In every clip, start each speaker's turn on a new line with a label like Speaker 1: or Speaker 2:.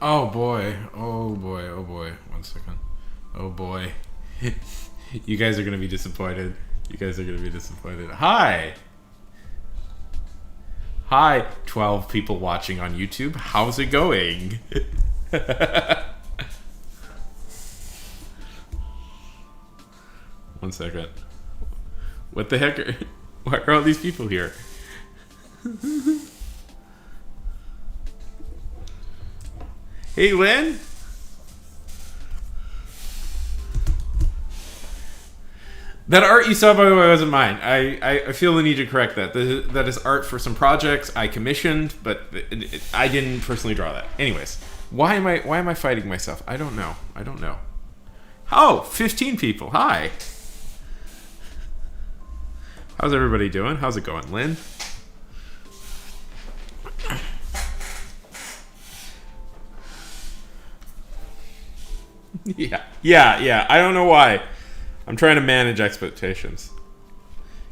Speaker 1: Oh boy. Oh boy. Oh boy. One second. Oh boy. You guys are gonna be disappointed. You guys are gonna be disappointed. Hi. Hi, 12 people watching on YouTube. How's it going? One second. What the heck? Why are all these people here? Hey, Lynn? That art you saw, by the way, wasn't mine. I feel the need to correct that. That is art for some projects I commissioned, but I didn't personally draw that. Anyways, why am I fighting myself? I don't know. I don't know. Oh, 15 people. Hi. How's everybody doing? How's it going, Lynn? Yeah. I don't know why. I'm trying to manage expectations.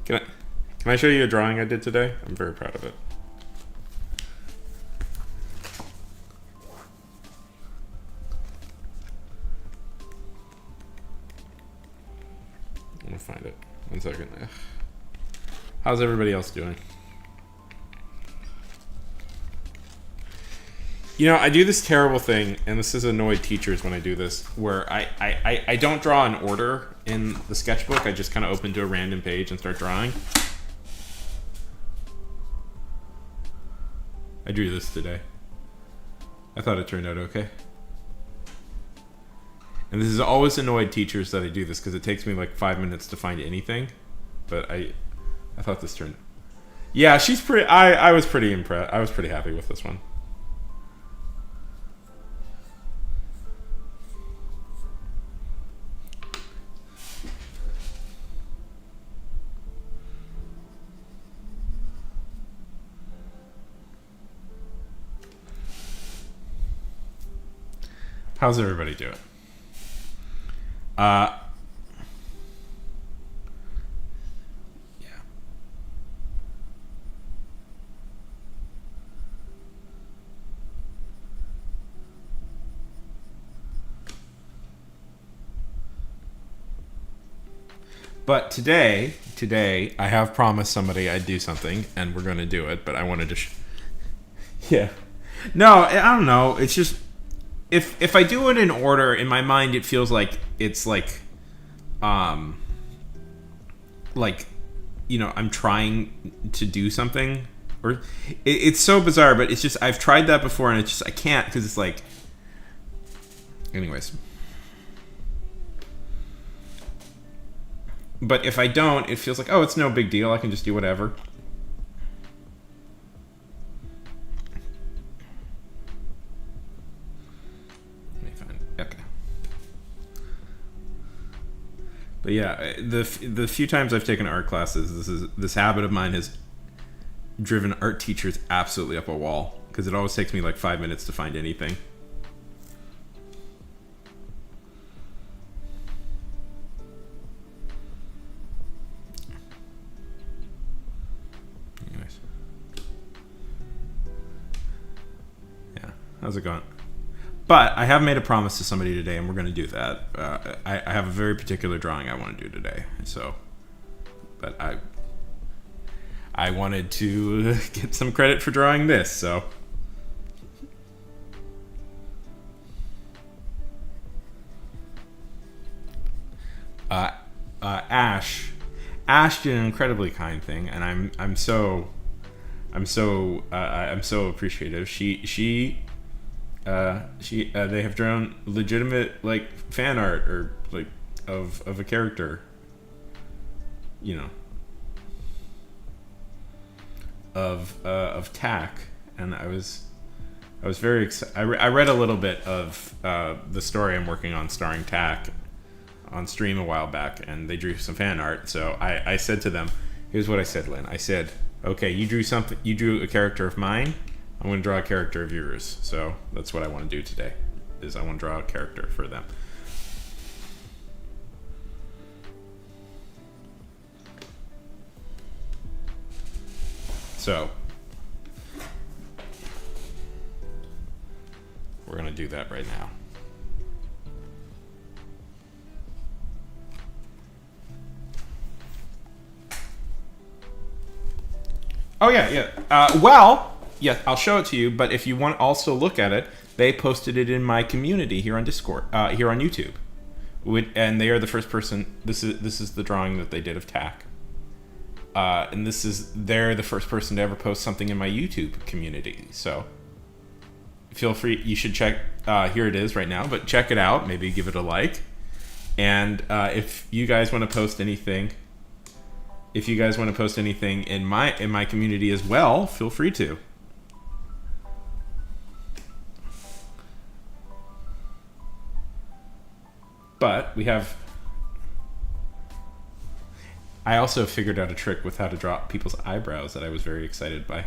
Speaker 1: Can I can I show you a drawing I did today? I'm very proud of it. I'm gonna find it. One second. Ugh. How's everybody else doing? You know, I do this terrible thing, and this has annoyed teachers when I do this, where I don't draw in order in the sketchbook. I just kind of open to a random page and start drawing. I drew this today. I thought it turned out okay. And this has always annoyed teachers that I do this because it takes me like 5 minutes to find anything. But I thought this turned. Yeah, she's pretty. I was pretty impressed. I was pretty happy with this one. How's everybody doing? Uh, yeah. But today, I have promised somebody I'd do something, and we're going to do it. But I wanted to. Yeah. No, I don't know. It's just if I do it in order in my mind, it feels like it's um, like I'm trying to do something, or it's so bizarre. But it's just I've tried that before, and it's just I can't because it's like. Anyways. But if I don't, it feels like, oh, it's no big deal. I can just do whatever. Let me find. Okay. But yeah, the few times I've taken art classes, this habit of mine has driven art teachers absolutely up a wall because it always takes me like 5 minutes to find anything. Anyways. Yeah. How's it going? But I have made a promise to somebody today, and we're going to do that. I have a very particular drawing I want to do today. So, but I wanted to get some credit for drawing this. So, uh, Ash did an incredibly kind thing, and I'm so appreciative. They have drawn legitimate like fan art or like of a character, you know, of Tack, and I was very excited. I read a little bit of the story I'm working on starring Tack on stream a while back, and they drew some fan art. So I said to them, "Here's what I said, Lynn. I said, okay, you drew something. You drew a character of mine. I'm going to draw a character of yours. So that's what I want to do today. Is I want to draw a character for them." So We're gonna do that right now. Oh yeah. Well, yeah, I'll show it to you. But if you want to also look at it, they posted it in my community here on Discord, here on YouTube, and they are the first person. This is the drawing that they did of Tack, and they're the first person to ever post something in my YouTube community. So feel free. You should check. Here it is right now. But check it out. Maybe give it a like. And if you guys want to post anything. If you guys want to post anything in my community as well, feel free to. But we have... I also figured out a trick with how to draw people's eyebrows that I was very excited by.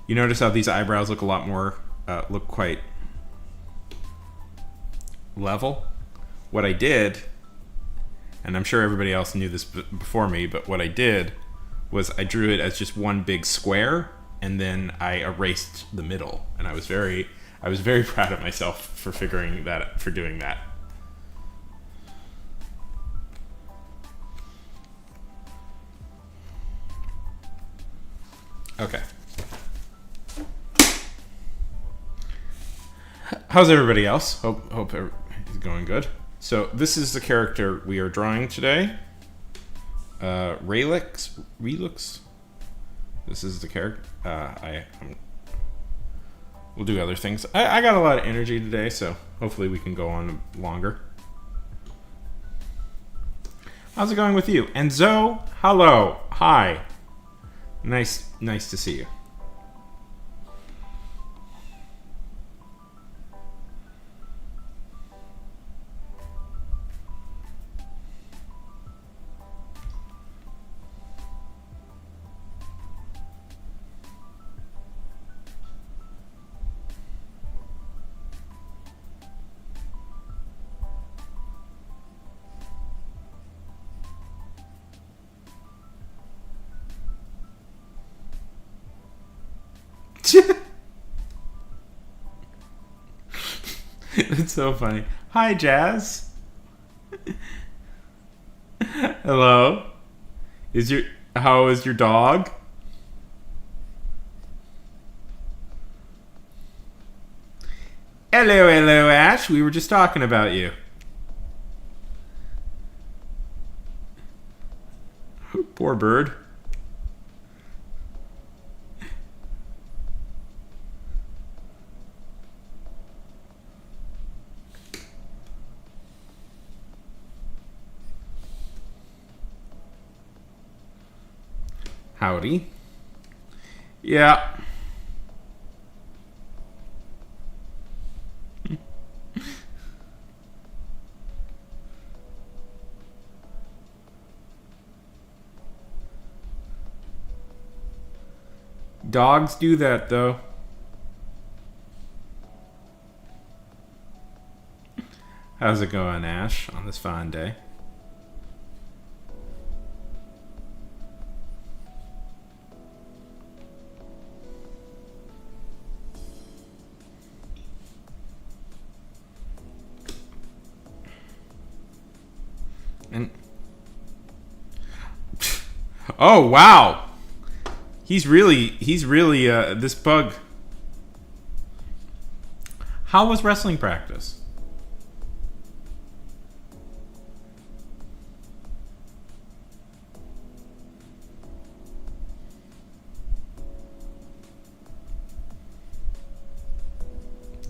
Speaker 1: You notice how these eyebrows look a lot more... look quite level? What I did... And I'm sure everybody else knew this before me, but what I did was I drew it as just one big square, and then I erased the middle. And I was very proud of myself for doing that. Okay. How's everybody else? Hope it's going good. So this is the character we are drawing today. Relix. This is the character. We'll do other things. I got a lot of energy today, so hopefully we can go on longer. How's it going with you? And Zoe, hello, hi. Nice to see you. That's so funny. Hi, Jazz. Hello. How is your dog? Hello, Ash. We were just talking about you. Poor bird. Howdy. Yeah. Dogs do that, though. How's it going, Ash, on this fine day? And oh wow, he's really this bug. How was wrestling practice?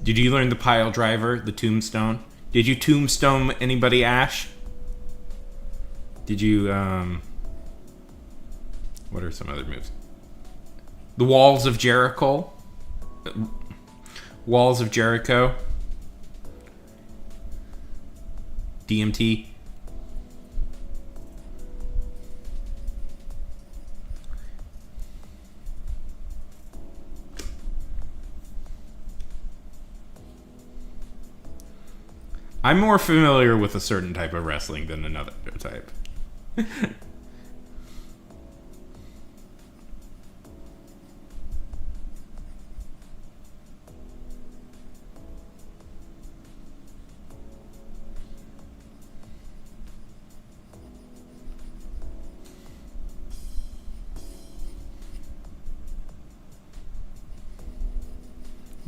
Speaker 1: Did you learn the pile driver, the tombstone? Did you tombstone anybody, Ash? Did you, what are some other moves? The Walls of Jericho? Walls of Jericho? DMT? I'm more familiar with a certain type of wrestling than another type.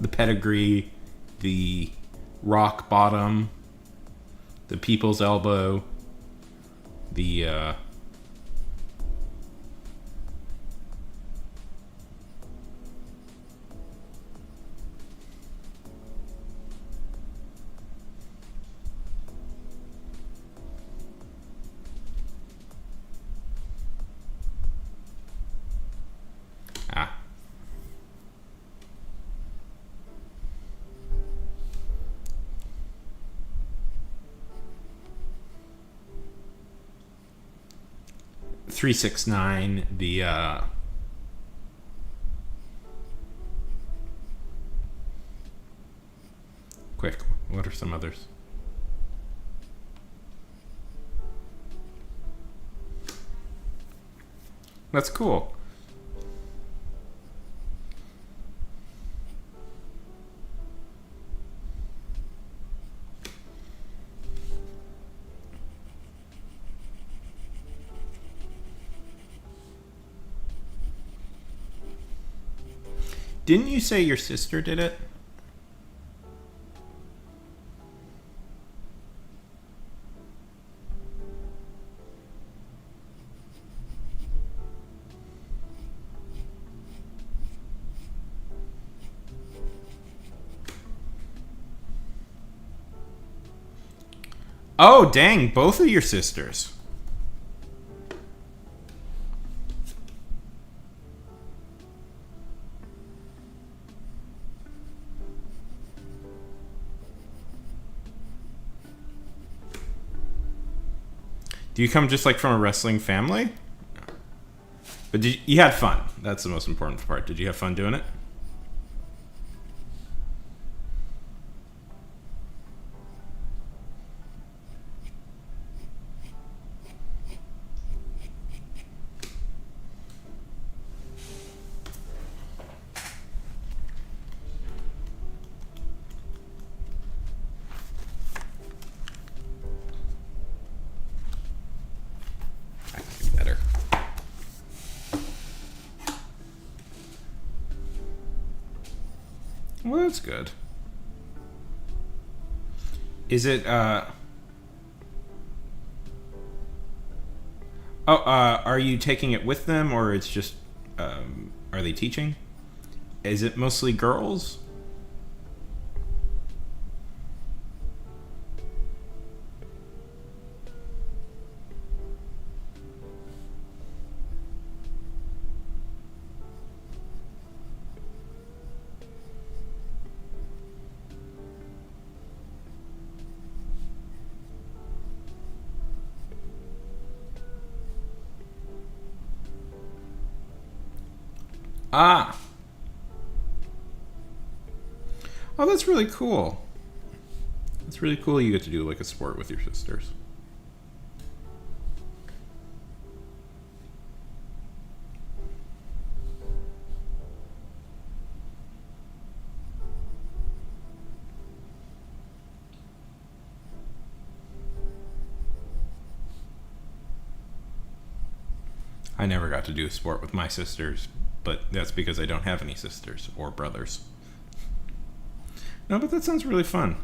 Speaker 1: the pedigree, the rock bottom, the people's elbow, the ah. 369, the quick, what are some others? That's cool. Didn't you say your sister did it? Oh, dang, both of your sisters. Do you come just like from a wrestling family? But you had fun. That's the most important part. Did you have fun doing it? I can do better. Well, that's good. Is it are you taking it with them, or it's just are they teaching? Is it mostly girls? Ah. Oh, that's really cool. It's really cool you get to do like a sport with your sisters. I never got to do a sport with my sisters, but that's because I don't have any sisters or brothers. No, but that sounds really fun.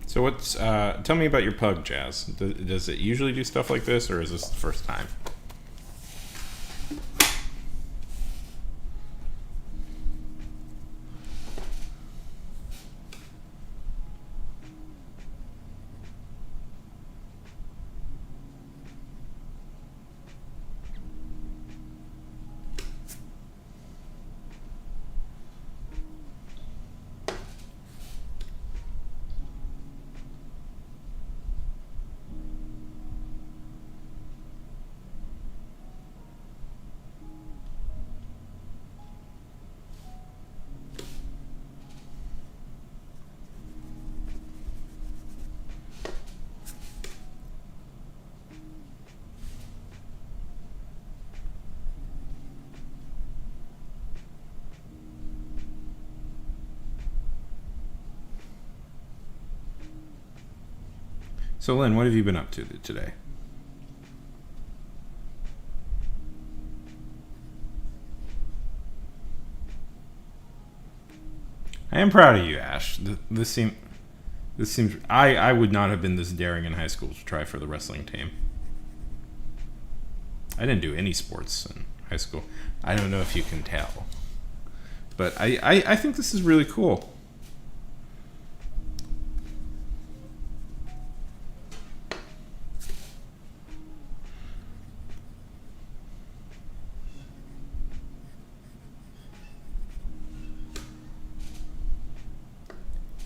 Speaker 1: So what's tell me about your pug, Jazz. Does it usually do stuff like this, or is this the first time? So, Lynn, what have you been up to today? I am proud of you, Ash. This seems. I would not have been this daring in high school to try for the wrestling team. I didn't do any sports in high school. I don't know if you can tell, but I think this is really cool.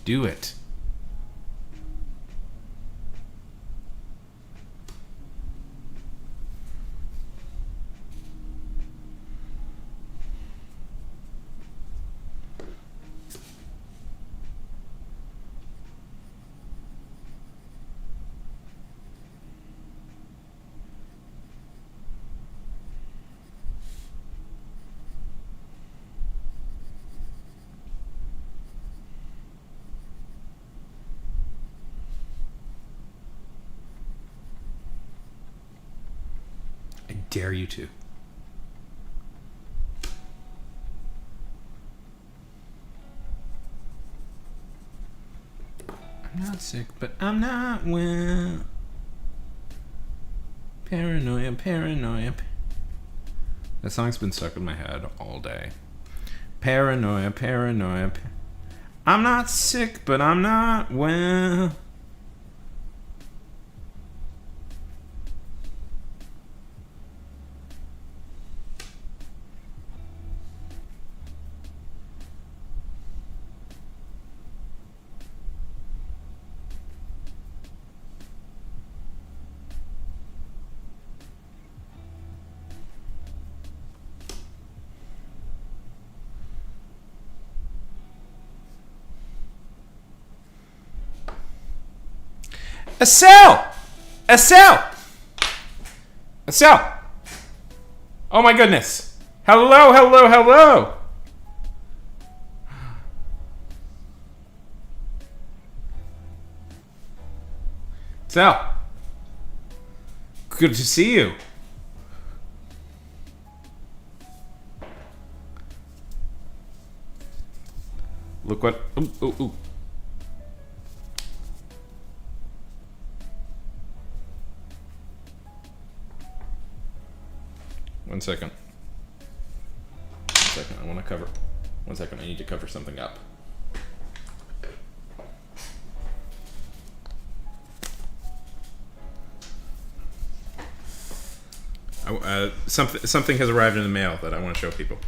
Speaker 1: Do it. I dare you to. I'm not sick, but I'm not well. Paranoia, paranoia. That song's been stuck in my head all day. Paranoia, paranoia. I'm not sick, but I'm not well. Estelle! Estelle! Estelle! Oh my goodness. Hello, hello, hello! Estelle! Good to see you. Look what... Ooh, ooh, ooh. One second. I want to cover. 1 second, I need to cover something up. Something has arrived in the mail that I want to show people.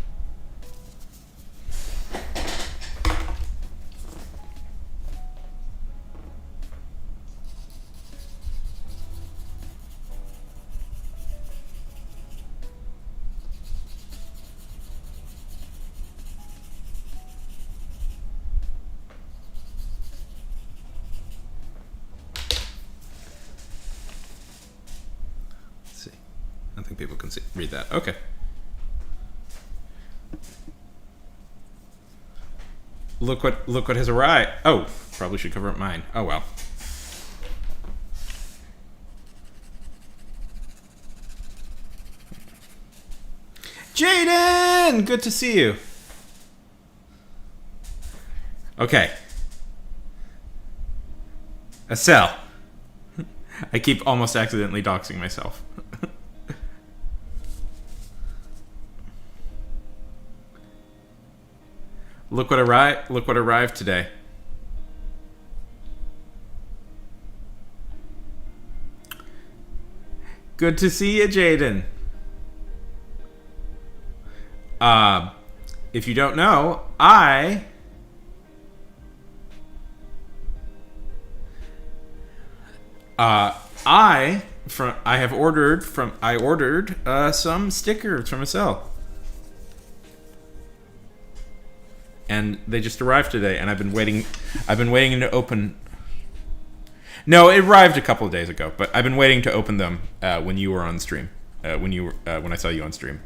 Speaker 1: I think people can read that. Okay. Look what has arrived. Oh, probably should cover up mine. Oh well. Jaden, good to see you. Okay. Estelle. I keep almost accidentally doxing myself. Look what arrived today. Good to see you, Jaden. If you don't know, I ordered some stickers from Estelle. And they just arrived today, and I've been waiting to open. No, it arrived a couple of days ago, but I've been waiting to open them when you were on stream. When I saw you on stream.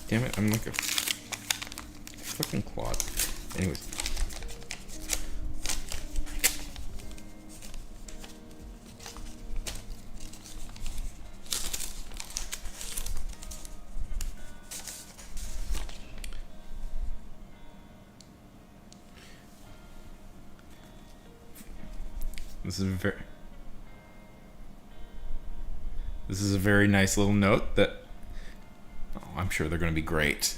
Speaker 1: Damn it, I'm like a fucking clod. Anyways. This is a very nice little note that I'm sure they're going to be great.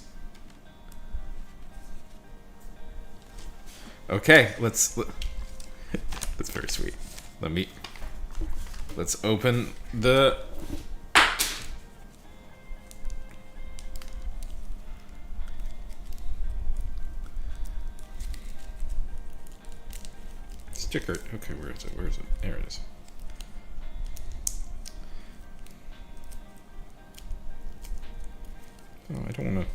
Speaker 1: Okay, that's very sweet. Let's open the sticker. Okay, where is it? There it is. Oh, I don't want to.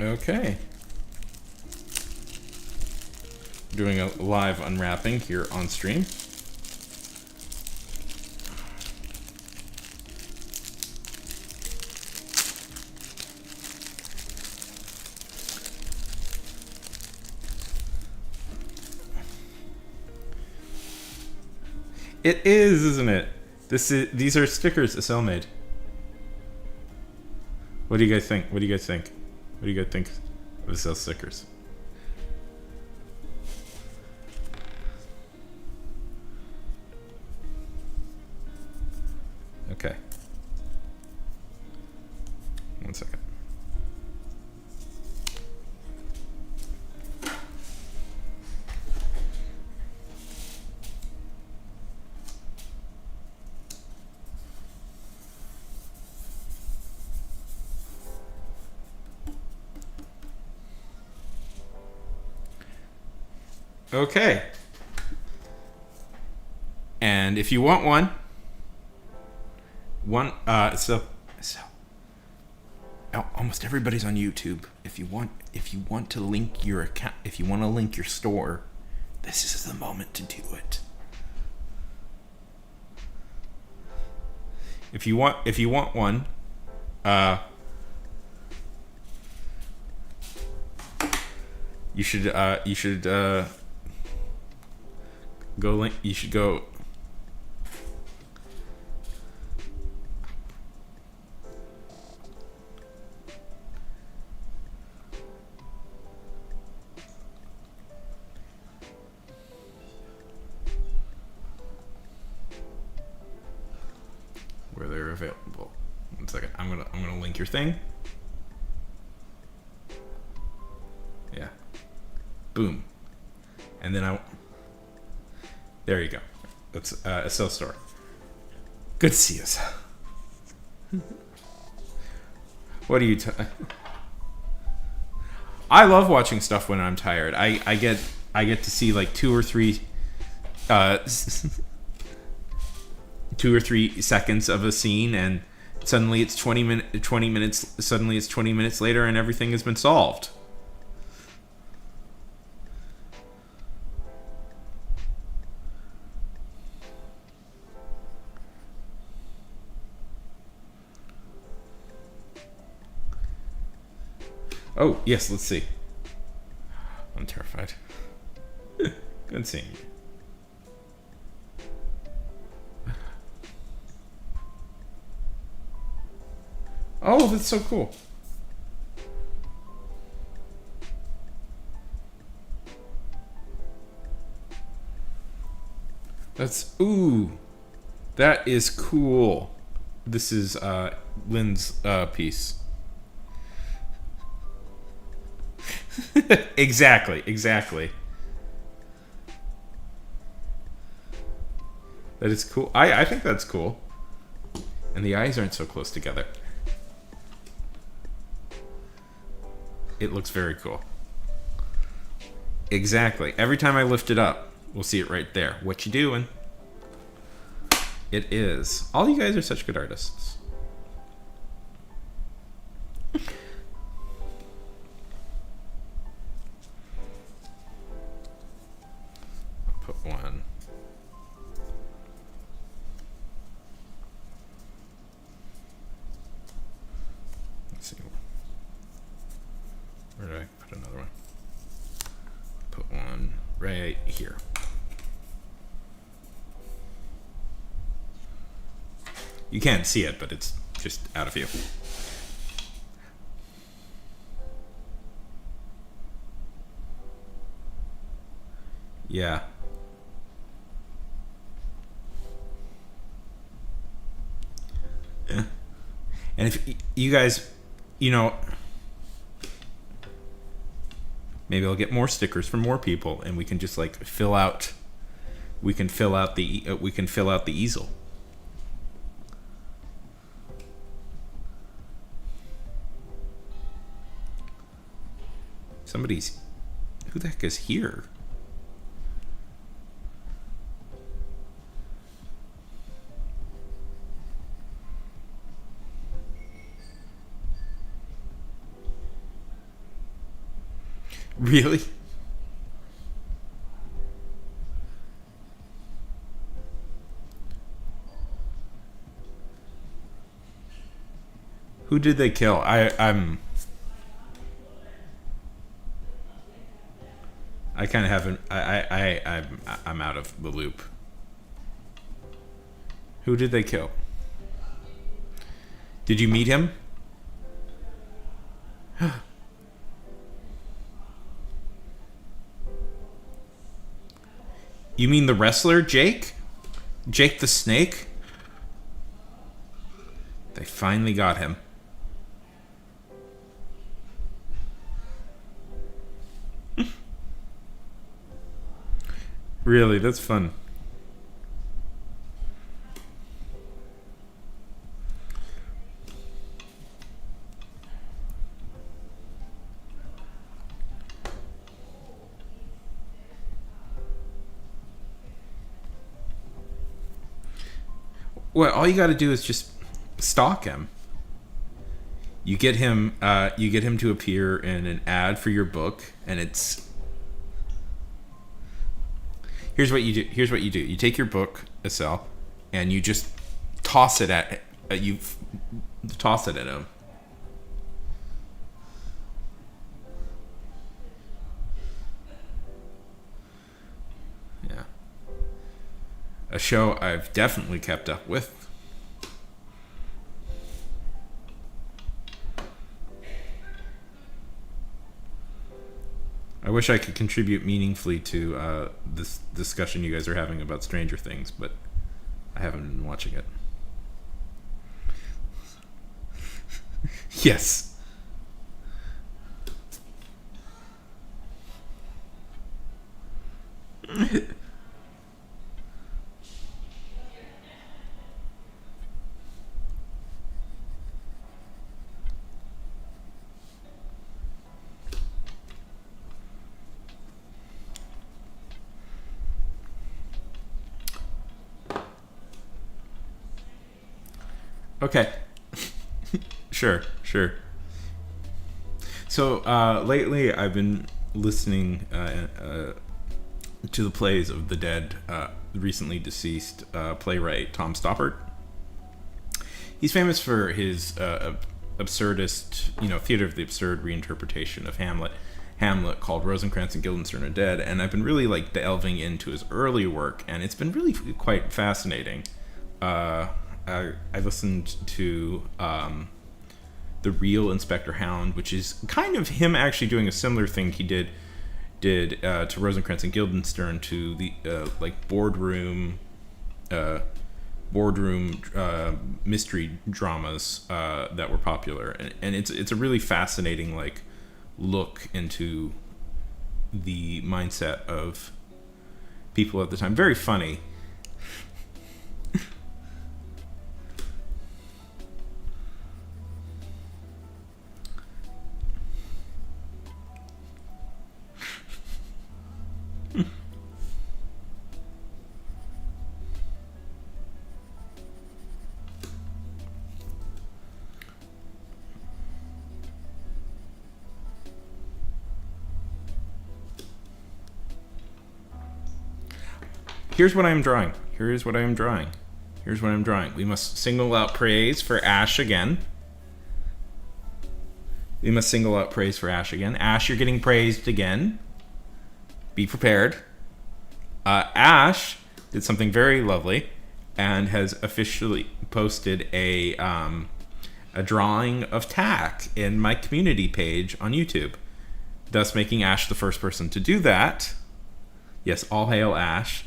Speaker 1: Okay. Doing a live unwrapping here on stream. It is, isn't it? These are stickers Estelle made. What do you guys think? What do you guys think of Estelle stickers? Okay. One second. Okay. And if you want so almost everybody's on YouTube. If you want to link your account, if you want to link your store, this is the moment to do it. If you want one, you should go link. You should go. Where they're available. One second. I'm gonna link your thing. Yeah. Boom. And then there you go. That's a sell store. Good to see us. What do you? I love watching stuff when I'm tired. I get to see like 2 or 3 seconds of a scene, and suddenly it's 20 minutes. Suddenly it's 20 minutes later, and everything has been solved. Oh, yes, let's see. I'm terrified. Good seeing you. Oh, that's so cool. That is cool. This is Lynn's piece. Exactly. That is cool. I think that's cool. And the eyes aren't so close together. It looks very cool. Exactly. Every time I lift it up, we'll see it right there. What you doing? It is. All you guys are such good artists. Where did I put another one? Put one right here. You can't see it, but it's just out of view. Yeah. Yeah. And if you guys, maybe I'll get more stickers from more people, and we can just like fill out. We can fill out the easel. Somebody's. Who the heck is here? Really? Who did they kill? I kind of haven't. I'm out of the loop. Who did they kill? Did you meet him? You mean the wrestler, Jake? Jake the Snake? They finally got him. Really, that's fun. Well, all you got to do is just stalk him. You get him. You get him to appear in an ad for your book, and it's. Here's what you do. You take your book, Estelle, and you just toss it at you. Toss it at him. Yeah. A show I've definitely kept up with. I wish I could contribute meaningfully to this discussion you guys are having about Stranger Things, but I haven't been watching it. Yes. Okay. Sure. So lately, I've been listening to the plays of the dead, recently deceased playwright Tom Stoppard. He's famous for his absurdist, theater of the absurd reinterpretation of Hamlet called Rosencrantz and Guildenstern Are Dead, and I've been really like delving into his early work, and it's been really quite fascinating. I listened to The Real Inspector Hound, which is kind of him actually doing a similar thing he did to Rosencrantz and Guildenstern, to the boardroom mystery dramas that were popular, and it's a really fascinating look into the mindset of people at the time. Very funny. Here's what I am drawing. We must single out praise for Ash again. we must single out praise for Ash again. Ash, you're getting praised again. Be prepared. Ash did something very lovely and has officially posted a drawing of Tak in my community page on YouTube, thus making Ash the first person to do that. Yes, all hail Ash.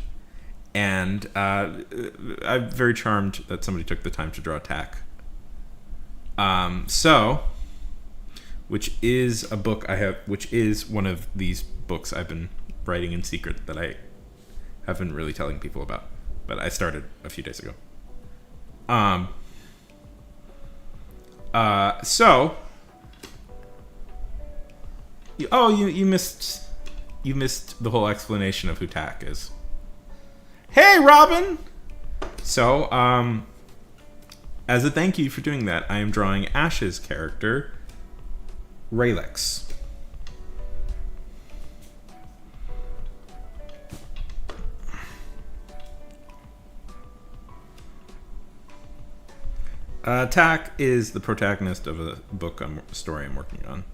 Speaker 1: And I'm very charmed that somebody took the time to draw Tak. Which is a book I have, which is one of these books I've been writing in secret that I have been really telling people about, but I started a few days ago. You missed the whole explanation of who Tak is. Hey, Robin! So, as a thank you for doing that, I am drawing Ash's character, Raylex. Tak is the protagonist of a story I'm working on.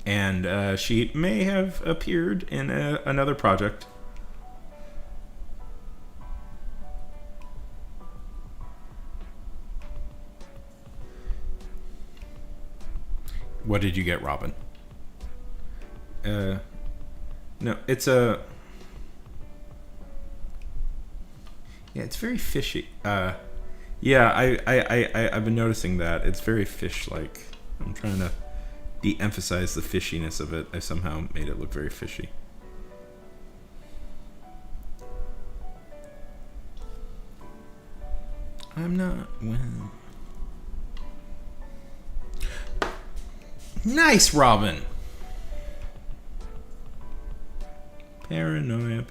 Speaker 1: And she may have appeared in another project. What did you get, Robin? No, it's a... Yeah, it's very fishy. Yeah, I've been noticing that. It's very fish-like. I'm trying to de-emphasize the fishiness of it. I somehow made it look very fishy. I'm not... Well... Nice, Robin! Paranoia.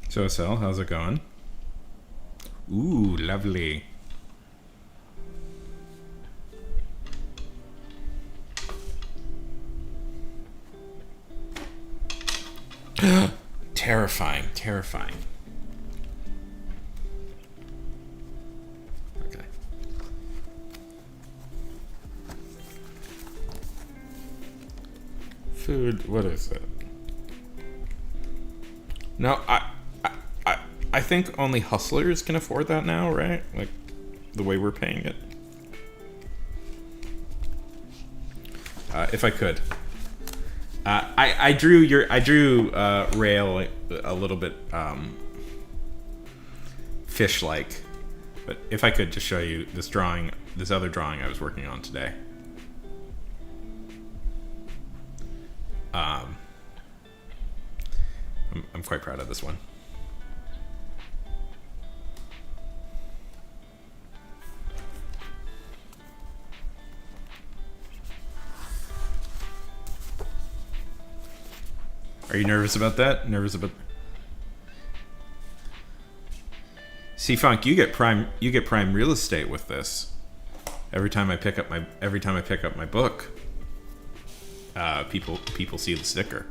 Speaker 1: So, Sel, how's it going? Ooh, lovely. Terrifying. Okay. Food, what is it? No, I think only hustlers can afford that now, right? Like, the way we're paying it. If I could. I drew Rail a little bit fish-like, but if I could just show you this other drawing I was working on today. I'm quite proud of this one. Are you nervous about that? C-Funk, you get prime real estate with this. Every time I pick up my book, people see the sticker.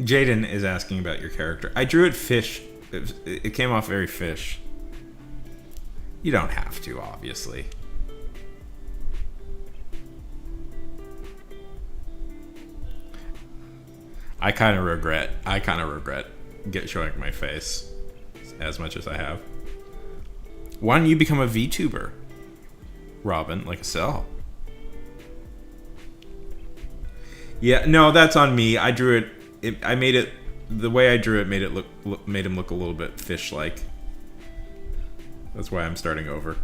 Speaker 1: Jaden is asking about your character. I drew it fish. It came off very fish. You don't have to, obviously. I kind of regret showing my face as much as I have. Why don't you become a VTuber, Robin, like a Cell? Yeah, no, that's on me. I drew it. I made it the way I drew it. Made him look a little bit fish-like. That's why I'm starting over.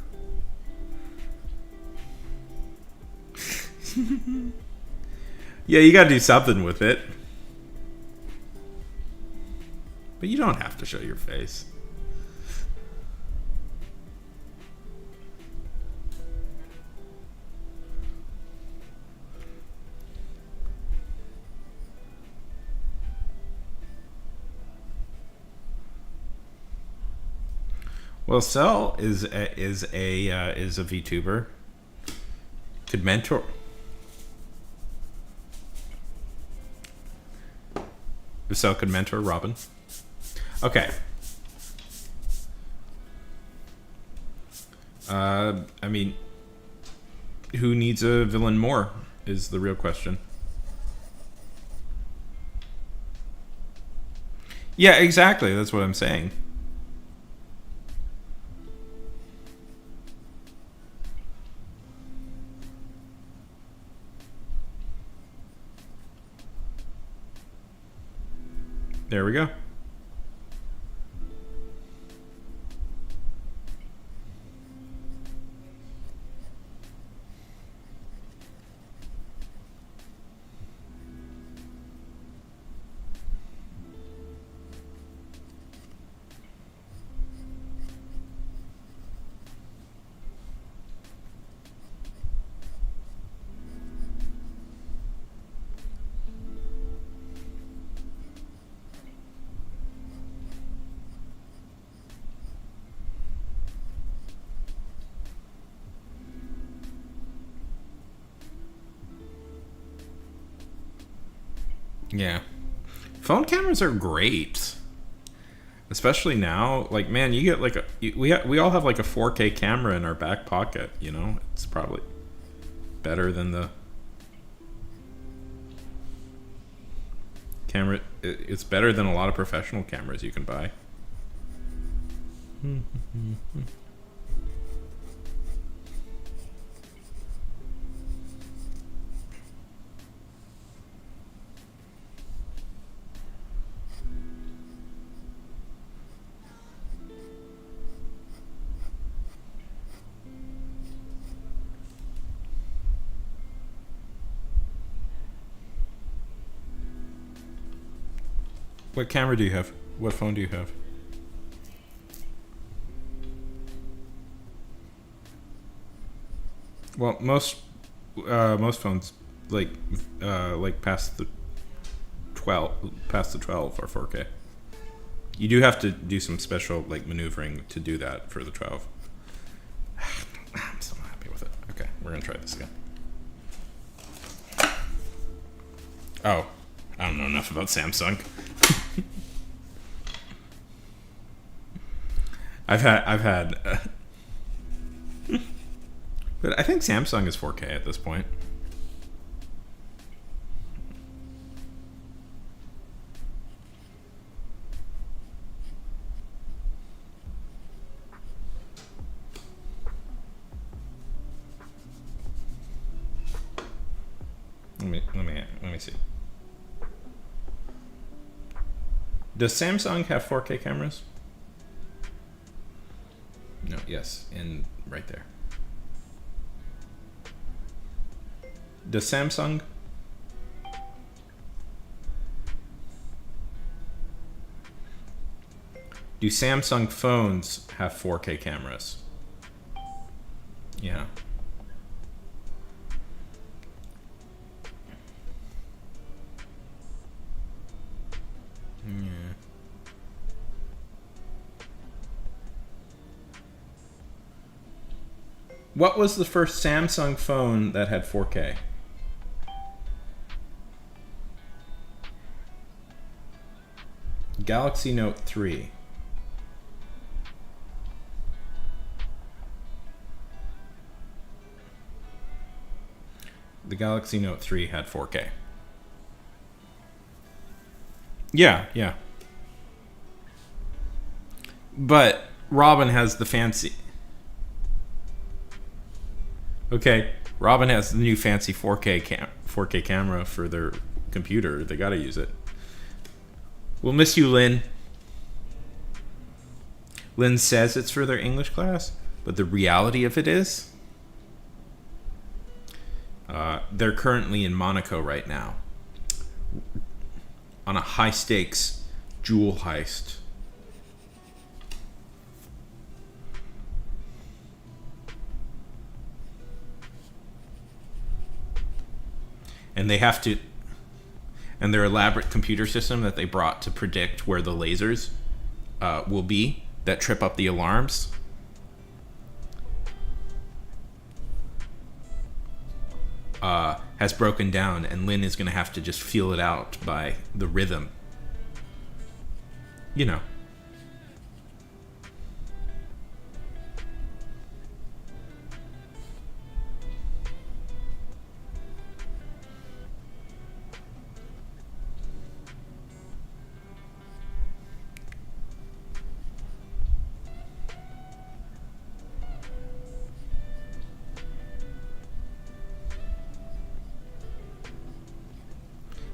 Speaker 1: Yeah, you got to do something with it. But you don't have to show your face. Well, Cell is a VTuber. Could mentor. Cell could mentor Robin. Okay. I mean, who needs a villain more is the real question. Yeah, exactly. That's what I'm saying. There we go. Yeah. Phone cameras are great. Especially now, like man, you get like we all have like a 4K camera in our back pocket, you know? It's probably better than the camera. It's better than a lot of professional cameras you can buy. What camera do you have? What phone do you have? Well, most phones like past the 12 are 4K. You do have to do some special like maneuvering to do that for the 12. I'm so happy with it. Okay, we're gonna try this again. Oh, I don't know enough about Samsung. I've had but I think Samsung is 4K at this point. Let me see. Does Samsung have 4K cameras? No, yes, in right there. Does Samsung? Do Samsung phones have 4K cameras? Yeah. Yeah. What was the first Samsung phone that had 4K? Galaxy Note 3. The Galaxy Note 3 had 4K. Yeah, yeah. But Robin has the fancy. Okay, Robin has the new fancy 4K camera for their computer. They gotta use it. We'll miss you, Lynn. Lynn says it's for their English class, but the reality of it is, They're currently in Monaco right now on a high stakes jewel heist. And they have to, and their elaborate computer system that they brought to predict where the lasers will be that trip up the alarms has broken down, and Lynn is going to have to just feel it out by the rhythm. You know.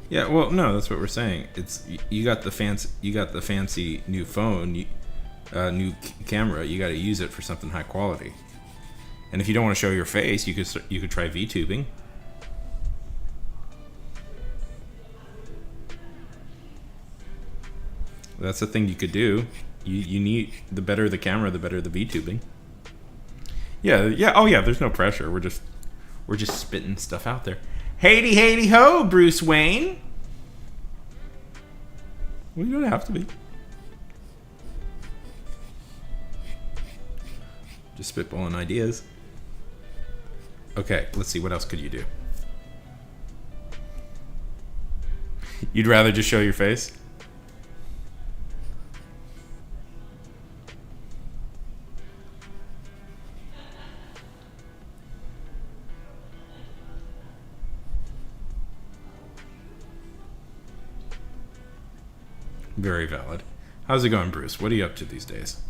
Speaker 1: Yeah, well, no, that's what we're saying. It's you got the fancy new phone, new camera. You got to use it for something high quality. And if you don't want to show your face, you could try VTubing. That's the thing you could do. You need, the better the camera, the better the VTubing. Yeah. Oh yeah. There's no pressure. We're just spitting stuff out there. Hey ho, Bruce Wayne. Well, you don't have to be. Just spitballing ideas. Okay, let's see. What else could you do? You'd rather just show your face? Very valid. How's it going, Bruce? What are you up to these days?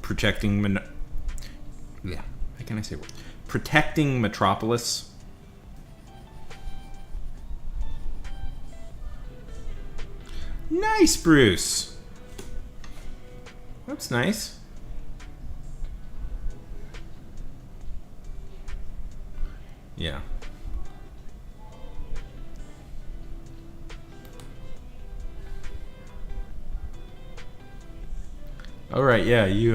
Speaker 1: Protecting yeah. How can I say what? Protecting Metropolis. Nice, Bruce. That's nice. Yeah. All right, yeah, you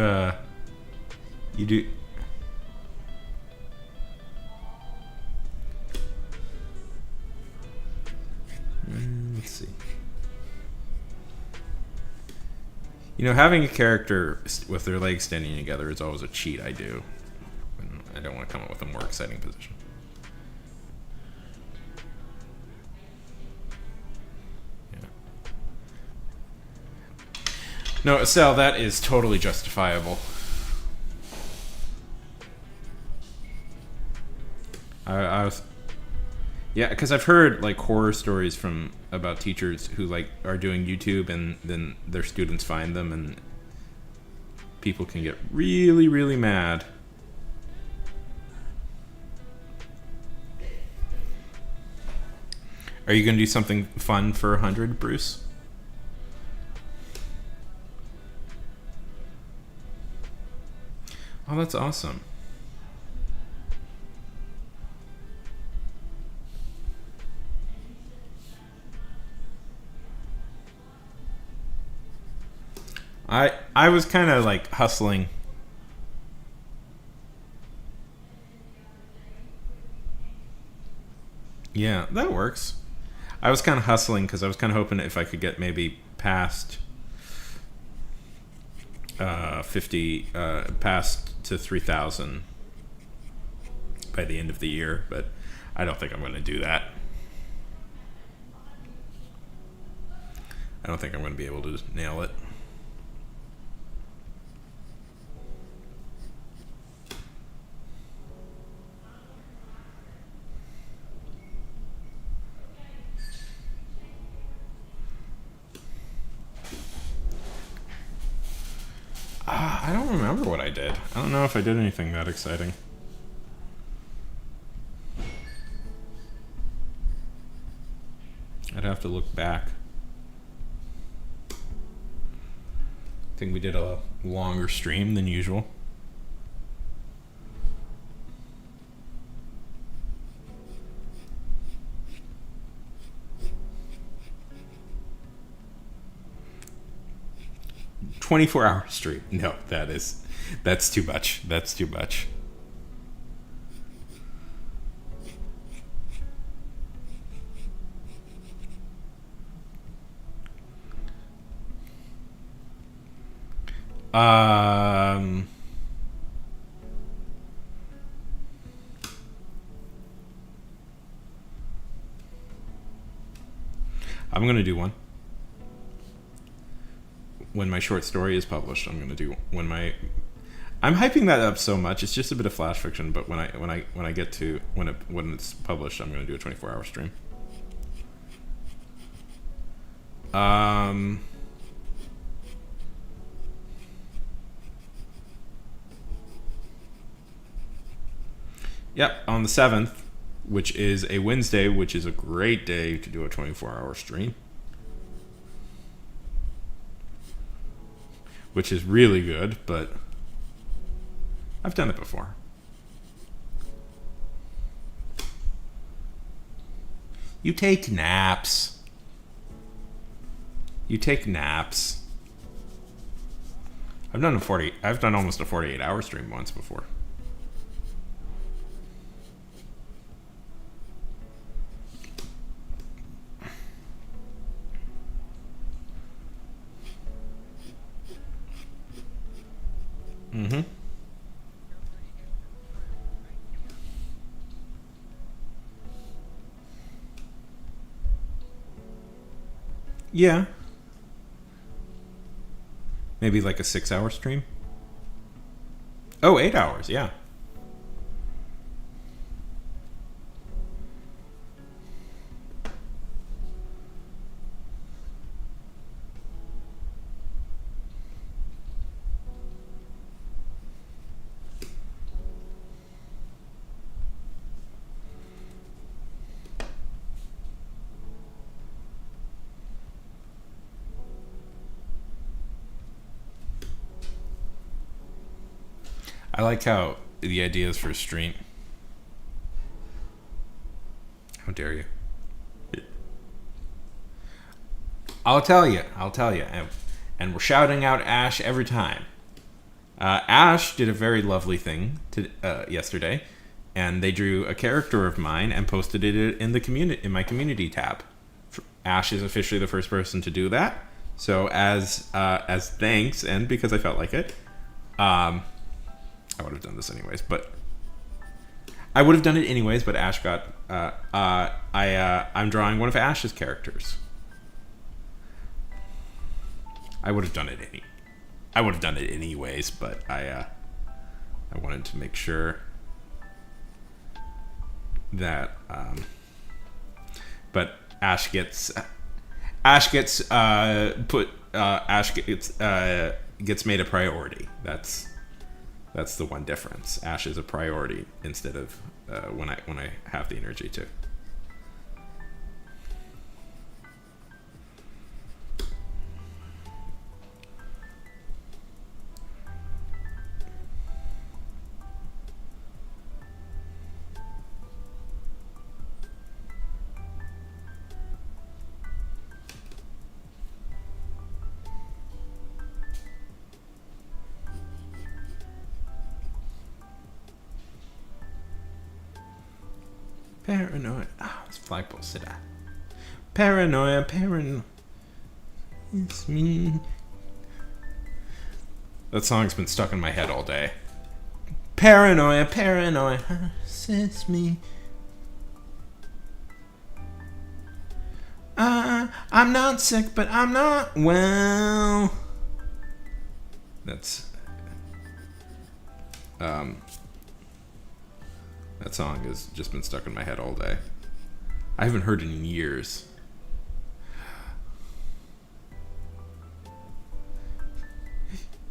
Speaker 1: do. Let's see. You know, having a character with their legs standing together is always a cheat I do. I don't want to come up with a more exciting position. No, Estelle, that is totally justifiable. I was, yeah, because I've heard like horror stories from about teachers who like are doing YouTube and then their students find them and people can get really, really mad. Are you going to do something fun for 100, Bruce? Oh, that's awesome. I was kind of like hustling. Yeah, that works. I was kind of hustling because I was kind of hoping if I could get maybe past 50, past to 3,000 by the end of the year, but I don't think I'm going to do that. I don't think I'm going to be able to nail it. I don't remember what I did. I don't know if I did anything that exciting. I'd have to look back. I think we did a longer stream than usual. 24-hour stream. No, that's too much. That's too much. Um, I'm gonna do one when my short story is published. I'm gonna do when my. I'm hyping that up so much. It's just a bit of flash fiction, but when I get to when it's published, I'm gonna do a 24-hour stream. Um. Yep, on the 7th, which is a Wednesday, which is a great day to do a 24-hour stream. Which is really good, but I've done it before. You take naps. You take naps. I've done almost a 48-hour stream once before. Mm-hmm. Yeah. Maybe like a 6-hour stream? Oh, 8 hours, yeah. I like how the ideas for a stream. How dare you? I'll tell you. And we're shouting out Ash every time. Ash did a very lovely thing yesterday, and they drew a character of mine and posted it in the in my community tab. Ash is officially the first person to do that. So as thanks, and because I felt like it, I would have done this anyways. But I would have done it anyways. But Ash got. I'm drawing one of Ash's characters. I would have done it anyways, but I wanted to make sure that but Ash gets gets made a priority. That's the one difference. Ash is a priority instead of when I have the energy to. Paranoia. This flagpole sit at. Paranoia. It's me. That song's been stuck in my head all day. Paranoia. It's me. I'm not sick, but I'm not well. That's that song has just been stuck in my head all day. I haven't heard it in years.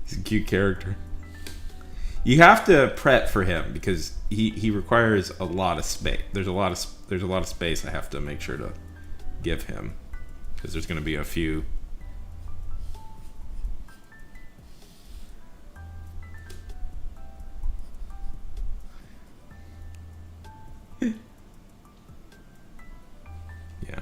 Speaker 1: He's a cute character. You have to prep for him because he requires a lot of space. There's a lot of space I have to make sure to give him because there's going to be a few. Yeah.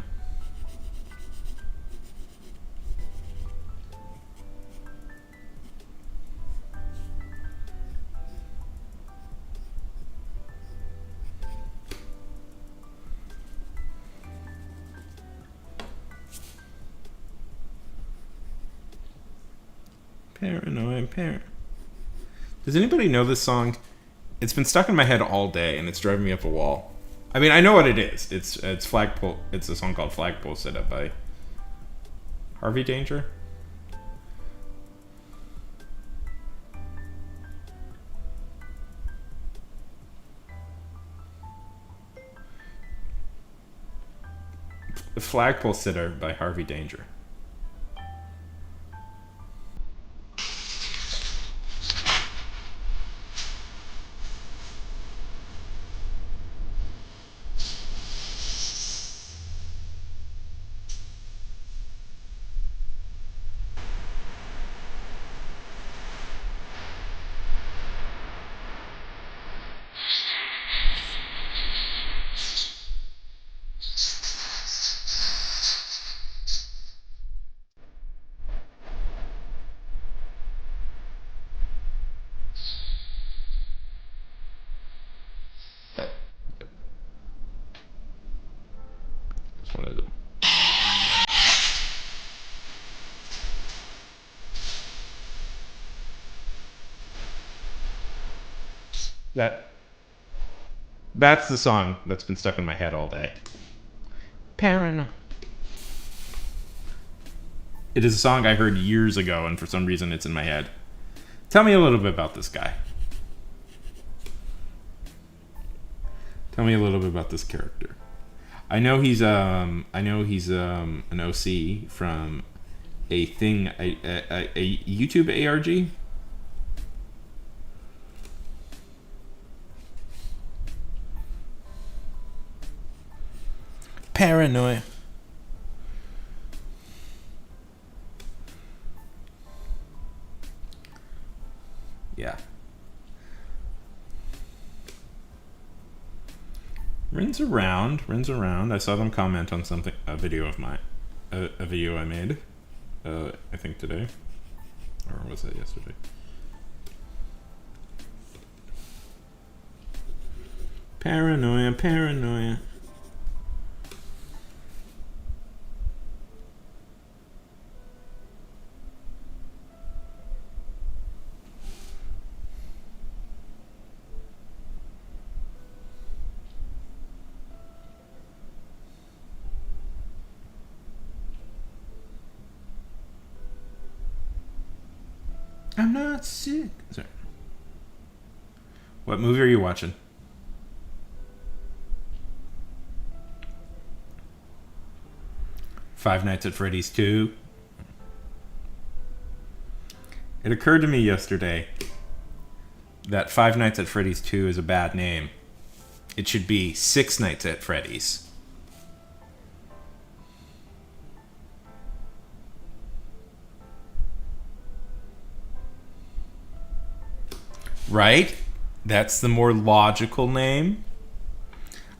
Speaker 1: Paranoia, Does anybody know this song? It's been stuck in my head all day, and it's driving me up a wall. I mean, I know what it is. It's Flagpole. It's a song called Flagpole Sitta by Harvey Danger. The Flagpole Sitter by Harvey Danger. Just wanted to. That's the song that's been stuck in my head all day. Paranoia. It is a song I heard years ago, and for some reason it's in my head. Tell me a little bit about this guy. Tell me a little bit about this character. I know he's an OC from a thing, a YouTube ARG. Paranoia. Yeah. Rins around. I saw them comment on something, a video of mine, a video I made, I think today, or was it yesterday? Paranoia. I'm not sick. Sorry. What movie are you watching? Five Nights at Freddy's 2. It occurred to me yesterday that Five Nights at Freddy's 2 is a bad name. It should be Six Nights at Freddy's. Right? That's the more logical name.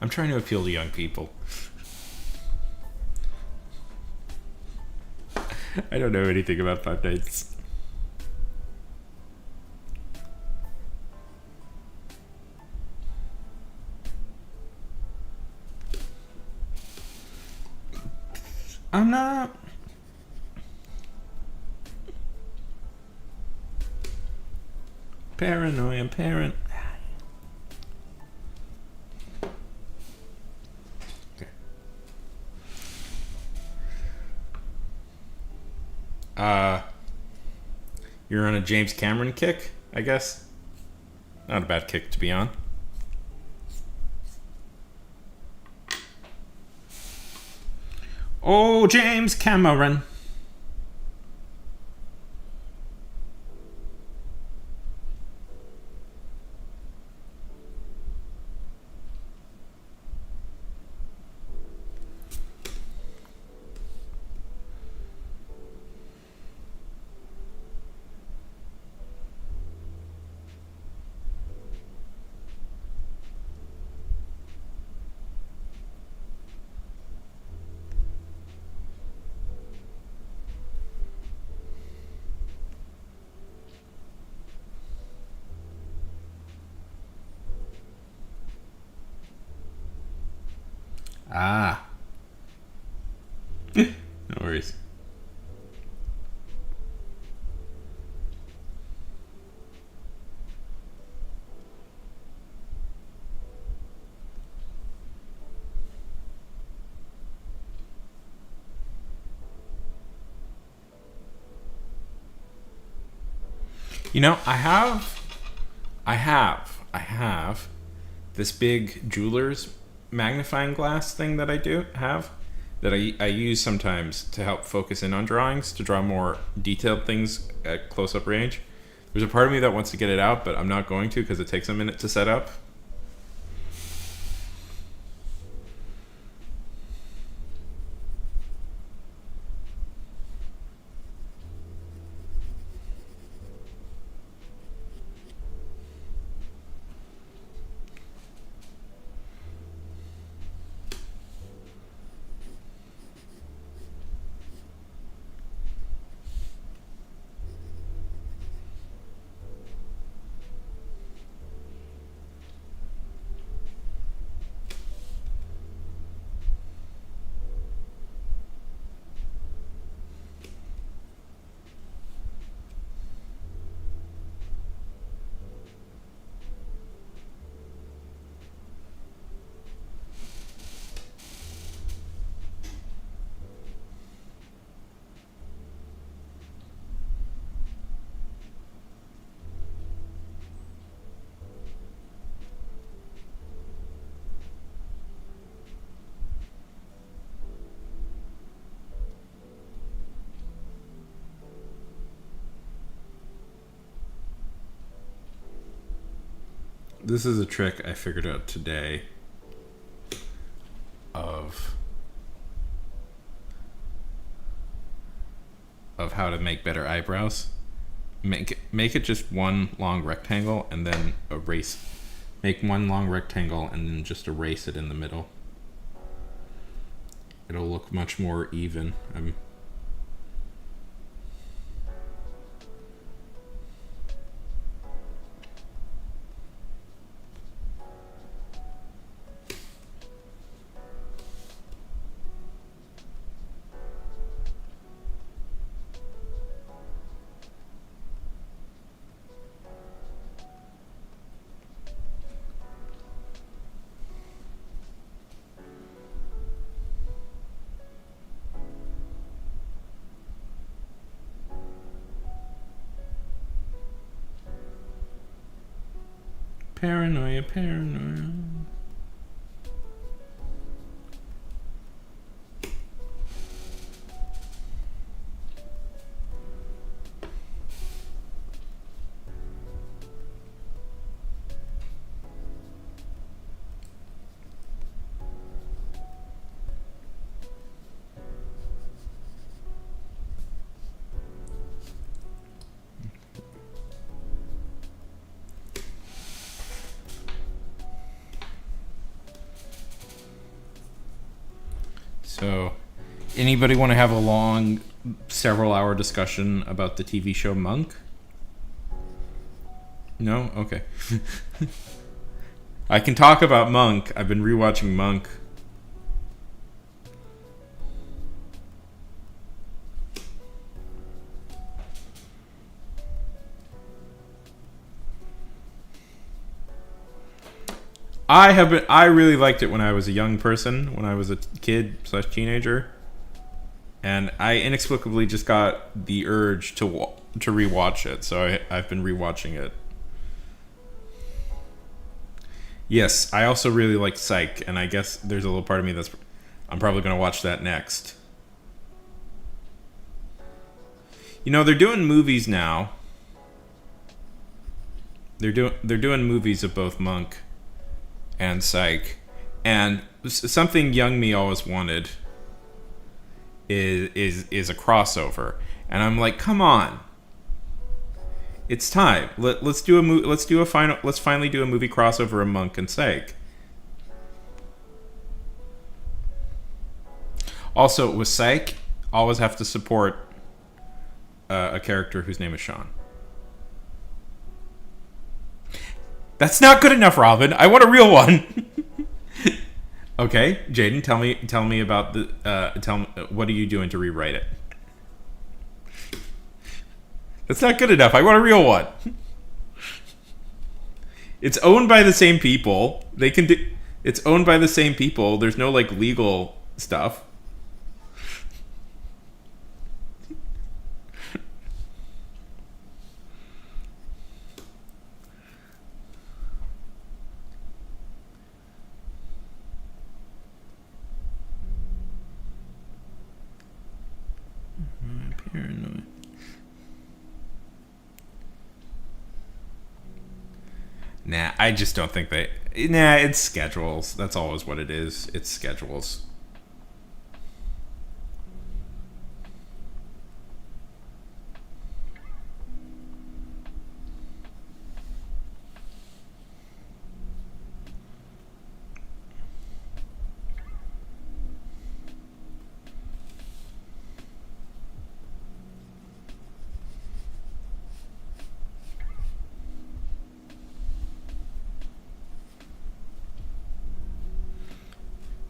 Speaker 1: I'm trying to appeal to young people. I don't know anything about Five Nights. I'm not. Paranoia, parent. Okay. You're on a James Cameron kick, I guess. Not a bad kick to be on. Oh, James Cameron. Ah. No worries. I have this big jeweler's magnifying glass thing that I do have that I use sometimes to help focus in on drawings to draw more detailed things at close-up range. There's a part of me that wants to get it out, but I'm not going to because it takes a minute to set up. This is a trick I figured out today of how to make better eyebrows. Make it just one long rectangle and then erase. Make one long rectangle and then just erase it in the middle. It'll look much more even. Paranoia, paranoia. So, anybody want to have a long, several-hour discussion about the TV show Monk? No? Okay. I can talk about Monk. I've been rewatching Monk. I really liked it when I was a young person, when I was a kid / teenager, and I inexplicably just got the urge to rewatch it. So I've been rewatching it. Yes, I also really like Psych, and I guess there's a little part of me I'm probably going to watch that next. They're doing movies now. They're doing movies of both Monk and Psych, and something young me always wanted is a crossover, and I'm like, come on, it's time. Let's finally do a movie crossover of Monk and Psych. Also, with Psych, always have to support a character whose name is Sean. That's not good enough, Robin. I want a real one. Okay, Jaden, tell me about what are you doing to rewrite it? That's not good enough. I want a real one. It's owned by the same people. It's owned by the same people. There's no legal stuff. Paranoid. Nah, I just don't think they. Nah, it's schedules. That's always what it is. It's schedules.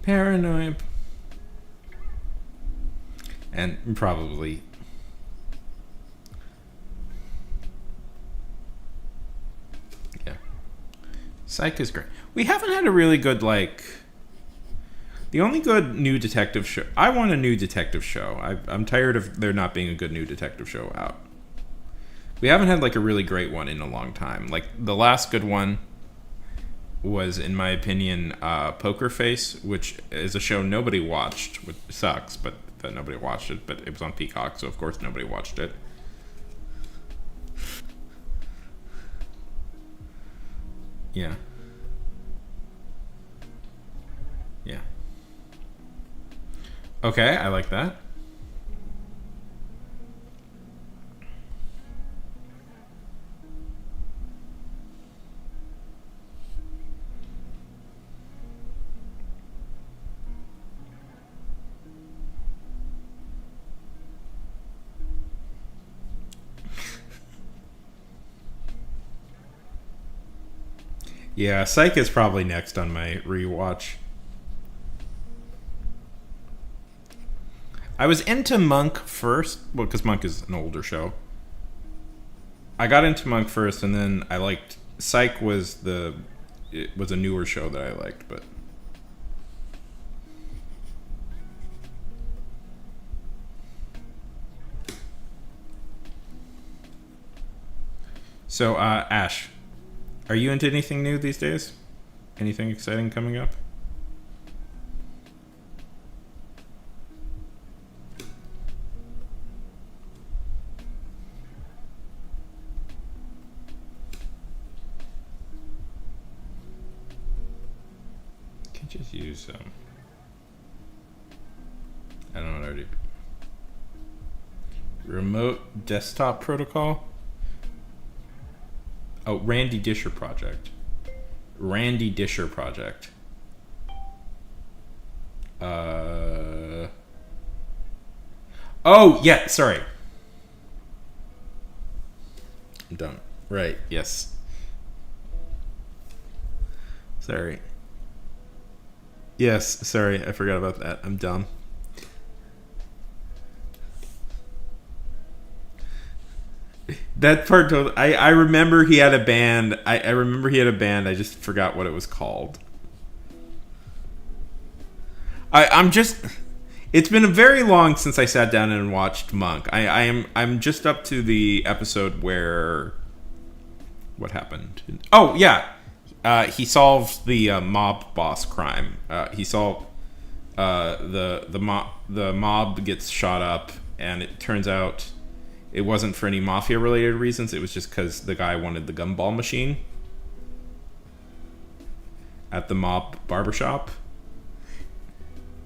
Speaker 1: Paranoid. And probably. Yeah. Psych is great. We haven't had a really good, like. The only good new detective show. I want a new detective show. I'm tired of there not being a good new detective show out. We haven't had, like, a really great one in a long time. Like, the last good one was, in my opinion, Poker Face, which is a show nobody watched, which sucks, but that nobody watched it. But it was on Peacock, so of course nobody watched it. Yeah. Yeah. Okay, I like that. Yeah, Psych is probably next on my rewatch. I was into Monk first, well, because Monk is an older show. I got into Monk first, and then I liked Psych. It was a newer show that I liked, but so Ash, are you into anything new these days? Anything exciting coming up? Can just use I don't know what I do. Remote desktop protocol. Oh, Randy Disher project. Randy Disher project. Oh yeah, sorry. I'm done. Right. Yes. Sorry. Yes. Sorry, I forgot about that. I'm dumb. That part totally. I remember he had a band. I remember he had a band. I just forgot what it was called. I'm just. It's been a very long since I sat down and watched Monk. I'm just up to the episode where. What happened? Oh yeah, he solves the mob boss crime. He solved the mob gets shot up, and it turns out it wasn't for any mafia related reasons. It was just because the guy wanted the gumball machine at the mob barbershop.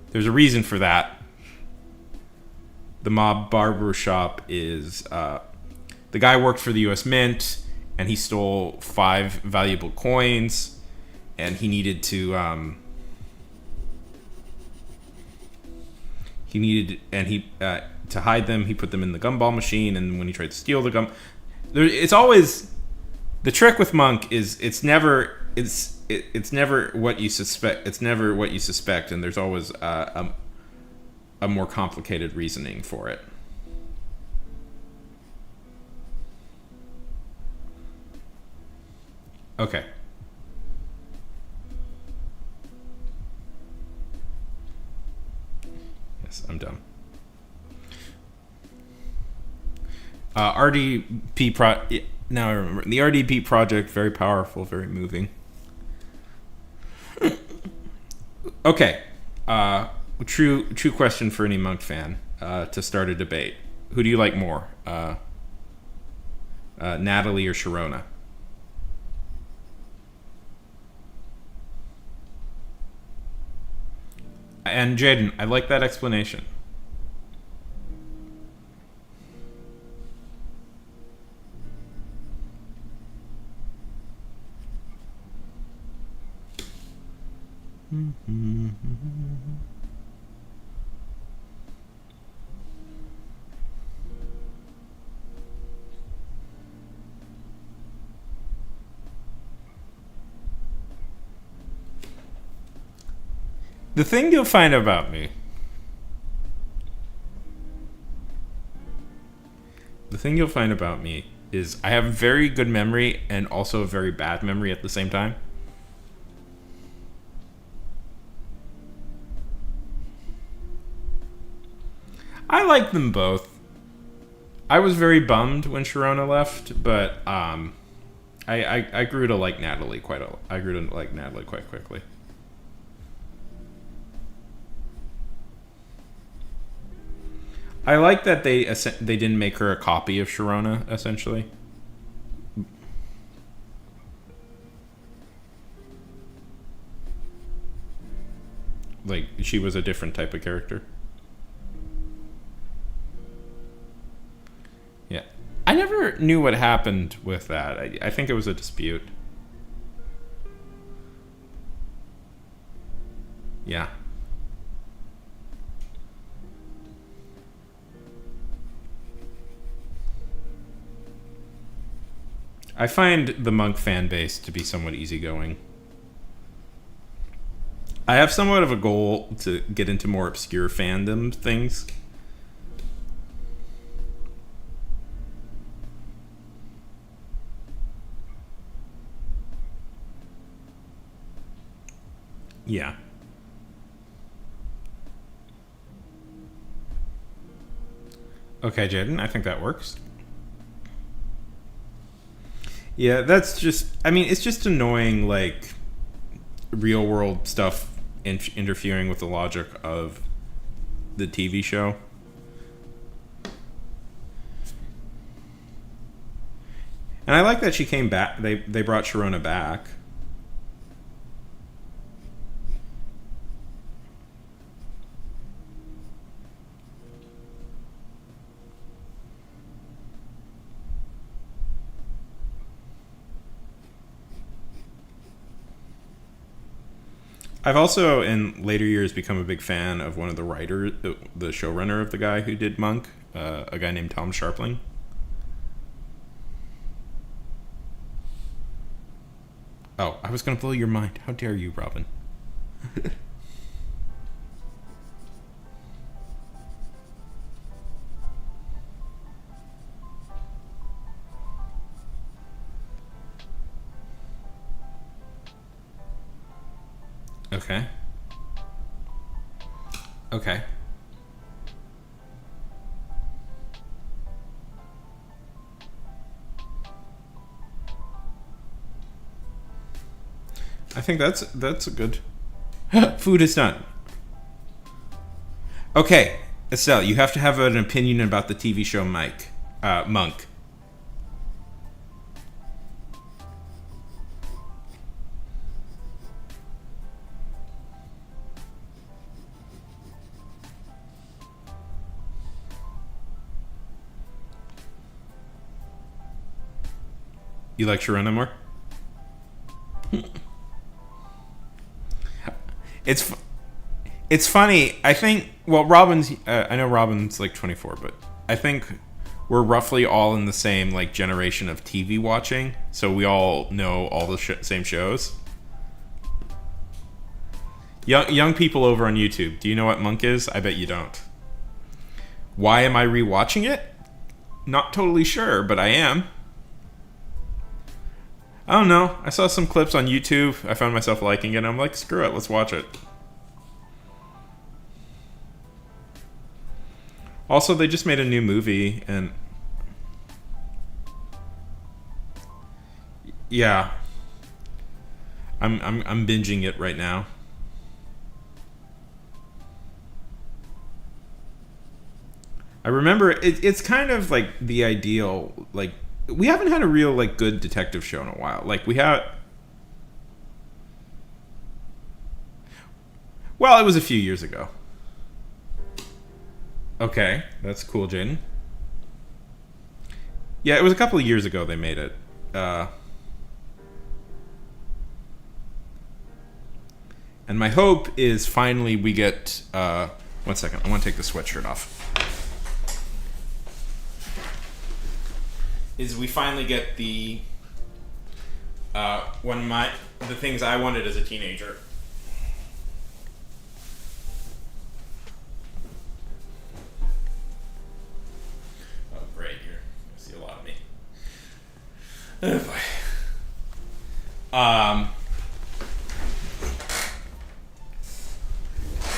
Speaker 1: There's a reason for that. The mob barbershop is the guy worked for the U.S. Mint, and he stole 5 valuable coins, and he needed to to hide them. He put them in the gumball machine, and when he tried to steal the it's always the trick with Monk is it's never what you suspect. It's never what you suspect, and there's always a more complicated reasoning for it. Okay. Yes, I'm done. RDP now I remember the RDP project. Very powerful, very moving. Okay. True question for any Monk fan to start a debate. Who do you like more, Natalie or Sharona? And Jaden, I like that explanation. The thing you'll find about me, the thing you'll find about me is I have very good memory and also a very bad memory at the same time. I like them both. I was very bummed when Sharona left, but I grew to like Natalie I grew to like Natalie quite quickly. I like that they didn't make her a copy of Sharona essentially. Like she was a different type of character. Yeah. I never knew what happened with that. I think it was a dispute. Yeah. I find the Monk fan base to be somewhat easygoing. I have somewhat of a goal to get into more obscure fandom things. Yeah. Okay, Jaden, I think that works. Yeah, that's just. I mean, it's just annoying, like real world stuff interfering with the logic of the TV show. And I like that she came back. They brought Sharona back. I've also, in later years, become a big fan of one of the writers, the showrunner of the guy who did Monk, a guy named Tom Sharpling. Oh, I was going to blow your mind. How dare you, Robin? Okay. Okay. I think that's a good. Food is done. Okay, Estelle, you have to have an opinion about the TV show Monk. You like Sharona more? It's it's funny. I think. Well, Robin's. I know Robin's like 24, but I think we're roughly all in the same like generation of TV watching, so we all know all the same shows. Young people over on YouTube, do you know what Monk is? I bet you don't. Why am I rewatching it? Not totally sure, but I am. I don't know. I saw some clips on YouTube. I found myself liking it. And I'm like, screw it, let's watch it. Also, they just made a new movie, and yeah, I'm binging it right now. I remember it's kind of like the ideal. Like we haven't had a real like good detective show in a while. Like we had. Well, it was a few years ago. Okay, that's cool, Jaden. Yeah, it was a couple of years ago they made it. And my hope is finally we get. One second, I want to take the sweatshirt off. Is we finally get the the things I wanted as a teenager. Oh, great! You're gonna see a lot of me. Oh boy.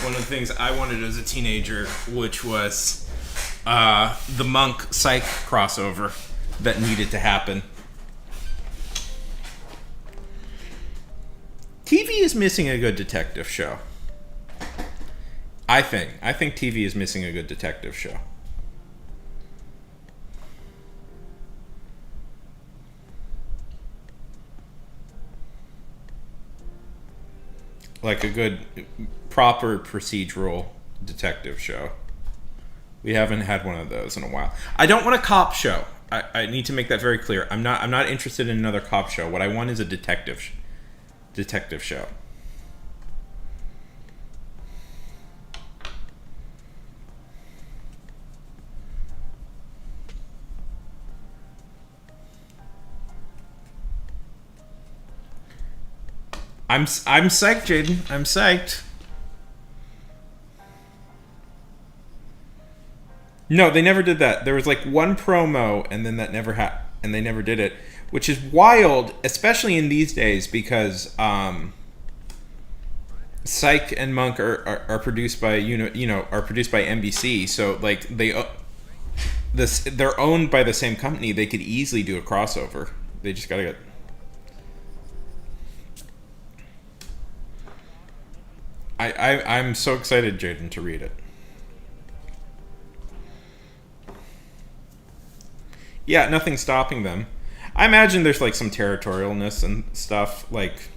Speaker 1: One of the things I wanted as a teenager, which was the Monk Psych crossover that needed to happen. TV is missing a good detective show. I think TV is missing a good detective show. Like a good, proper procedural detective show. We haven't had one of those in a while. I don't want a cop show. I need to make that very clear. I'm not interested in another cop show. What I want is a detective show. I'm psyched, Jaden. I'm psyched. No, they never did that. There was like one promo, and then that never happened, and they never did it, which is wild, especially in these days because Psych and Monk are produced by are produced by NBC. So like they're owned by the same company. They could easily do a crossover. They just gotta get. I'm so excited, Jaden, to read it. Yeah, nothing's stopping them. I imagine there's like some territorialness and stuff. Like,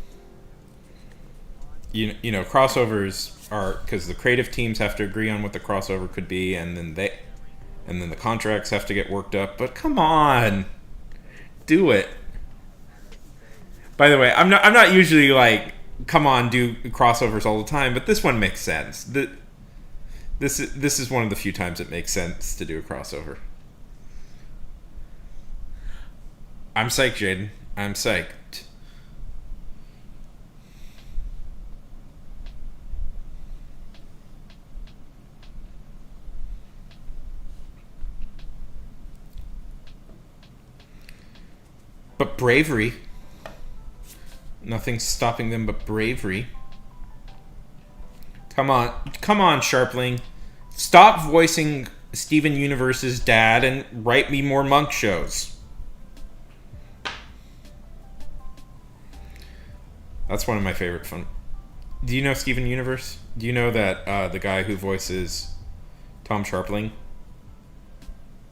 Speaker 1: you know, crossovers are because the creative teams have to agree on what the crossover could be, and then the contracts have to get worked up. But come on, do it. By the way, I'm not usually like, come on, do crossovers all the time, but this one makes sense. This is one of the few times it makes sense to do a crossover. I'm psyched, Jaden. I'm psyched. But bravery. Nothing's stopping them but bravery. Come on, Sharpling. Stop voicing Steven Universe's dad and write me more Monk shows. That's one of my favorite fun. Do you know Steven Universe? Do you know that the guy who voices Tom Sharpling,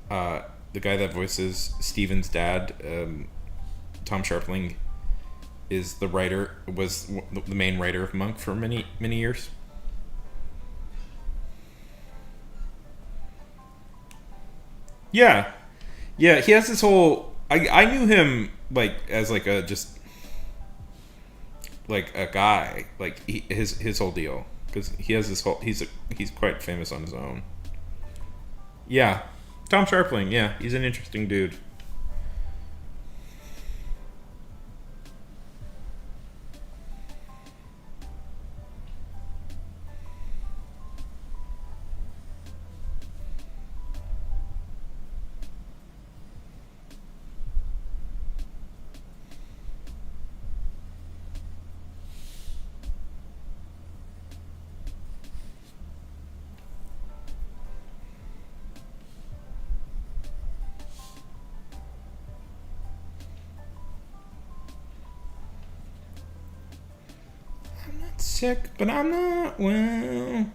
Speaker 1: the guy that voices Steven's dad, Tom Sharpling, is the main writer of Monk for many years. Yeah, yeah. He has this whole. I knew him like as like a just like a guy, like his whole deal, because he has this whole he's quite famous on his own. Yeah, Tom Sharpling. Yeah, he's an interesting dude. Sick, but I'm not well.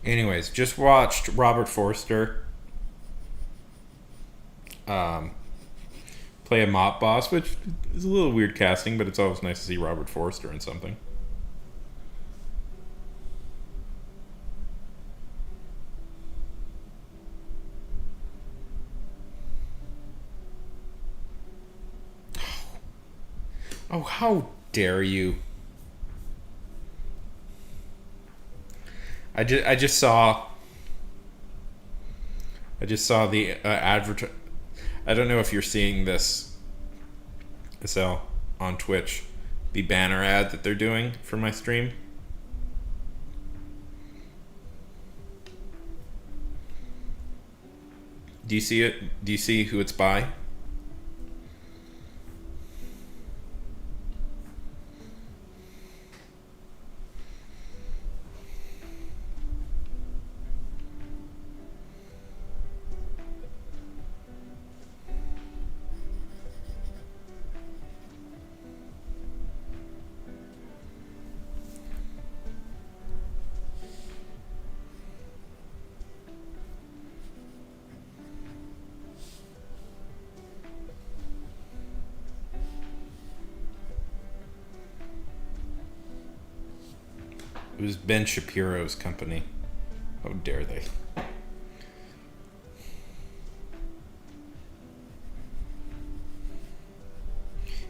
Speaker 1: Anyways. Just watched Robert Forster play a mop boss, which is a little weird casting, but it's always nice to see Robert Forster in something. Oh, how dare you! I just saw the advert. I don't know if you're seeing this, Estelle, on Twitch, the banner ad that they're doing for my stream. Do you see it? Do you see who it's by? It was Ben Shapiro's company. How dare they?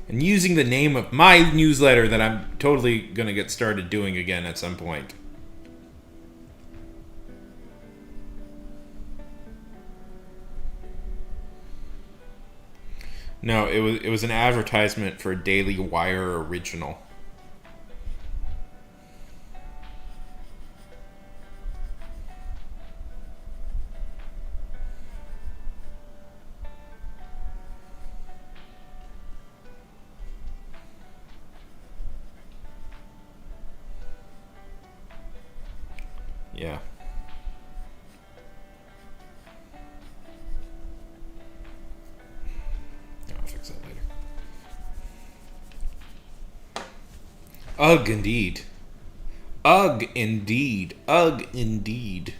Speaker 1: And using the name of my newsletter that I'm totally going to get started doing again at some point. No, it was an advertisement for a Daily Wire original. Yeah. I'll fix that later. Ugh, indeed. Ugh, indeed. Ugh, indeed.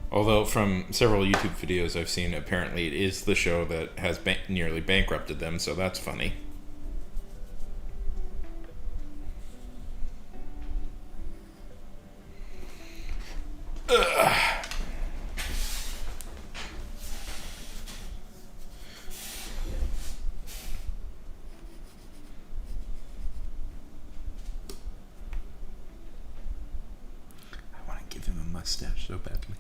Speaker 1: Although from several YouTube videos I've seen, apparently it is the show that has nearly bankrupted them, so that's funny. Ugh. I want to give him a mustache so badly.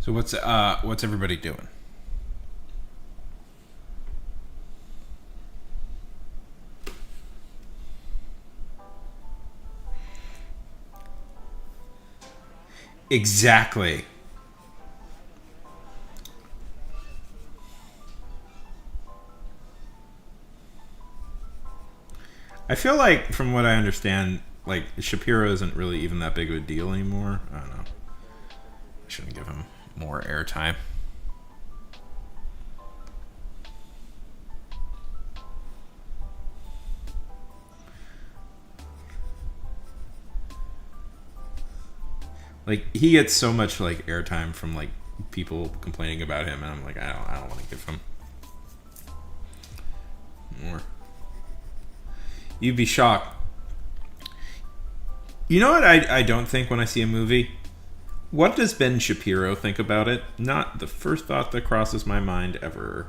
Speaker 1: So what's everybody doing? Exactly. I feel like, from what I understand, like Shapiro isn't really even that big of a deal anymore. I don't know. I shouldn't give him more airtime. Like, he gets so much like airtime from like people complaining about him, and I'm like, I don't want to give him more. You'd be shocked. You know what I don't think when I see a movie? What does Ben Shapiro think about it? Not the first thought that crosses my mind ever.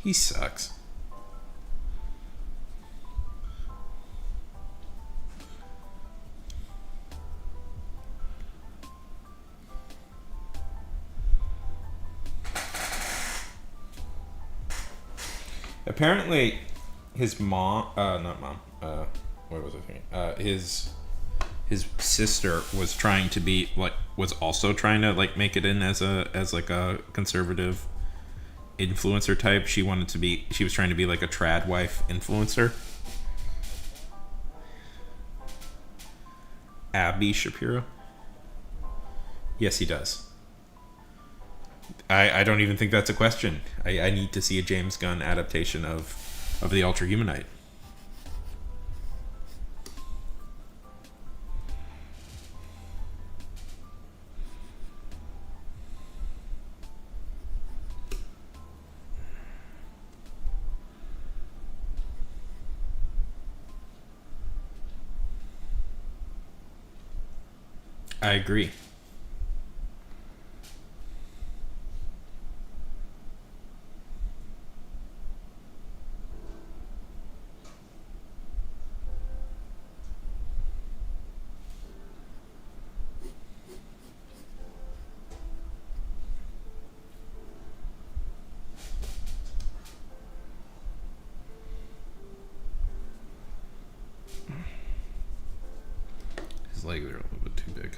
Speaker 1: He sucks. Apparently, his mom, not mom, what was I thinking? His sister was trying to be like, was also trying to like make it in as like a conservative influencer type. She was trying to be like a trad wife influencer. Abby Shapiro. Yes, he does. I don't even think that's a question. I need to see a James Gunn adaptation of the Ultra Humanite. I agree. His legs are a little bit too big.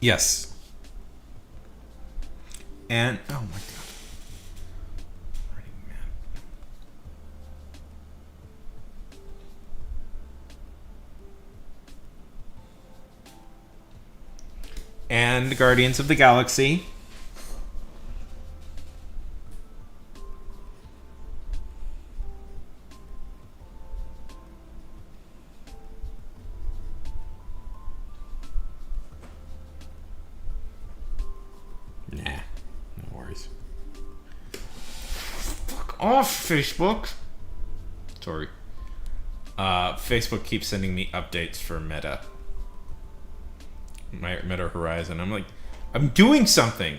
Speaker 1: Yes. And oh my god. And Guardians of the Galaxy. Nah, no worries. Fuck off, Facebook. Sorry. Facebook keeps sending me updates for Meta. My Meta Horizon. I'm like, I'm doing something.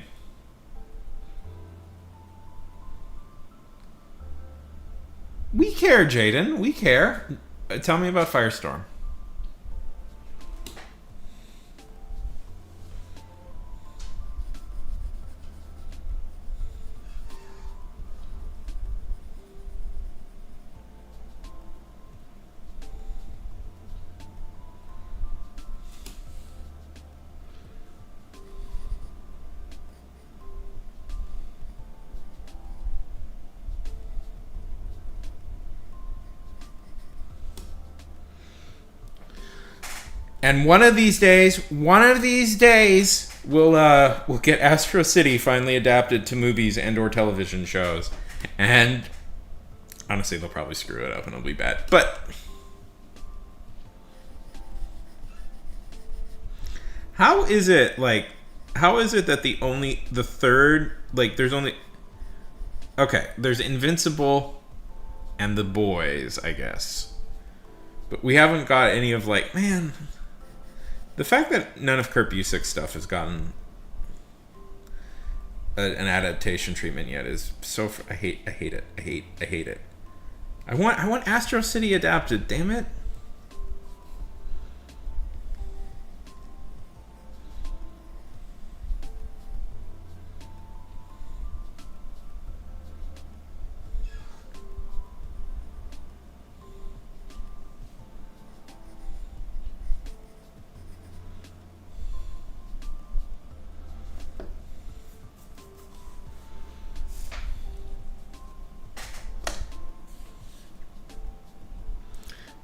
Speaker 1: We care, Jaden. We care. Tell me about Firestorm. And one of these days, we'll get Astro City finally adapted to movies and or television shows. And honestly, they'll probably screw it up and it'll be bad. But how is it that the third, like, there's only, okay, there's Invincible and The Boys, I guess. But we haven't got any of, like, man, the fact that none of Kurt Busiek's stuff has gotten an adaptation treatment yet is so. I hate it. I hate it. I want Astro City adapted. Damn it.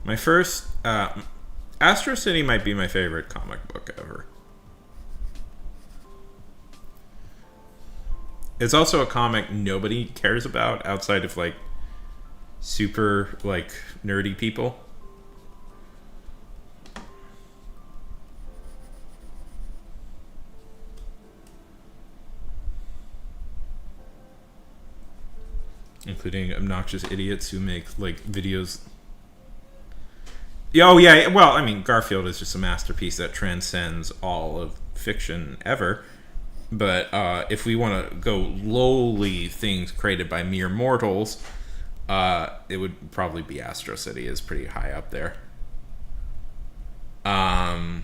Speaker 1: My first Astro City might be my favorite comic book ever. It's also a comic nobody cares about outside of like super like nerdy people. Including obnoxious idiots who make like videos. Oh yeah, well, I mean, Garfield is just a masterpiece that transcends all of fiction ever. But if we want to go lowly things created by mere mortals, it would probably be Astro City is pretty high up there. I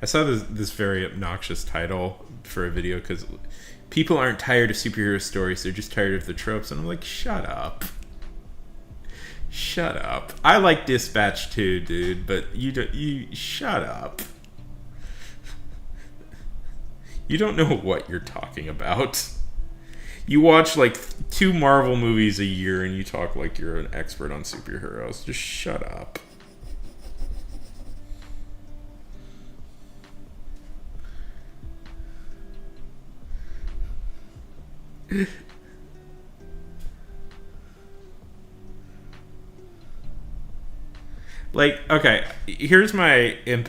Speaker 1: saw this very obnoxious title for a video because people aren't tired of superhero stories; they're just tired of the tropes. And I'm like, shut up, shut up. I like Dispatch too, dude, but you shut up. You don't know what you're talking about. You watch like 2 Marvel movies a year, and you talk like you're an expert on superheroes. Just shut up. Like, okay, here's my I'm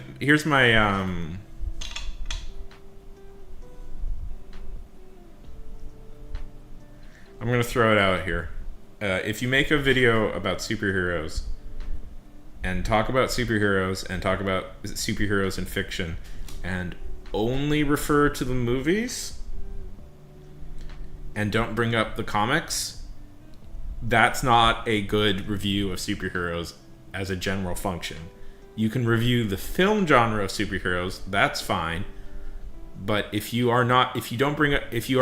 Speaker 1: gonna throw it out here. If you make a video about superheroes and talk about superheroes and talk about superheroes in fiction and only refer to the movies and don't bring up the comics, that's not a good review of superheroes as a general function. You can review the film genre of superheroes, that's fine. But if you are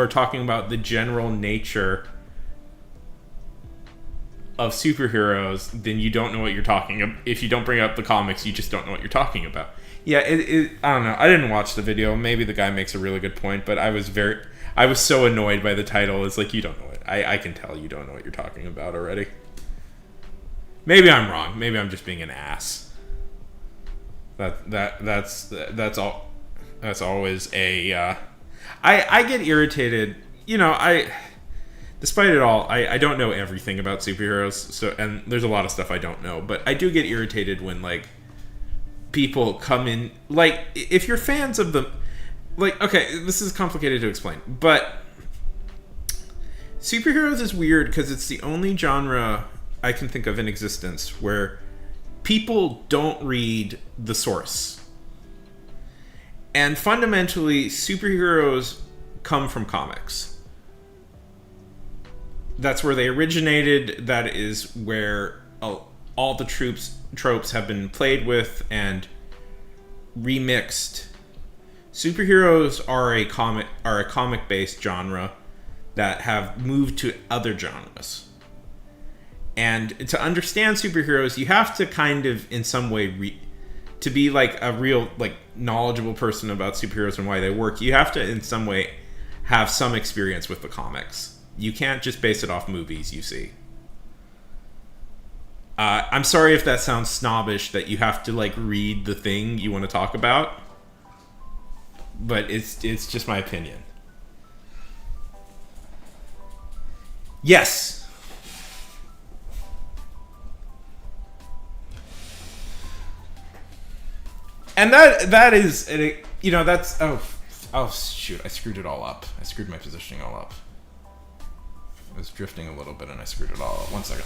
Speaker 1: talking about the general nature of superheroes, then you don't know what you're talking about. If you don't bring up the comics, you just don't know what you're talking about. Yeah, I don't know. I didn't watch the video. Maybe the guy makes a really good point, but I was so annoyed by the title. It's like, you don't know it. I can tell you don't know what you're talking about already. Maybe I'm wrong. Maybe I'm just being an ass. That's all. That's always a. I get irritated. You know, despite it all, I don't know everything about superheroes. So, and there's a lot of stuff I don't know, but I do get irritated when like people come in. Like, if you're fans of the, like, okay, this is complicated to explain, but superheroes is weird because it's the only genre I can think of in existence where people don't read the source. And fundamentally, superheroes come from comics. That's where they originated. That is where all the tropes have been played with and remixed. Superheroes are a comic-based genre that have moved to other genres. And to understand superheroes, you have to kind of, in some way, to be like a real like knowledgeable person about superheroes and why they work, you have to in some way have some experience with the comics. You can't just base it off movies you see. I'm sorry if that sounds snobbish that you have to like read the thing you want to talk about, but it's just my opinion. Yes. And that is, you know, that's, oh shoot, I screwed it all up. I screwed my positioning all up. I was drifting a little bit and I screwed it all up. 1 second.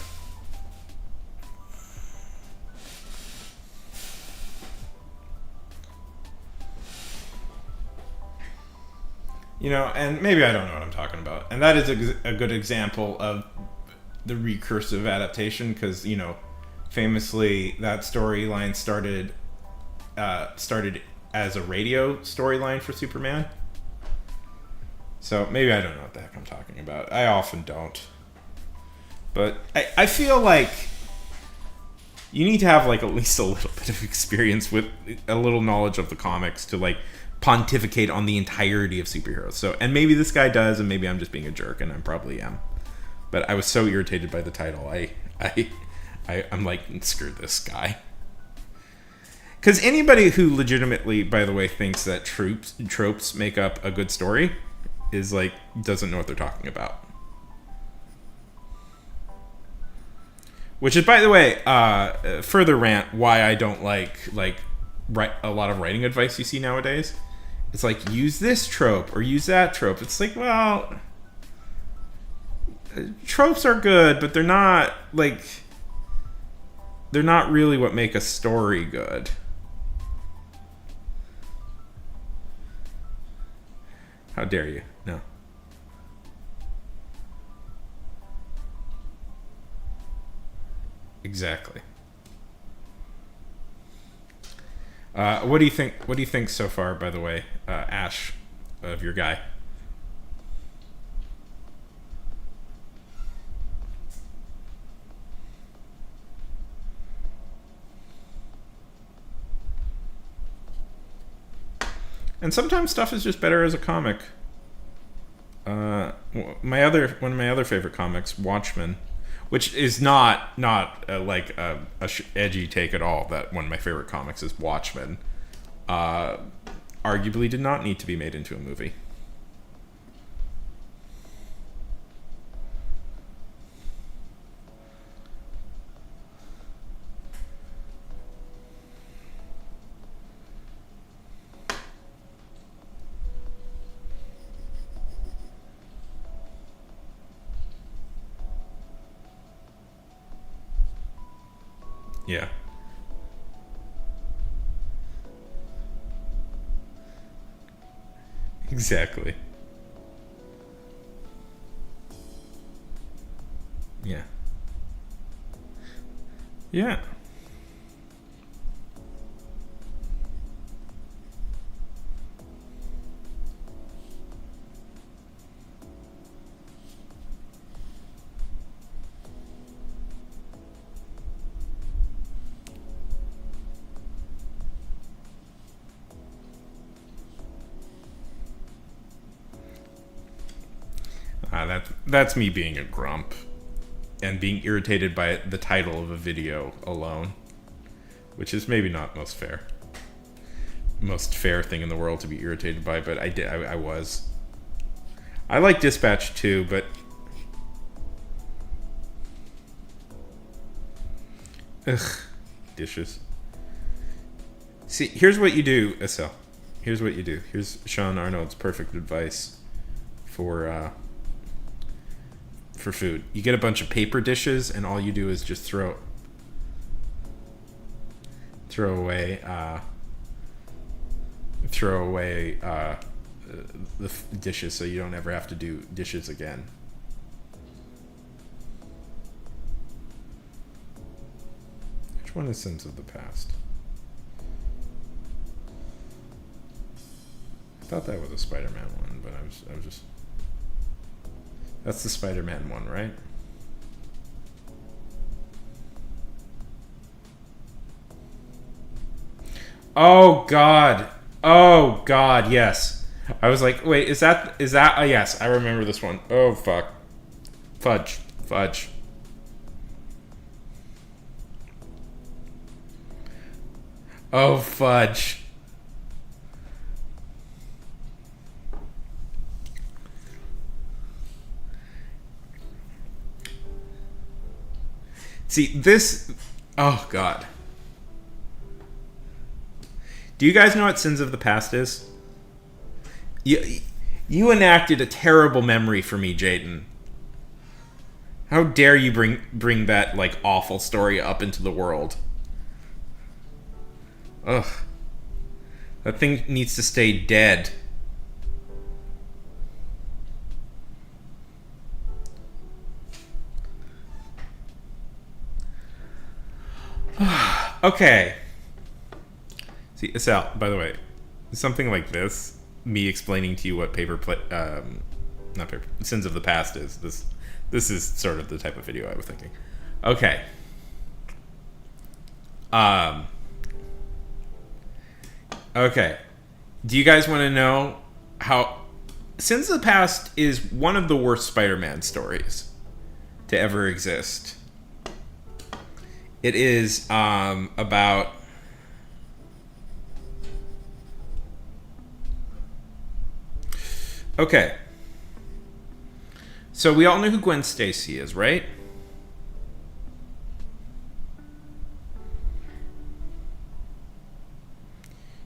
Speaker 1: You know, and maybe I don't know what I'm talking about. And that is a good example of the recursive adaptation because, you know, famously that storyline started as a radio storyline for Superman. So maybe I don't know what the heck I'm talking about. I often don't. But I feel like you need to have like at least a little bit of experience with a little knowledge of the comics to like pontificate on the entirety of superheroes. So, and maybe this guy does, and maybe I'm just being a jerk, and I probably am. But I was so irritated by the title. I'm like, screw this guy. Because anybody who legitimately, by the way, thinks that tropes make up a good story is like, doesn't know what they're talking about. Which is, by the way, further rant why I don't like write a lot of writing advice you see nowadays. It's like, use this trope or use that trope. It's like, well, tropes are good, but they're not really what make a story good. How dare you? No. Exactly. What do you think? What do you think so far? By the way, Ash, of your guy. And sometimes stuff is just better as a comic. One of my other favorite comics, Watchmen, which is not like a edgy take at all. That one of my favorite comics is Watchmen. Arguably did not need to be made into a movie. Yeah. Exactly. Yeah. Yeah. That's me being a grump and being irritated by the title of a video alone, which is maybe not most fair thing in the world to be irritated by, but I was. I like Dispatch too, but ugh, dishes. See, here's what you do, Estelle. Here's what you do. Here's Sean Arnold's perfect advice for food. You get a bunch of paper dishes, and all you do is just throw away the dishes, so you don't ever have to do dishes again. Which one is Sins of the Past? I thought that was a Spider-Man one, but I was just. That's the Spider-Man one, right? Oh God! Oh God! Yes. I was like, wait, is that? Yes, I remember this one. Oh fuck! Fudge. Oh fudge! See, this... Oh, God. Do you guys know what Sins of the Past is? You enacted a terrible memory for me, Jayden. How dare you bring that, like, awful story up into the world? Ugh. That thing needs to stay dead. Okay. See, Sal, by the way, something like this, me explaining to you what Sins of the Past is, this is sort of the type of video I was thinking. Okay. Okay. Do you guys want to know how Sins of the Past is one of the worst Spider-Man stories? to ever exist. It is about... Okay. So we all know who Gwen Stacy is, right?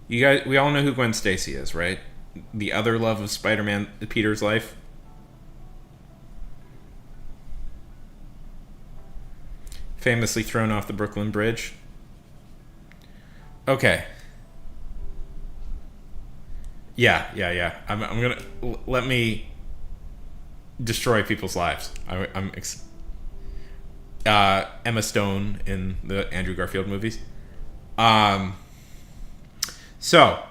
Speaker 1: You guys, we all know who Gwen Stacy is, right? The other love of Spider-Man, Peter's life. Famously thrown off the Brooklyn Bridge. Okay. Yeah. I'm gonna let me destroy people's lives. Emma Stone in the Andrew Garfield movies. So,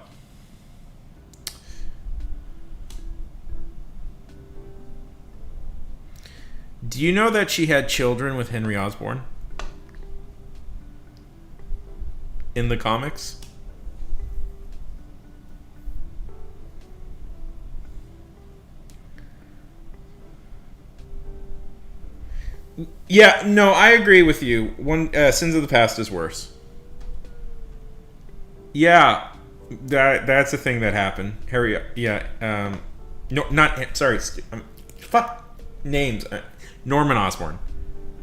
Speaker 1: do you know that she had children with Henry Osborn in the comics? Yeah, no, I agree with you. Sins of the Past is worse. Yeah, that's a thing that happened. Harry, yeah, no, not sorry. Fuck names. Norman Osborn.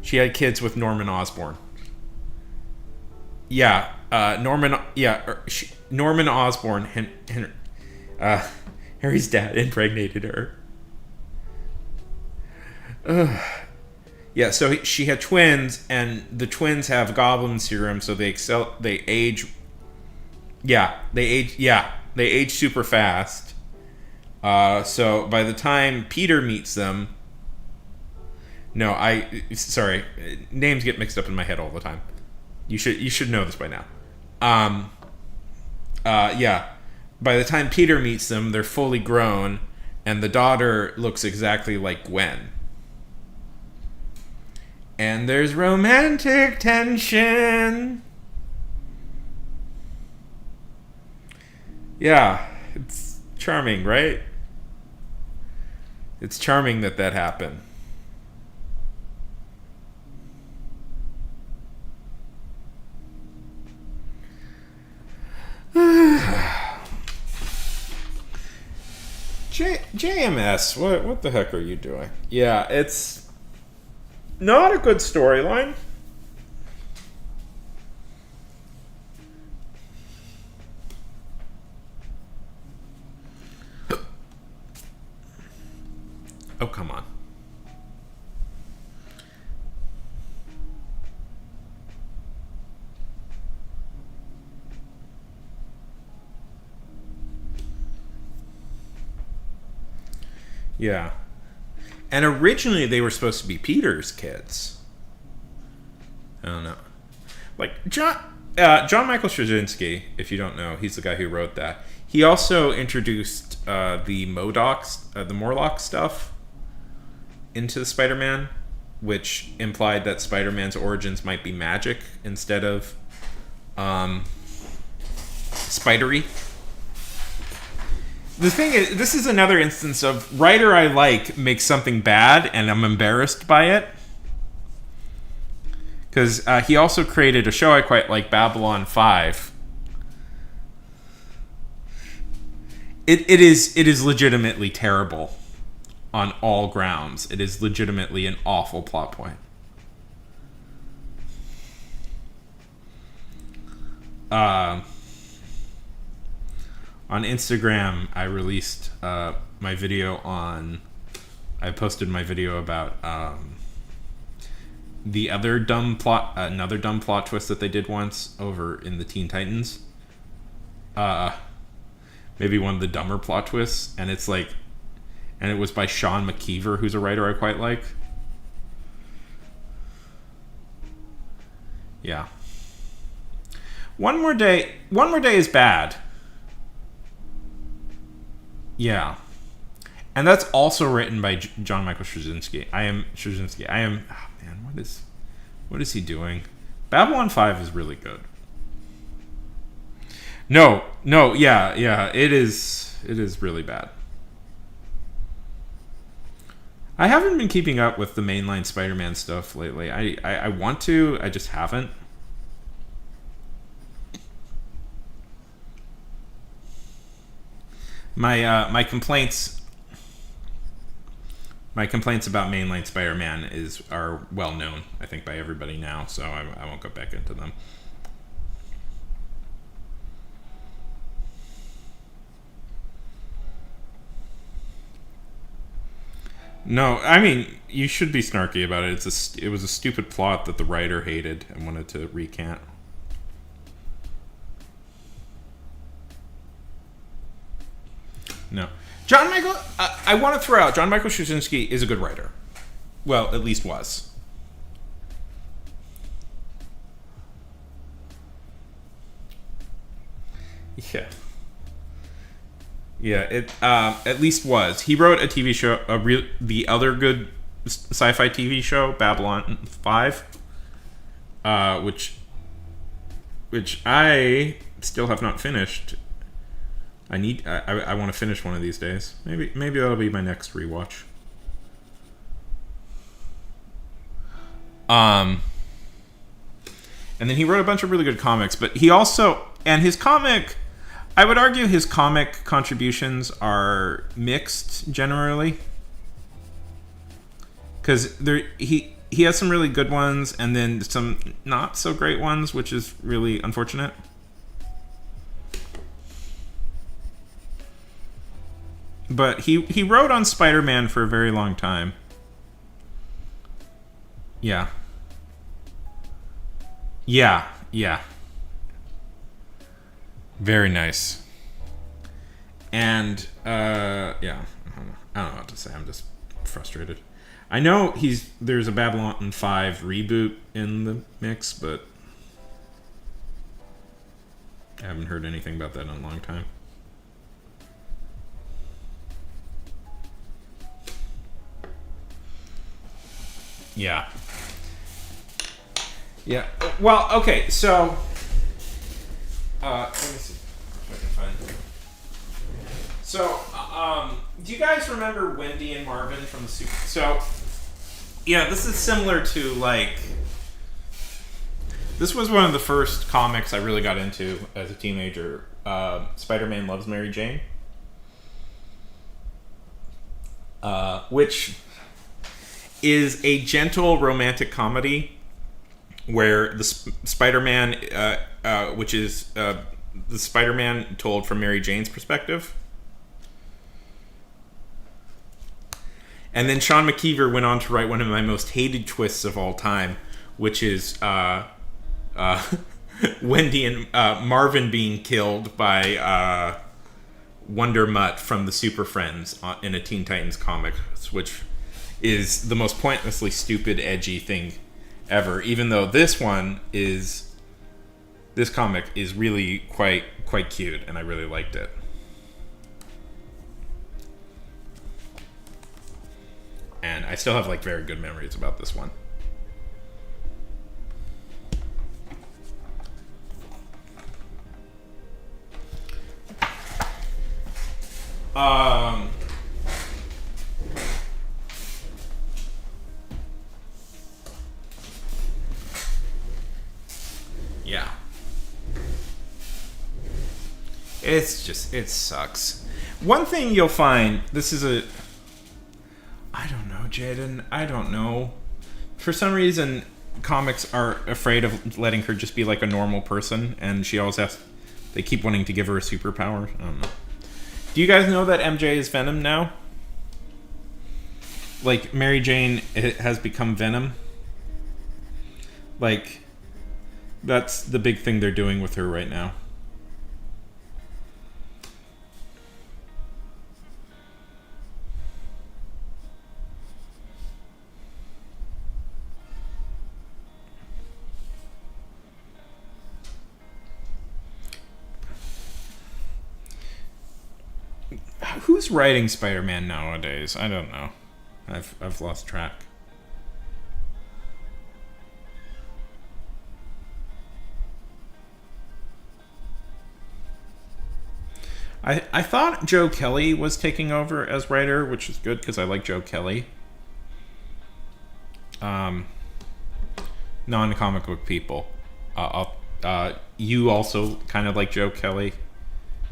Speaker 1: She had kids with Norman Osborn. Yeah, Norman. Yeah, Norman Osborn. Harry's dad impregnated her. Ugh. Yeah, so she had twins, and the twins have goblin serum, so they age. Yeah, they age super fast. So by the time Peter meets them, sorry, names get mixed up in my head all the time. You should know this by now. Yeah, by the time Peter meets them, they're fully grown, and the daughter looks exactly like Gwen. And there's romantic tension. Yeah, it's charming, right? It's charming that happened. JMS, what the heck are you doing? Yeah, it's not a good storyline. Oh, come on. Yeah. And originally they were supposed to be Peter's kids. I don't know. Like John Michael Straczynski, if you don't know, he's the guy who wrote that. He also introduced the Morlock stuff into Spider-Man, which implied that Spider-Man's origins might be magic instead of spidery. The thing is, this is another instance of writer I like makes something bad and I'm embarrassed by it. Because he also created a show I quite like, Babylon 5. It is legitimately terrible on all grounds. It is legitimately an awful plot point. On Instagram, I released my video on... I posted my video about another dumb plot twist that they did once over in the Teen Titans. Maybe one of the dumber plot twists, and it was by Sean McKeever, who's a writer I quite like. Yeah. One More Day is bad. Yeah. And that's also written by John Michael Straczynski. Oh man, what is he doing? Babylon 5 is really good. No, yeah, it is really bad. I haven't been keeping up with the mainline Spider-Man stuff lately. I want to, I just haven't. My complaints about mainline Spider-Man are well known, I think, by everybody now, so I won't go back into them. No, I mean, you should be snarky about it. It was a stupid plot that the writer hated and wanted to recant. No. John Michael, I want to throw out, John Michael Straczynski is a good writer. Well, at least was. Yeah. Yeah, it at least was. He wrote a TV show, the other good sci-fi TV show, Babylon 5, which I still have not finished. I want to finish one of these days. Maybe that'll be my next rewatch. And then he wrote a bunch of really good comics, but he also, and his comic, I would argue his comic contributions are mixed generally, because he has some really good ones and then some not so great ones, which is really unfortunate. But he wrote on Spider-Man for a very long time. Yeah. Yeah. Very nice. And, yeah. I don't know what to say. I'm just frustrated. I know there's a Babylon 5 reboot in the mix, but I haven't heard anything about that in a long time. Yeah. Yeah. Well, okay, so let me see if I can find it. So, do you guys remember Wendy and Marvin from the Super? So, yeah, this is similar to, like, this was one of the first comics I really got into as a teenager. Spider-Man Loves Mary Jane, which is a gentle romantic comedy where the Spider-Man, which is the Spider-Man told from Mary Jane's perspective. And then Sean McKeever went on to write one of my most hated twists of all time, which is Wendy and Marvin being killed by Wonder Mutt from the Super Friends in a Teen Titans comic, which is the most pointlessly stupid, edgy thing ever. Even though this comic is really quite cute, and I really liked it. And I still have, like, very good memories about this one. Yeah. It sucks. One thing you'll find, I don't know, Jaden. I don't know. For some reason, comics are afraid of letting her just be like a normal person, and she always they keep wanting to give her a superpower. I don't know. Do you guys know that MJ is Venom now? Like, Mary Jane has become Venom. Like, that's the big thing they're doing with her right now. Who's writing Spider-Man nowadays? I don't know. I've lost track. I thought Joe Kelly was taking over as writer, which is good because I like Joe Kelly. um, non-comic book people. You also kind of like Joe Kelly,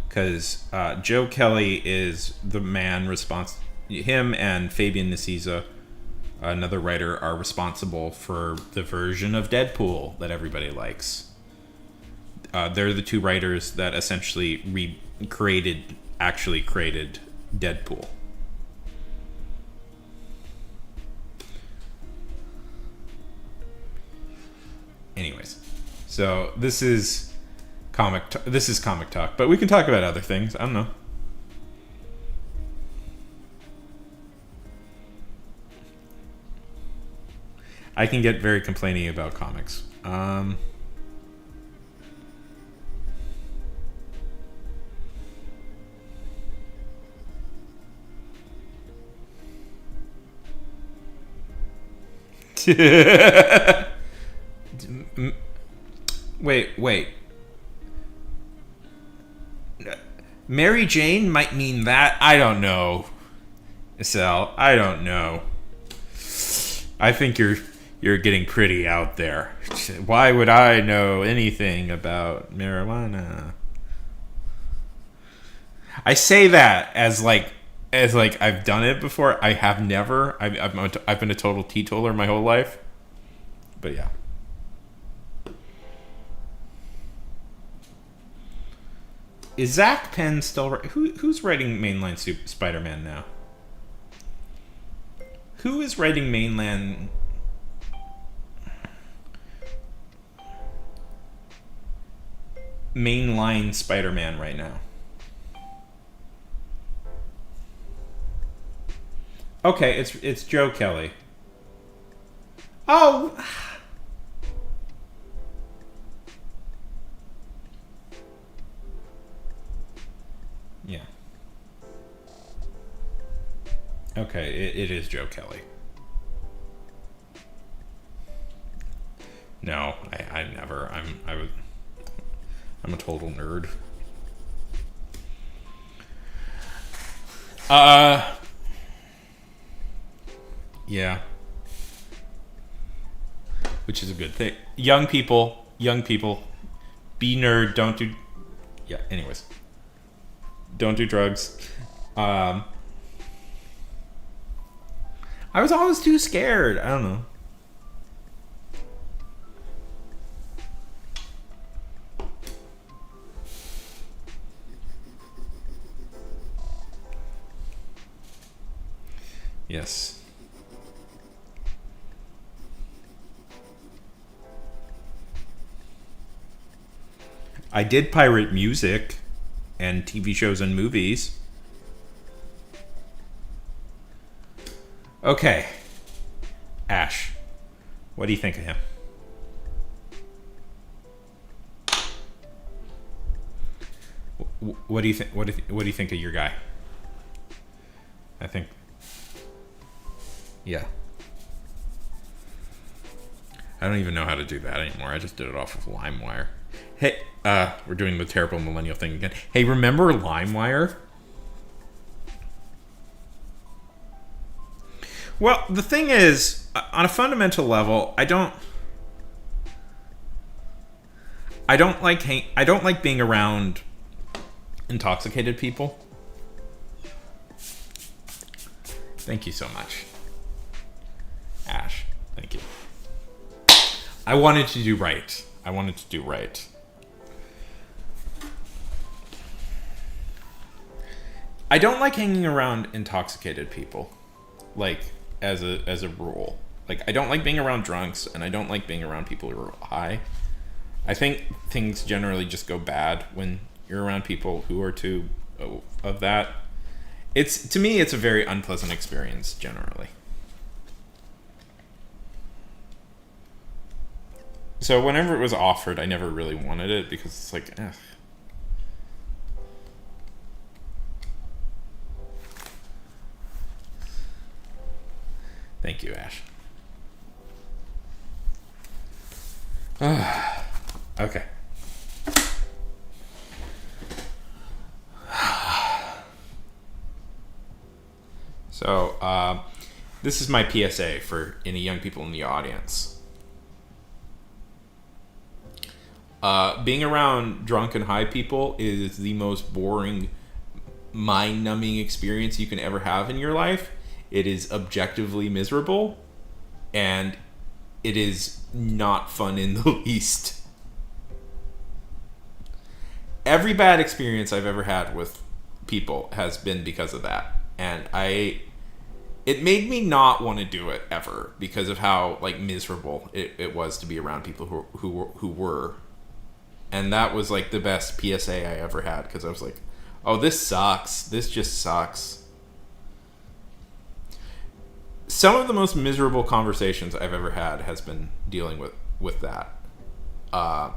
Speaker 1: because Joe Kelly is the man responsible. Him and Fabian Nicieza, another writer, are responsible for the version of Deadpool that everybody likes. They're the two writers that essentially actually created Deadpool. Anyways, so this is comic talk, but we can talk about other things. I don't know. I can get very complaining about comics. Wait. Mary Jane might mean that. I don't know. Estelle, I don't know. I think you're getting pretty out there. Why would I know anything about marijuana? I say that as like I've done it before. I have never. I've been a total teetotaler my whole life. But yeah. Is Zach Penn still who's writing mainline Spider-Man now? Who is writing mainline Spider-Man right now? Okay, it's Joe Kelly. Oh, yeah. Okay, it is Joe Kelly. No, I never. I'm a total nerd. Yeah. Which is a good thing. Young people, be nerd. Don't do. Yeah. Anyways, don't do drugs. I was always too scared. I don't know. Yes. I did pirate music and TV shows and movies. Okay. Ash, what do you think of him? What do you think? What do you think of your guy? I think. Yeah. I don't even know how to do that anymore. I just did it off of LimeWire. Hey, we're doing the terrible millennial thing again. Hey, remember LimeWire? Well, the thing is, on a fundamental level, I don't I don't like being around intoxicated people. Thank you so much, Ash. Thank you. I wanted to do right. I don't like hanging around intoxicated people, like as a rule. Like I don't like being around drunks, and I don't like being around people who are high. I think things generally just go bad when you're around people who are too of that. To me, it's a very unpleasant experience generally. So whenever it was offered, I never really wanted it because it's like, eh. Thank you, Ash. Okay. So, This is my PSA for any young people in the audience. Being around drunk and high people is the most boring, mind-numbing experience you can ever have in your life. It is objectively miserable, and it is not fun in the least. Every bad experience I've ever had with people has been because of that, and it made me not want to do it ever because of how like miserable it was to be around people who were. And that was like the best PSA I ever had, because I was like, oh, this sucks. This just sucks. Some of the most miserable conversations I've ever had has been dealing with that. I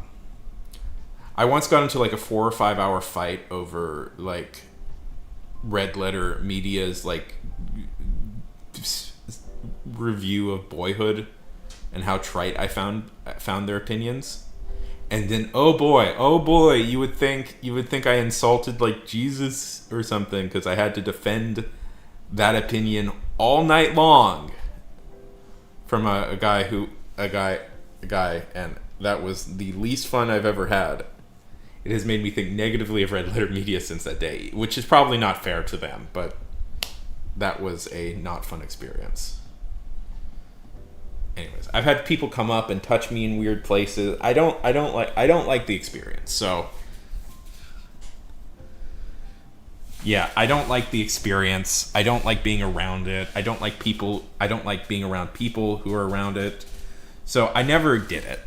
Speaker 1: once got into like a 4 or 5 hour fight over like Red Letter Media's like review of Boyhood and how trite I found their opinions. And then oh boy, you would think I insulted like Jesus or something because I had to defend that opinion all night long from a guy, and that was the least fun I've ever had. It has made me think negatively of Red Letter Media since that day, which is probably not fair to them, but that was a not fun experience. Anyways, I've had people come up and touch me in weird places. I don't like the experience. So yeah, I don't like the experience. I don't like being around it. I don't like being around people who are around it. So I never did it.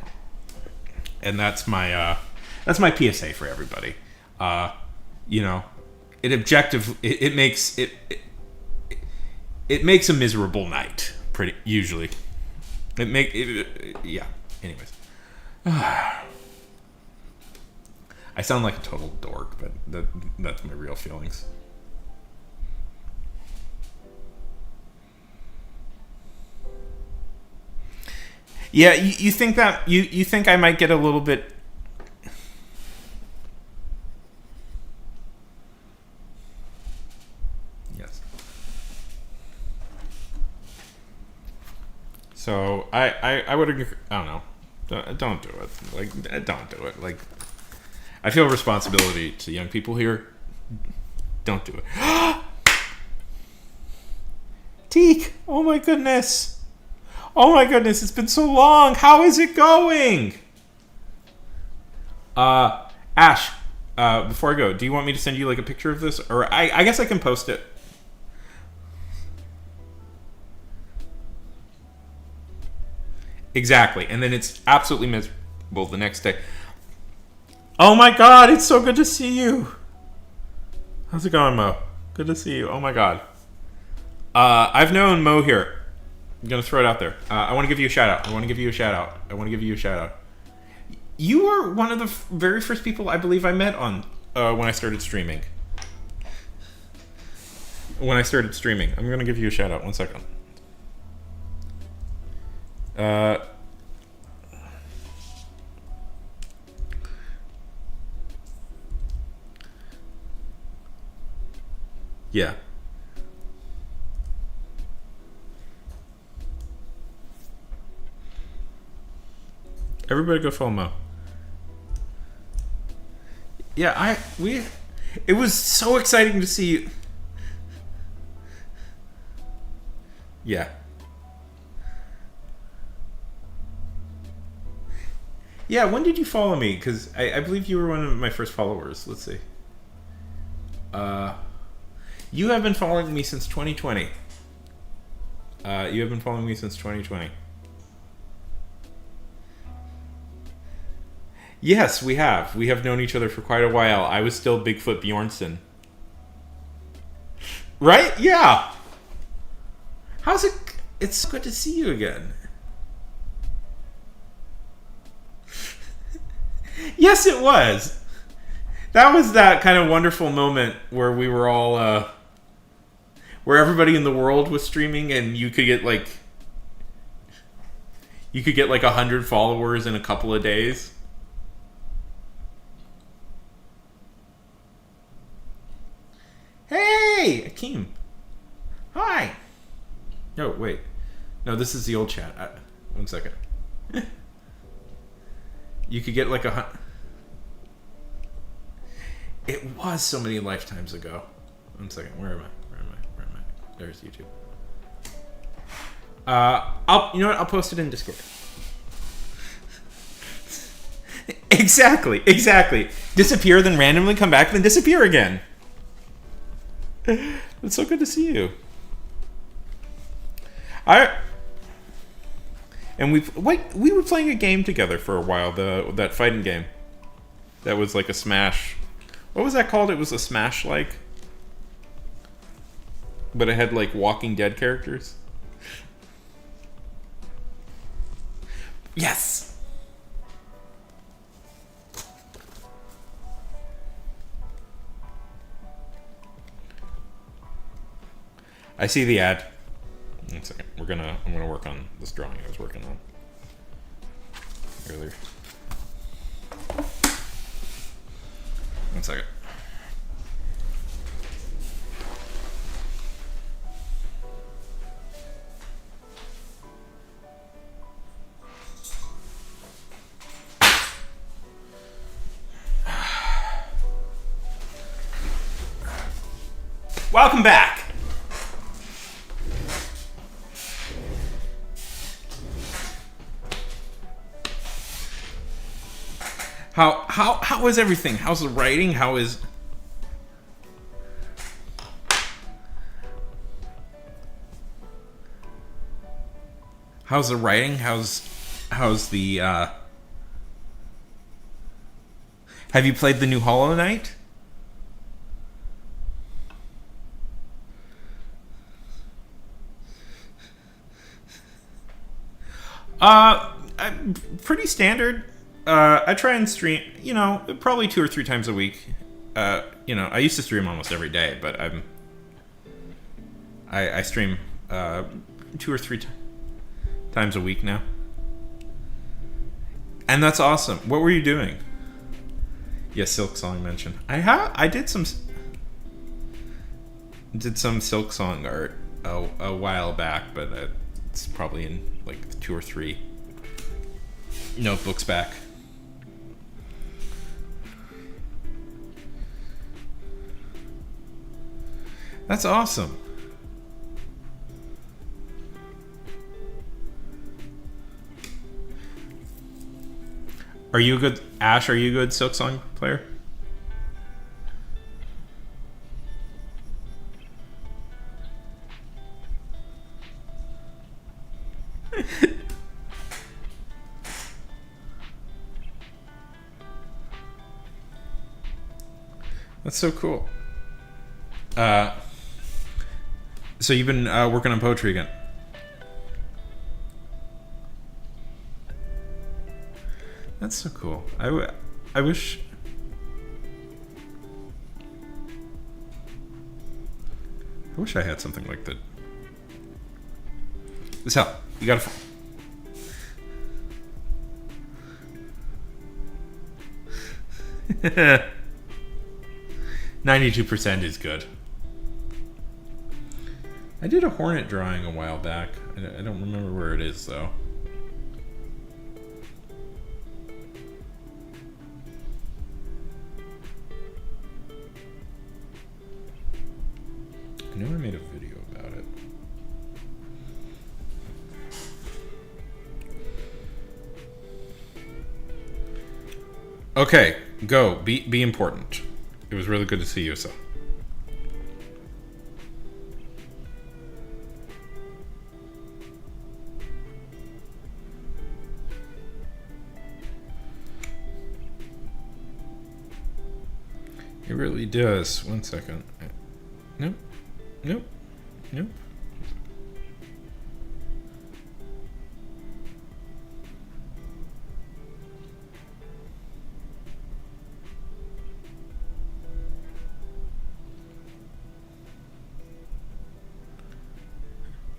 Speaker 1: And that's my PSA for everybody. It makes a miserable night pretty usually. Yeah. Anyways, I sound like a total dork, but that's my real feelings. Yeah, you think that you think I might get a little bit. Yes. So I would agree. I don't know. Don't do it. Like, don't do it. Like, I feel responsibility to young people here. Don't do it. Teak! Oh my goodness! Oh my goodness! It's been so long. How is it going? Ash. Before I go, do you want me to send you like a picture of this, or I guess I can post it. Exactly, and then it's absolutely miserable the next day. Oh my god, it's so good to see you. How's it going, Mo? Good to see you. Oh my god. I've known Mo here. I'm gonna throw it out there. I want to give you a shout out. You were one of the very first people I believe I met on when I started streaming. I'm gonna give you a shout out. 1 second. Yeah. Everybody go follow Mo. Yeah, it was so exciting to see you. Yeah. Yeah, when did you follow me? Because I believe you were one of my first followers. Let's see. You have been following me since 2020. Yes, we have. We have known each other for quite a while. I was still Bigfoot Bjornsson. Right? Yeah. How's it? It's good to see you again. Yes, it was. That was that kind of wonderful moment where we were all, where everybody in the world was streaming, and you could get like 100 followers in a couple of days. Hey, Akeem. Hi. Oh, wait. No, this is the old chat. 1 second. You could get like It was so many lifetimes ago. 1 second. Where am I? There's YouTube. You know what? I'll post it in Discord. Exactly. Disappear, then randomly come back, then disappear again. It's so good to see you. And we were playing a game together for a while. That fighting game. That was like a Smash. What was that called? It was a Smash like. But it had like Walking Dead characters. Yes. I see the ad. 1 second. I'm gonna work on this drawing I was working on earlier. 1 second. Welcome back. How is everything? How's the writing? How's the writing? How's the Have you played the new Hollow Knight? Pretty standard. I try and stream, probably 2 or 3 times a week. I used to stream almost every day, but I stream 2 or 3 times a week now. And that's awesome. What were you doing? Yes, Silk Song mentioned. I did some Silk Song art a while back, but it's probably in like 2 or 3 notebooks back. That's awesome. Are you a good Ash? Are you a good Silk Song player? That's so cool. So you've been working on poetry again? That's so cool. I wish. I wish I had something like that. This hell. You gotta. 92% is good. I did a Hornet drawing a while back. I don't remember where it is, though. I know I made a video about it. Okay, go. Be important. It was really good to see you, so. It really does. 1 second. Nope. Nope. Nope.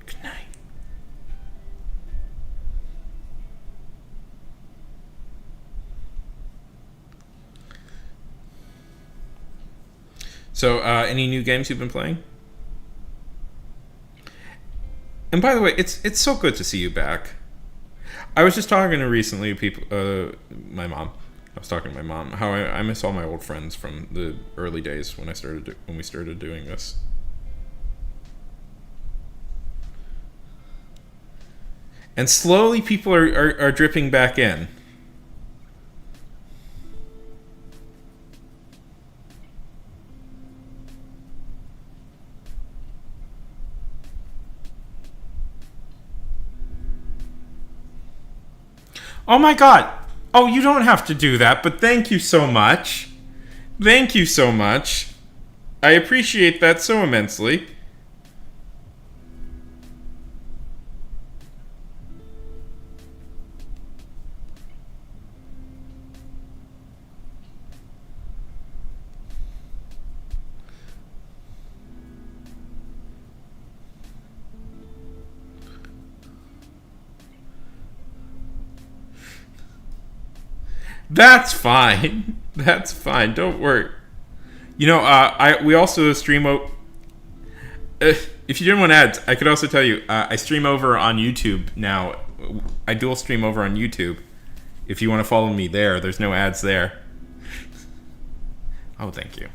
Speaker 1: Good night. So, any new games you've been playing? And by the way, it's so good to see you back. I was just talking to recently people, my mom. I was talking to my mom how I miss all my old friends from the early days when when we started doing this. And slowly people are dripping back in. Oh my god. Oh, you don't have to do that, but thank you so much. Thank you so much. I appreciate that so immensely. That's fine. That's fine. Don't worry. You know, we also stream. If you didn't want ads, I could also tell you I stream over on YouTube now. I dual stream over on YouTube. If you want to follow me there, there's no ads there. Oh, thank you.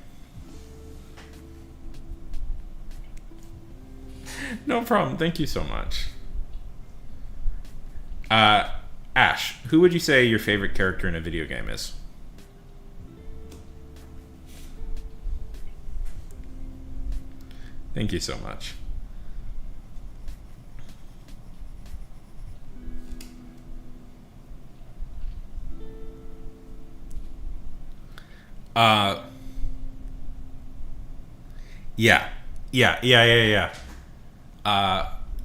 Speaker 1: No problem. Thank you so much. Ash, who would you say your favorite character in a video game is? Thank you so much. Uh, yeah, yeah.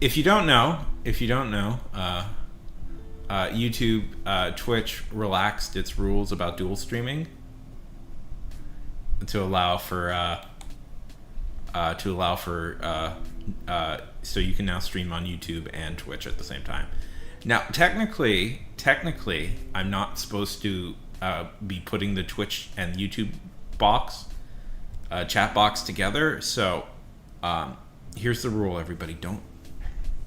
Speaker 1: If you don't know, YouTube, Twitch relaxed its rules about dual streaming to allow for so you can now stream on YouTube and Twitch at the same time. Now, technically, I'm not supposed to be putting the Twitch and YouTube chat box together. So, here's the rule, everybody: don't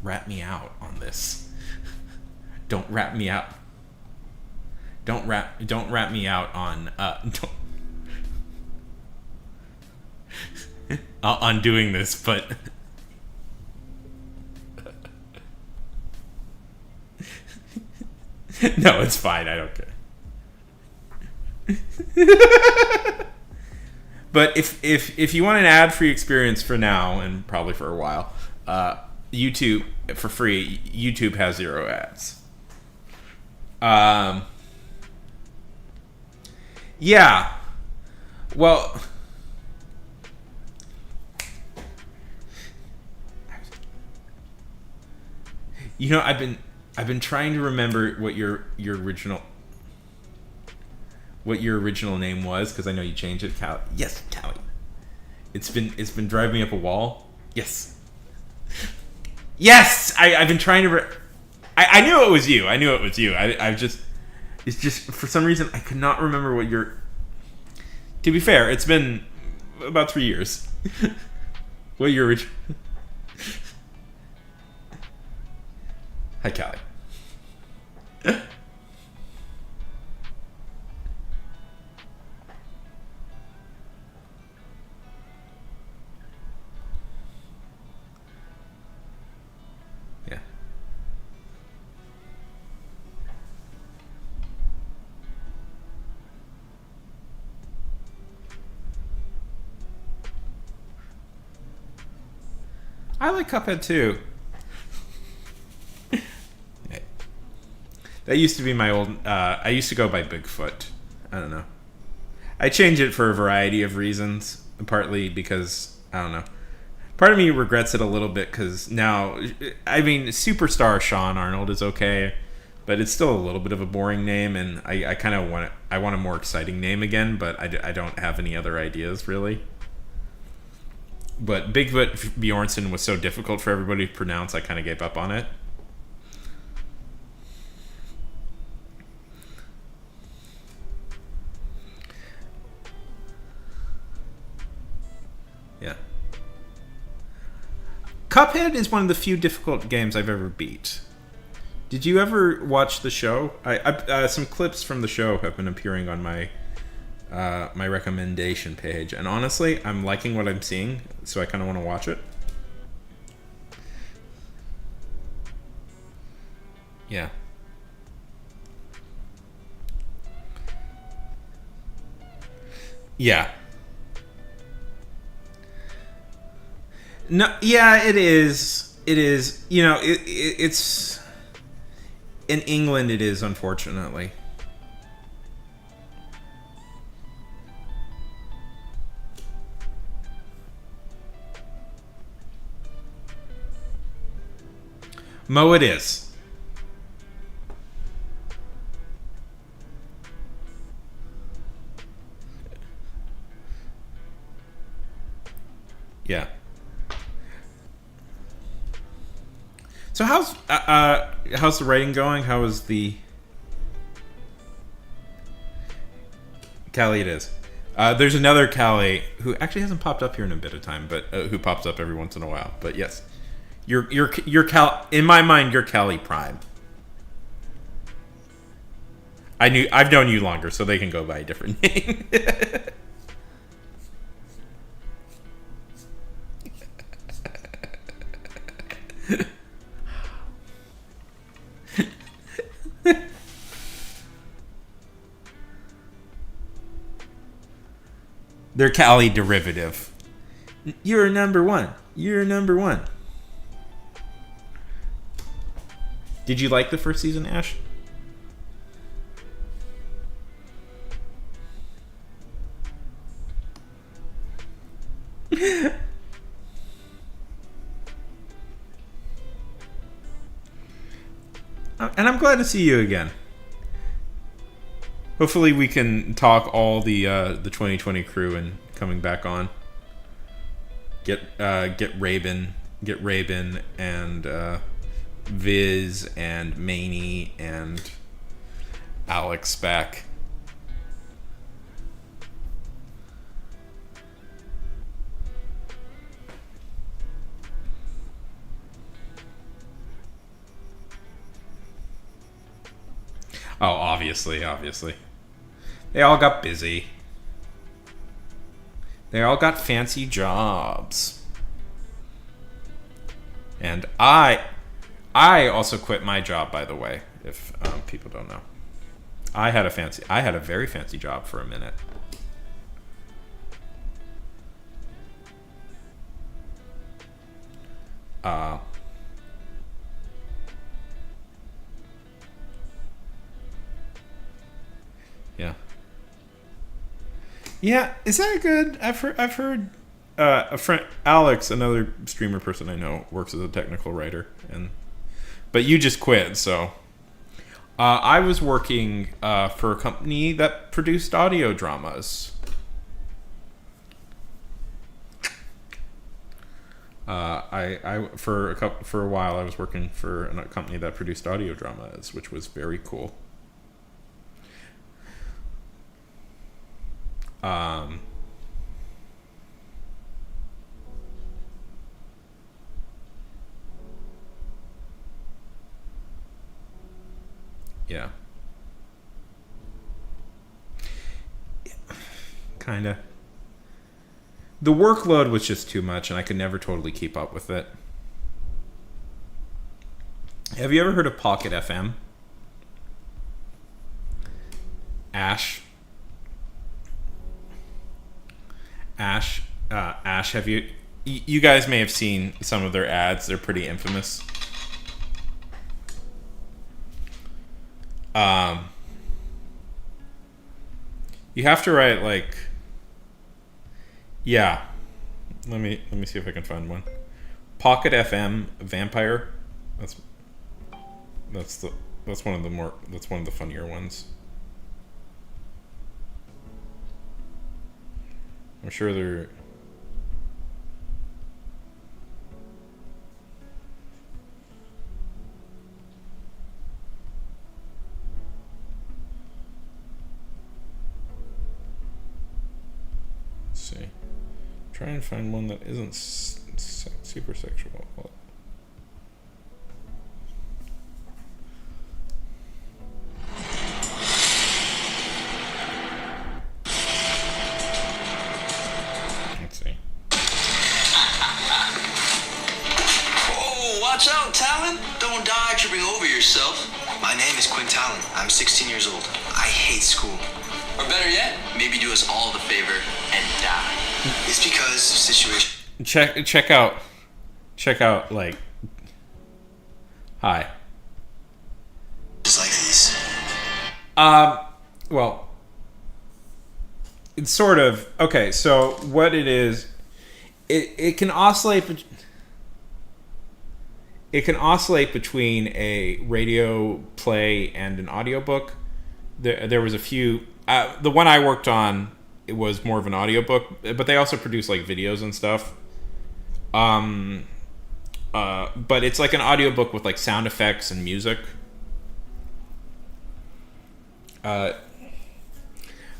Speaker 1: rat me out on this. Don't rat me out. Don't rat me out on on doing this, but no, it's fine. I don't care. But if you want an ad-free experience for now and probably for a while, YouTube for free. YouTube has 0 ads. Yeah. Well, you know, I've been trying to remember what your original name was, because I know you changed it. Callie. Yes, Callie. It's been driving me up a wall. Yes. Yes, I've been trying to. I knew it was you. It's just for some reason I could not remember what your. To be fair, it's been about 3 years. What your original. Hi, Callie. Yeah. I like Cuphead too. That used to be my old. I used to go by Bigfoot. I don't know. I changed it for a variety of reasons. Partly because I don't know. Part of me regrets it a little bit because now, I mean, Superstar Sean Arnold is okay, but it's still a little bit of a boring name, and I kind of want it. I want a more exciting name again, but I don't have any other ideas really. But Bigfoot Bjornsson was so difficult for everybody to pronounce, I kind of gave up on it. Yeah. Cuphead is one of the few difficult games I've ever beat. Did you ever watch the show? Some clips from the show have been appearing on my my recommendation page, and honestly, I'm liking what I'm seeing, so I kind of want to watch it. Yeah. Yeah. No, yeah, it is. It is. You know, it's in England. It is, unfortunately. Mo, it is. Yeah. So how's the writing going? How is the Callie? It is. There's another Callie who actually hasn't popped up here in a bit of time, but who pops up every once in a while. But yes, you're Cal. In my mind, you're Callie Prime. I've known you longer, so they can go by a different name. They're Callie derivative. You're number one. You're number one. Did you like the first season, Ash? And I'm glad to see you again. Hopefully, we can talk all the 2020 crew and coming back on. Get Rabin and Viz and Maney and Alex back. Oh, obviously. They all got busy. They all got fancy jobs. And I also quit my job, by the way, if people don't know. I had a very fancy job for a minute. Yeah. Yeah, is that good? I've heard a friend Alex, another streamer person I know, works as a technical writer, but you just quit, so I was working for a company that produced audio dramas. For a while I was working for a company that produced audio dramas, which was very cool. Yeah. Kinda. The workload was just too much, and I could never totally keep up with it. Have you ever heard of Pocket FM? Ash? Ash, have you... You guys may have seen some of their ads. They're pretty infamous. You have to write, like... Yeah. Let me see if I can find one. Pocket FM Vampire. That's one of the funnier ones. I'm sure they're... Let's see. Try and find one that isn't sexy. Super sexual. Let's see.
Speaker 2: Oh, watch out, Talon. Don't die tripping over yourself.
Speaker 3: My name is Quinn Talon. I'm 16 years old. I hate school.
Speaker 2: Or better yet, maybe do us all the favor and die.
Speaker 3: It's because of situation.
Speaker 1: Check out like. Hi.
Speaker 3: Just like these.
Speaker 1: Well, it's sort of okay. So what it is, it can oscillate. It can oscillate between a radio play and an audiobook. There was a few. The one I worked on, it was more of an audiobook, but they also produce like videos and stuff. But it's like an audiobook with like sound effects and music. The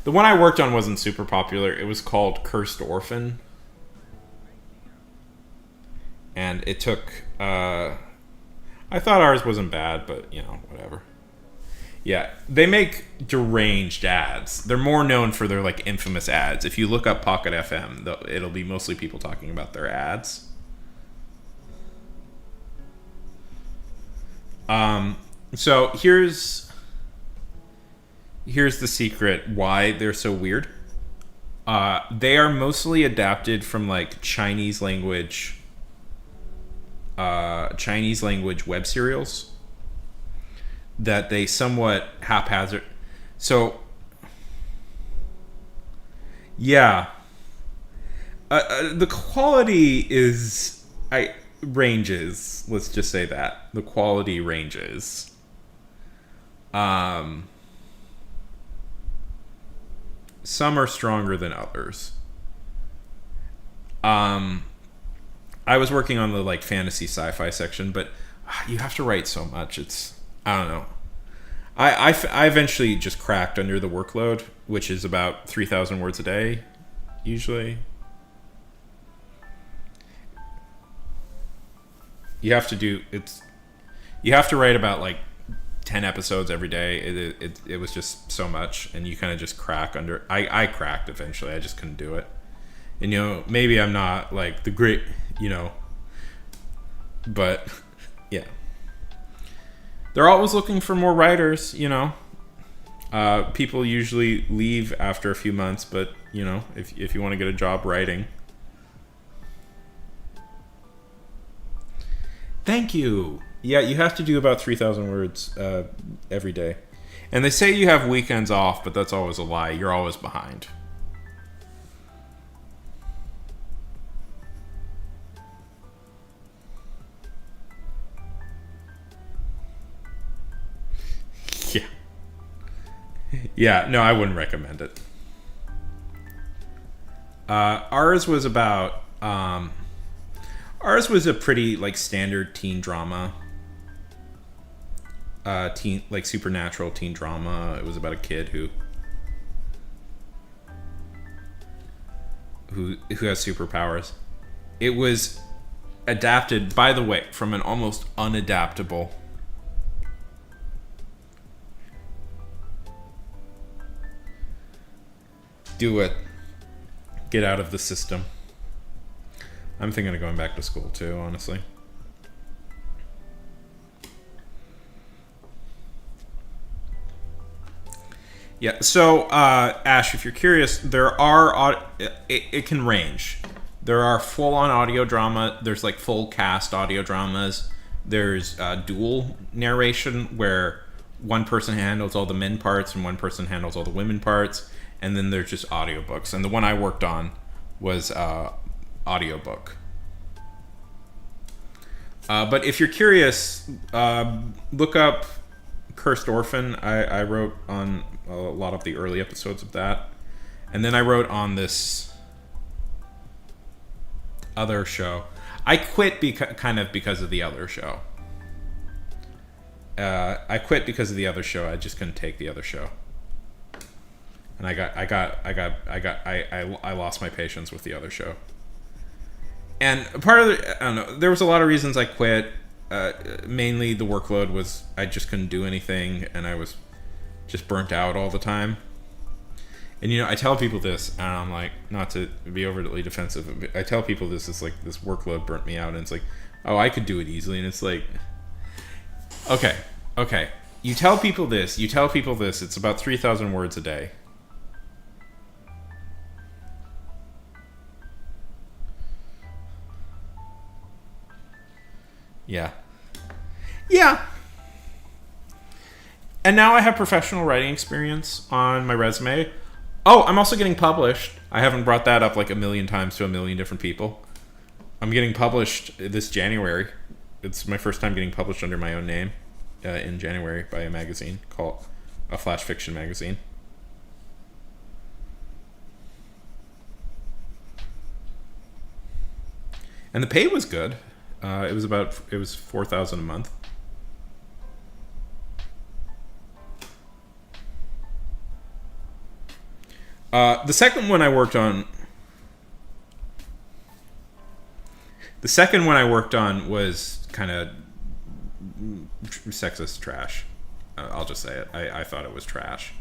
Speaker 1: one I worked on wasn't super popular. It was called Cursed Orphan. And it took... I thought ours wasn't bad, but, you know, whatever. Yeah, they make deranged ads. They're more known for their, like, infamous ads. If you look up Pocket FM, it'll be mostly people talking about their ads. So here's the secret why they're so weird. They are mostly adapted from like Chinese language web serials that they somewhat haphazard. So yeah, the quality ranges. Let's just say that the quality ranges. Some are stronger than others. I was working on the like fantasy sci-fi section, but you have to write so much. It's, I don't know. I eventually just cracked under the workload, which is about 3,000 words a day, usually. You have to write about like 10 episodes every day. It was just so much, and you kind of just crack under. I cracked eventually. I just couldn't do it. And you know, maybe I'm not like the great, you know, but yeah, they're always looking for more writers. You know, people usually leave after a few months, but you know, if you want to get a job writing. Thank you. Yeah, you have to do about 3,000 words every day. And they say you have weekends off, but that's always a lie. You're always behind. Yeah. Yeah, no, I wouldn't recommend it. Ours was about... ours was a pretty, like, standard teen drama. Supernatural teen drama. It was about a kid who has superpowers. It was adapted, by the way, from an almost unadaptable do it. Get out of the system. I'm thinking of going back to school too, honestly. Yeah, so Ash, if you're curious, there are it can range. There are full-on audio drama. There's like full cast audio dramas. There's dual narration where one person handles all the men parts and one person handles all the women parts, and then there's just audiobooks. And the one I worked on was audiobook. But if you're curious, look up Cursed Orphan. I wrote on a lot of the early episodes of that, and then I wrote on this other show. I quit kind of because of the other show. I quit because of the other show. I just couldn't take the other show, and I lost my patience with the other show. And part of the, I don't know, there was a lot of reasons I quit. Mainly the workload was I just couldn't do anything, and I was just burnt out all the time. And I tell people this, and I'm like, not to be overly defensive, but I tell people this like this workload burnt me out, and it's like, oh, I could do it easily, and it's like, okay, you tell people this, it's about 3,000 words a day. Yeah. And now I have professional writing experience on my resume. Oh, I'm also getting published. I haven't brought that up like a million times to a million different people. I'm getting published this January. It's my first time getting published under my own name in January by a magazine called a Flash Fiction magazine. And the pay was good. It was $4,000 a month. The second one I worked on was kind of sexist trash. I'll just say it. I thought it was trash.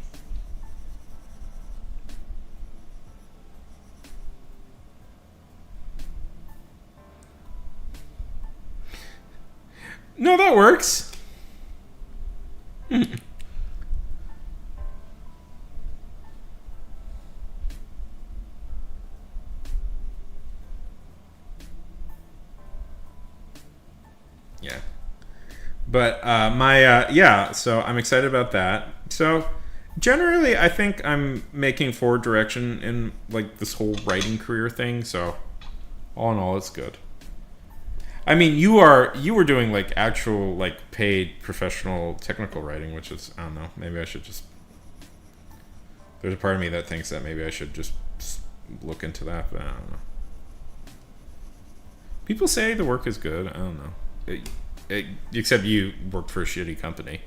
Speaker 1: No, that works. Yeah. But so I'm excited about that. So generally I think I'm making forward direction in like this whole writing career thing, so all in all it's good. I mean, you were doing like actual like paid professional technical writing, which is, I don't know, maybe I should just, there's a part of me that thinks that maybe I should just look into that, but I don't know. People say the work is good. I don't know. Except you worked for a shitty company.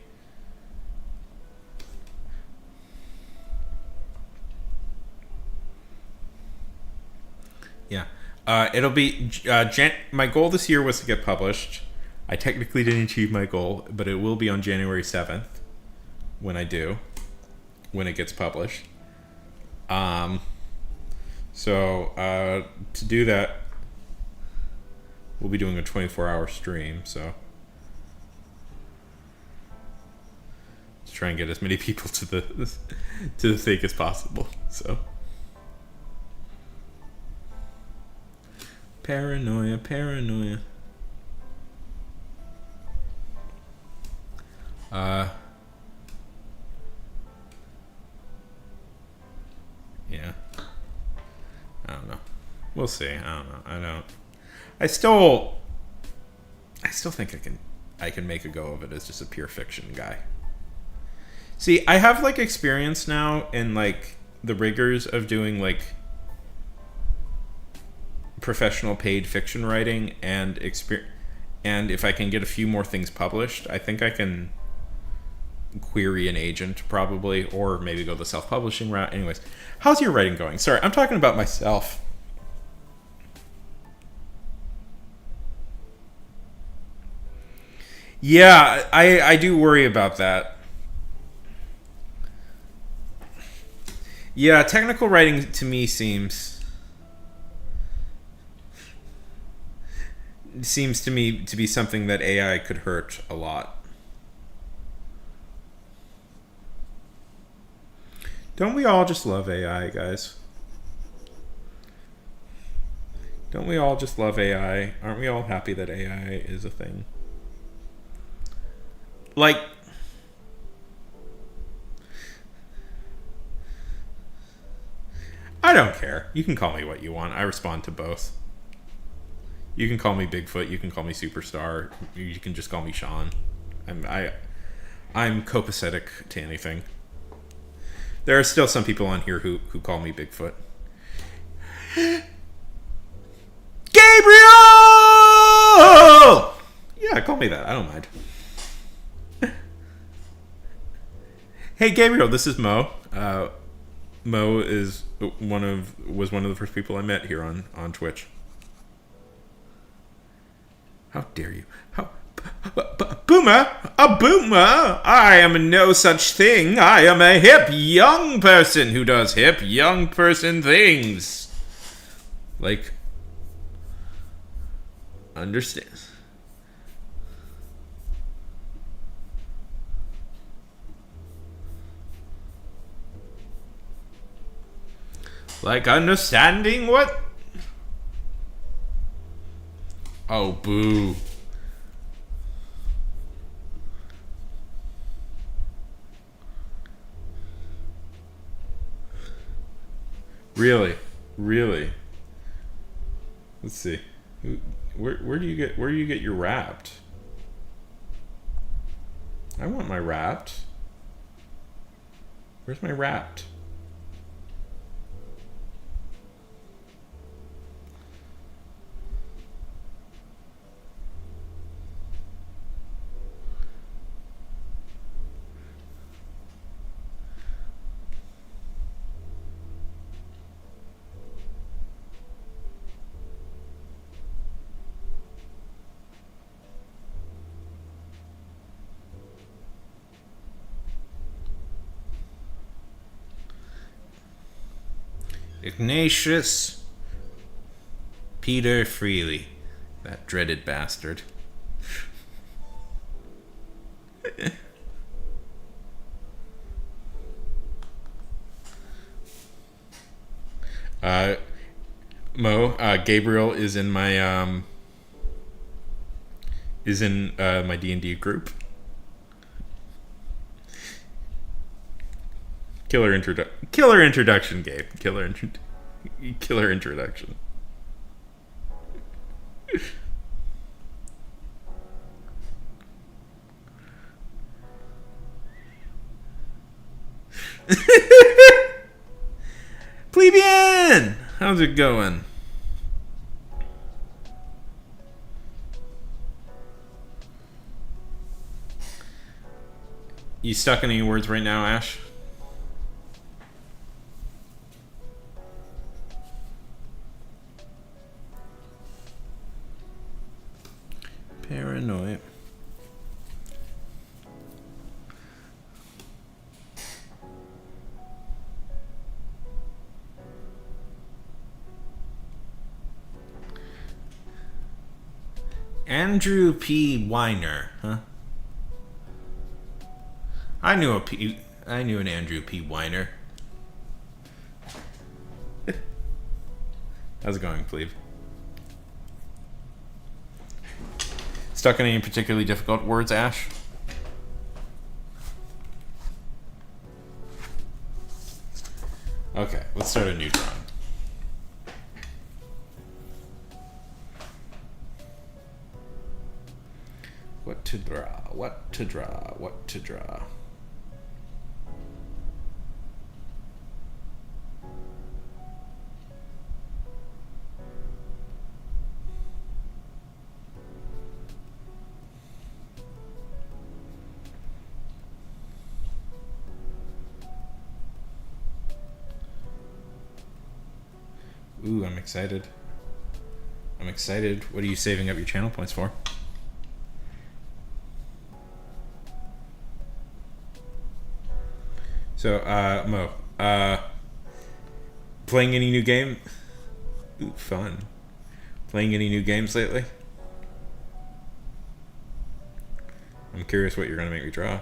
Speaker 1: Yeah. It'll be my goal this year was to get published. I technically didn't achieve my goal, but it will be on January 7th when it gets published. So to do that, we'll be doing a 24-hour stream, so to try and get as many people to the thing as possible. So paranoia. Yeah. I don't know. We'll see. I don't know. I still think I can make a go of it as just a pure fiction guy. See, I have like experience now in like the rigors of doing like professional paid fiction writing and if I can get a few more things published, I think I can query an agent probably, or maybe go the self-publishing route. Anyways, how's your writing going? Sorry, I'm talking about myself. Yeah, I do worry about that. Yeah, technical writing to me seems to me to be something that AI could hurt a lot. Don't we all just love AI, guys? Don't we all just love AI? Aren't we all happy that AI is a thing? Like, I don't care. You can call me what you want. I respond to both. You can call me Bigfoot. You can call me Superstar. You can just call me Sean. I'm copacetic to anything. There are still some people on here who call me Bigfoot. Gabriel! Yeah, call me that. I don't mind. Hey Gabriel, this is Mo. Mo was one of the first people I met here on Twitch. How dare you? How... Boomer! A boomer! I am no such thing. I am a hip young person who does hip young person things. Like, understand. Like understanding what? Oh, boo. Really? Really? Let's see. Where do you get your Wrapped? I want my Wrapped. Where's my Wrapped? Ignatius Peter Freely. That dreaded bastard. Gabriel is in my my D&D group. Killer introduction, Gabe. Killer introduction. Plebeian! How's it going? You stuck in any words right now, Ash? Paranoid. Andrew P. Weiner, huh? I knew an Andrew P. Weiner. How's it going, plebe? Stuck in any particularly difficult words, Ash? Okay, let's start a new drawing. What to draw? What to draw? What to draw? Ooh, I'm excited. I'm excited. What are you saving up your channel points for? So, Mo, playing any new game? Ooh, fun. Playing any new games lately? I'm curious what you're going to make me draw.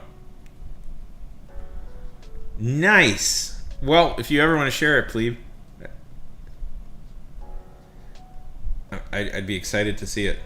Speaker 1: Nice! Well, if you ever want to share it, plebe, I'd be excited to see it.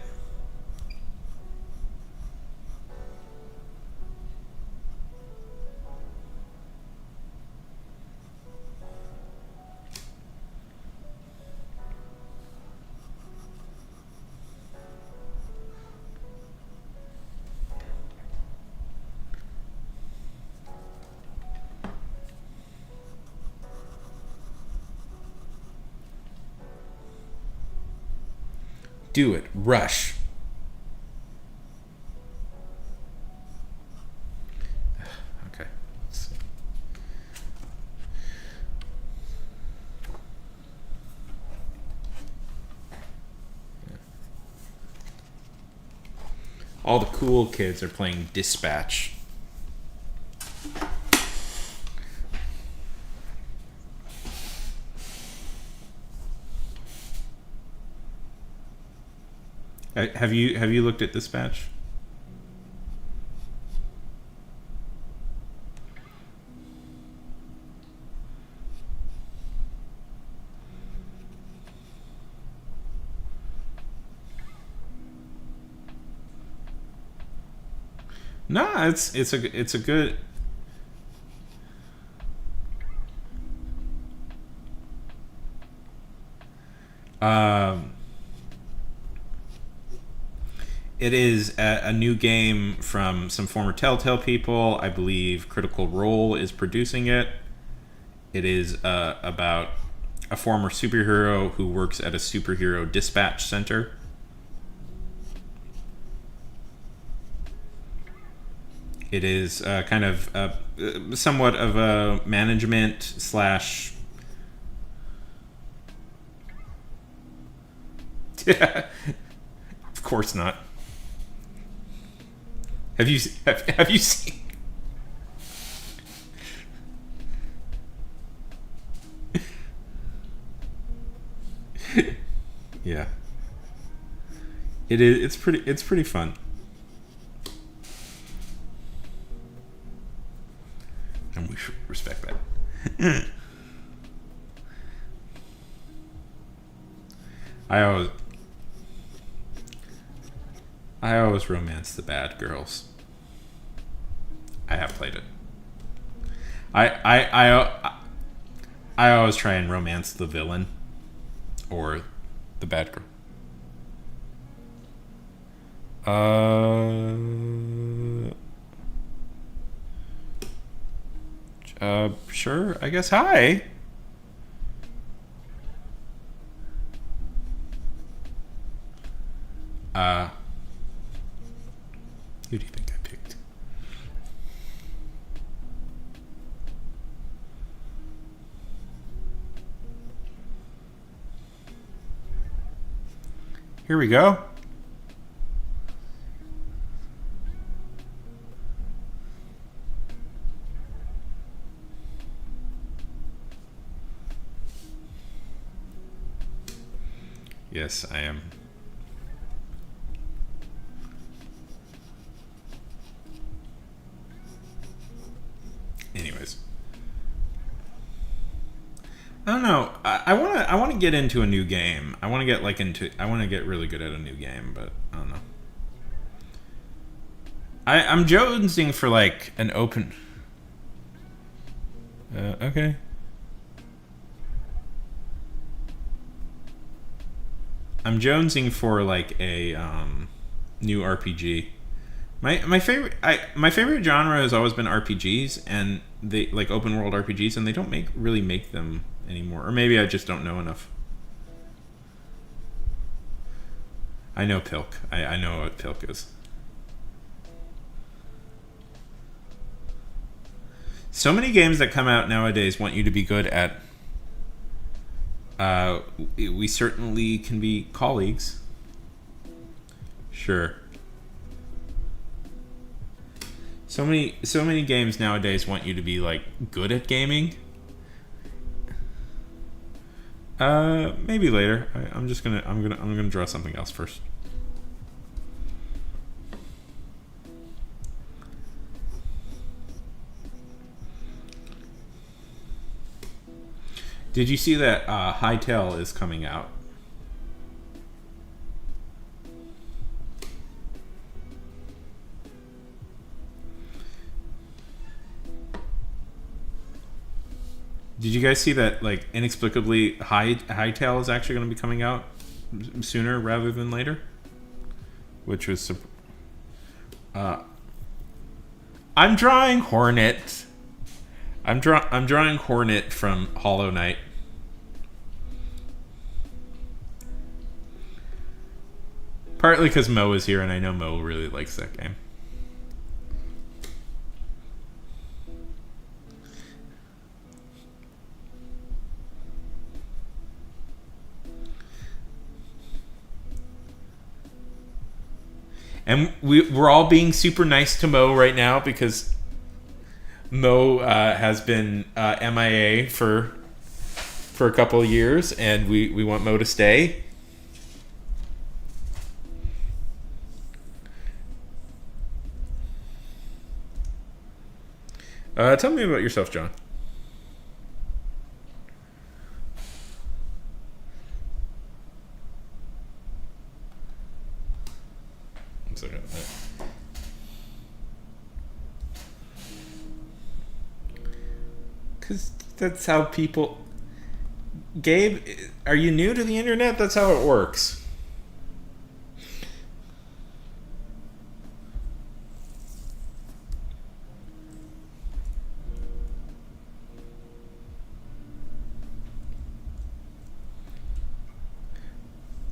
Speaker 1: Do it. Rush. Okay. Let's see. All the cool kids are playing Dispatch. Have you looked at Dispatch? No, it's a good. Um, it is a new game from some former Telltale people. I believe Critical Role is producing it. It is about a former superhero who works at a superhero dispatch center. It is kind of somewhat of a management slash. Of course not. Have you seen? Yeah. It is. It's pretty fun. And we should respect that. I always romance the bad girls. I have played it. I always try and romance the villain or the bad girl. Sure. I guess. Hi. Who do you think I picked? Here we go. Yes, I am. Anyways, I don't know. I want to get into a new game. I want to get I want to get really good at a new game, but I don't know. I'm jonesing for like an open. Okay. I'm jonesing for like a new RPG. My favorite genre has always been RPGs, and they like open world RPGs, and they don't really make them anymore. Or maybe I just don't know enough. I know Pilk. I know what Pilk is. So many games that come out nowadays want you to be good at. We certainly can be colleagues. Sure. So many games nowadays want you to be like good at gaming. Maybe later. I'm gonna draw something else first. Did you see that Hytale is coming out? Did you guys see that? Like inexplicably, Hytale is actually going to be coming out sooner rather than later, which was. I'm drawing Hornet. I'm drawing Hornet from Hollow Knight. Partly because Mo is here, and I know Mo really likes that game. And we're all being super nice to Mo right now because Mo has been MIA for a couple of years, and we want Mo to stay. Tell me about yourself, John. Because that's how people... Gabe, are you new to the internet? That's how it works.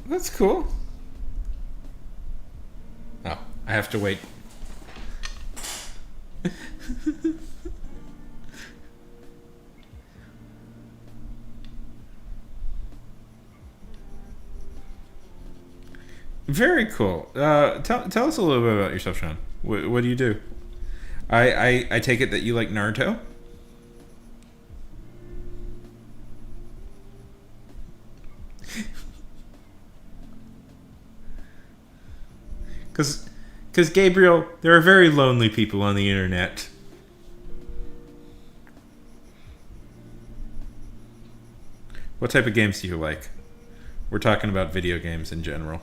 Speaker 1: That's cool. Oh, I have to wait. Very cool. Tell us a little bit about yourself, Sean. What do you do? I take it that you like Naruto? Because Gabriel, there are very lonely people on the internet. What type of games do you like? We're talking about video games in general.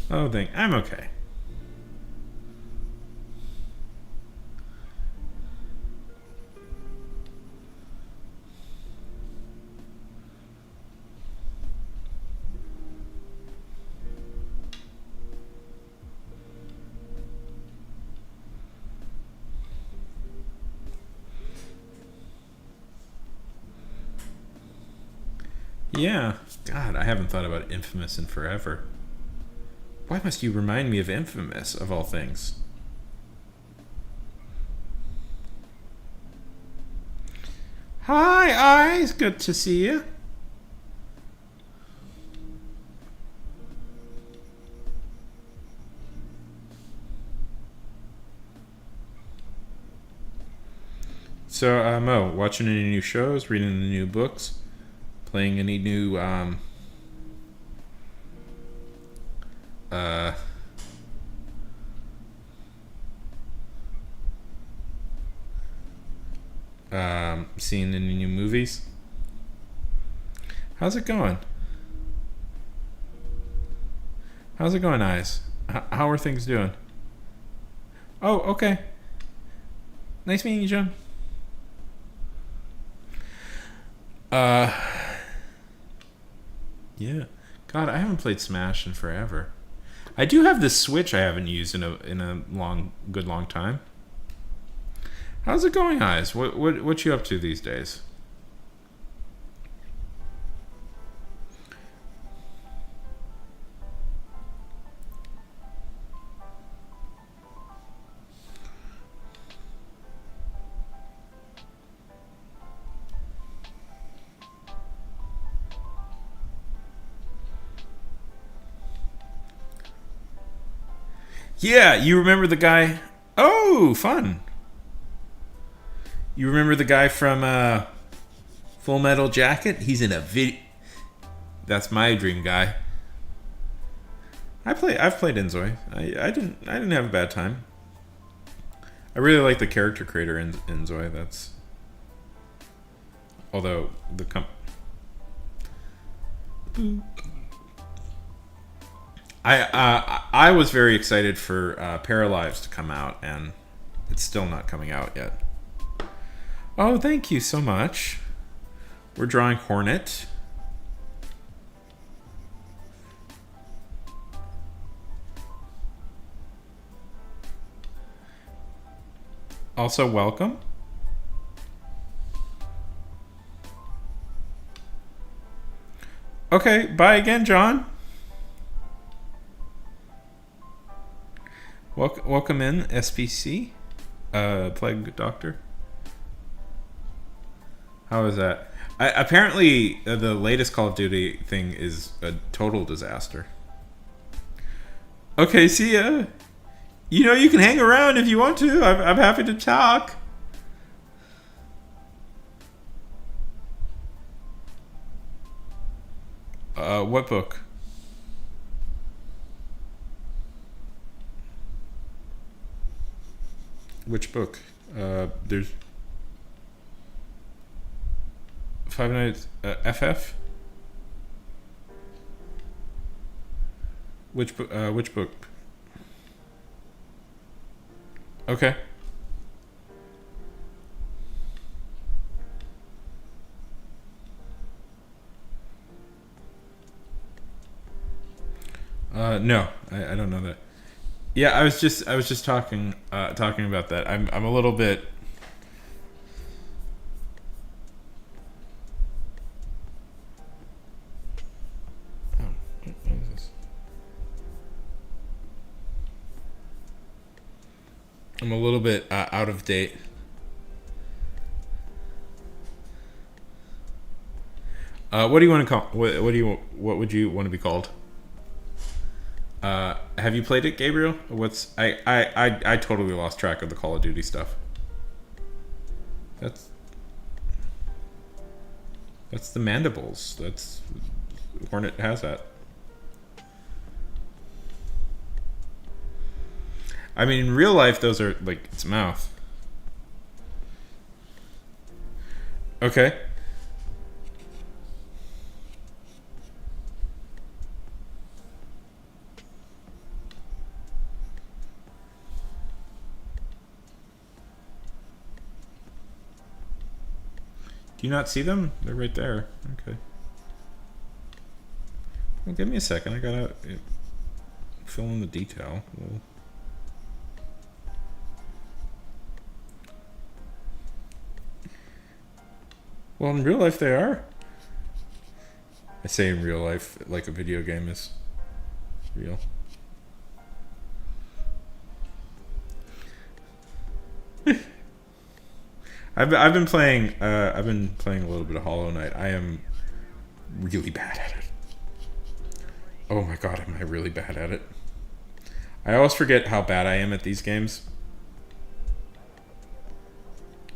Speaker 1: Oh, I'm okay. Yeah. God, I haven't thought about Infamous in forever. Why must you remind me of Infamous, of all things? Hi, Eyes. Good to see you. So, Mo, watching any new shows, reading any new books, playing any new, seeing any new movies? How's it going? How's it going, Eyes? How are things doing? Oh, okay. Nice meeting you, John. Yeah. God, I haven't played Smash in forever. I do have this Switch I haven't used in a long time. How's it going, Eyes? What you up to these days? Yeah, you remember the guy? Oh, fun. You remember the guy from Full Metal Jacket? He's in a video. That's my dream guy. I've played Inzoi. I didn't have a bad time. I really like the character creator in Inzoi. That's although the I was very excited for Paralives to come out, and it's still not coming out yet. Oh, thank you so much. We're drawing Hornet. Also, welcome. Okay, bye again, John. Welcome in, SPC, Plague Doctor. How is that? Apparently, the latest Call of Duty thing is a total disaster. Okay, see ya. You know, you can hang around if you want to. I'm happy to talk. What book? Which book? There's Five Nights FF. Which book? Which book? Okay. No, I don't know that. Yeah, I was just talking about that. I'm a little bit. Oh, what is this? I'm a little bit out of date. What do you want to call? What would you want to be called? Have you played it, Gabriel? I totally lost track of the Call of Duty stuff. That's the mandibles. That's Hornet has that. I mean, in real life, those are like its mouth. Okay. Do you not see them? They're right there. Okay. Well, give me a second. I gotta fill in the detail. Well, in real life they are. I say in real life like a video game is real. I've been playing a little bit of Hollow Knight. I am really bad at it. Oh my god, am I really bad at it? I always forget how bad I am at these games.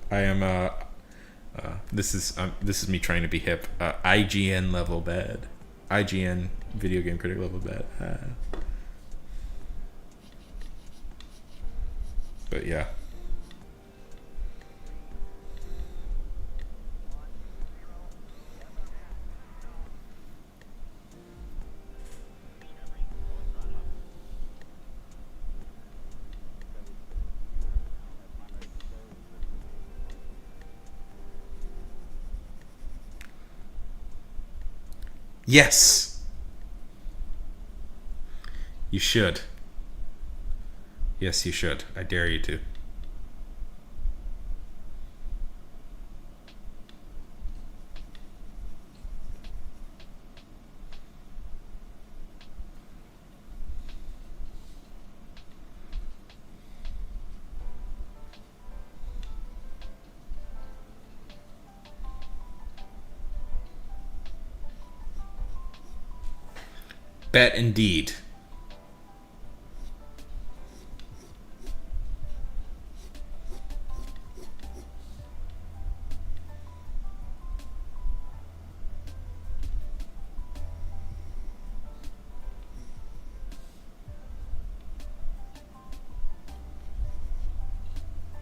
Speaker 1: I am this is me trying to be hip. IGN level bad. IGN video game critic level bad. But yeah. Yes. You should. Yes, you should. I dare you to. Bet indeed.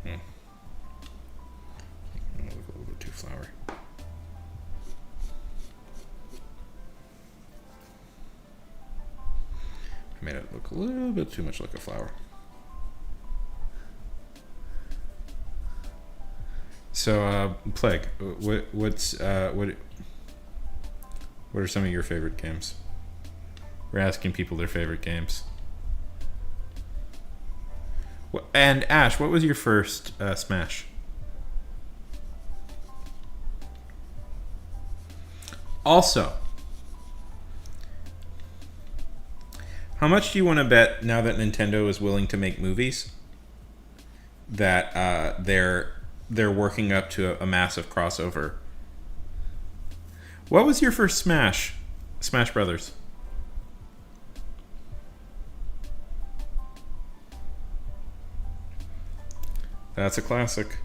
Speaker 1: A little bit too flowery. Made it look a little bit too much like a flower. So, Plague, what are some of your favorite games? We're asking people their favorite games. And Ash, what was your first Smash? Also, how much do you want to bet now that Nintendo is willing to make movies that they're working up to a massive crossover What was your first Smash? Smash Brothers. That's a classic.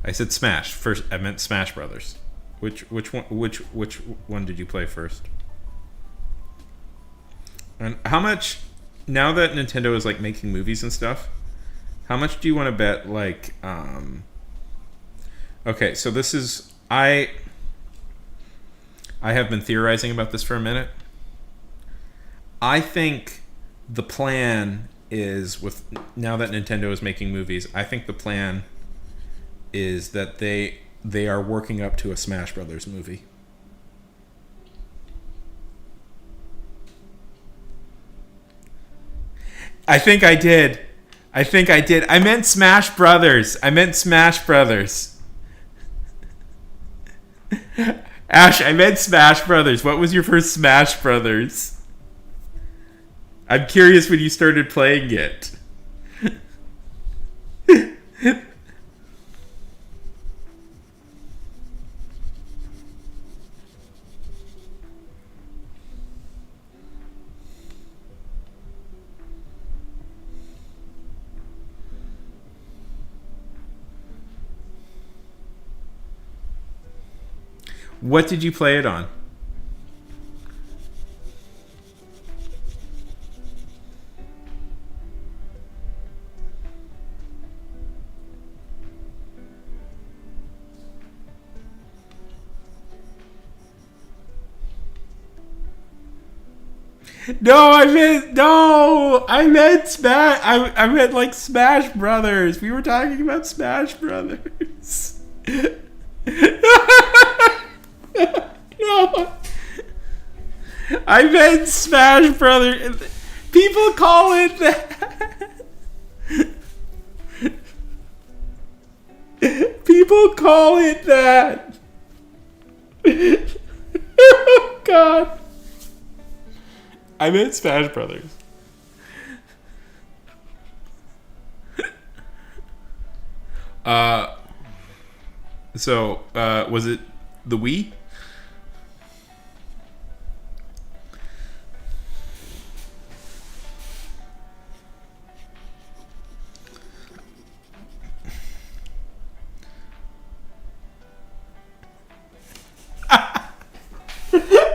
Speaker 1: I said Smash first. I meant Smash Brothers. Which one did you play first? And how much, now that Nintendo is like making movies and stuff, how much do you want to bet? Like, okay, so this is I have been theorizing about this for a minute. I think the plan is, with now that Nintendo is making movies, I think the plan is that they are working up to a Smash Brothers movie. I think I did. I meant Smash Brothers. Ash, I meant Smash Brothers. What was your first Smash Brothers? I'm curious when you started playing it. What did you play it on? I meant Smash. I meant like Smash Brothers. We were talking about Smash Brothers. No, I meant Smash Brothers. People call it that. People call it that. Oh God. I meant Smash Brothers. So, was it the Wii?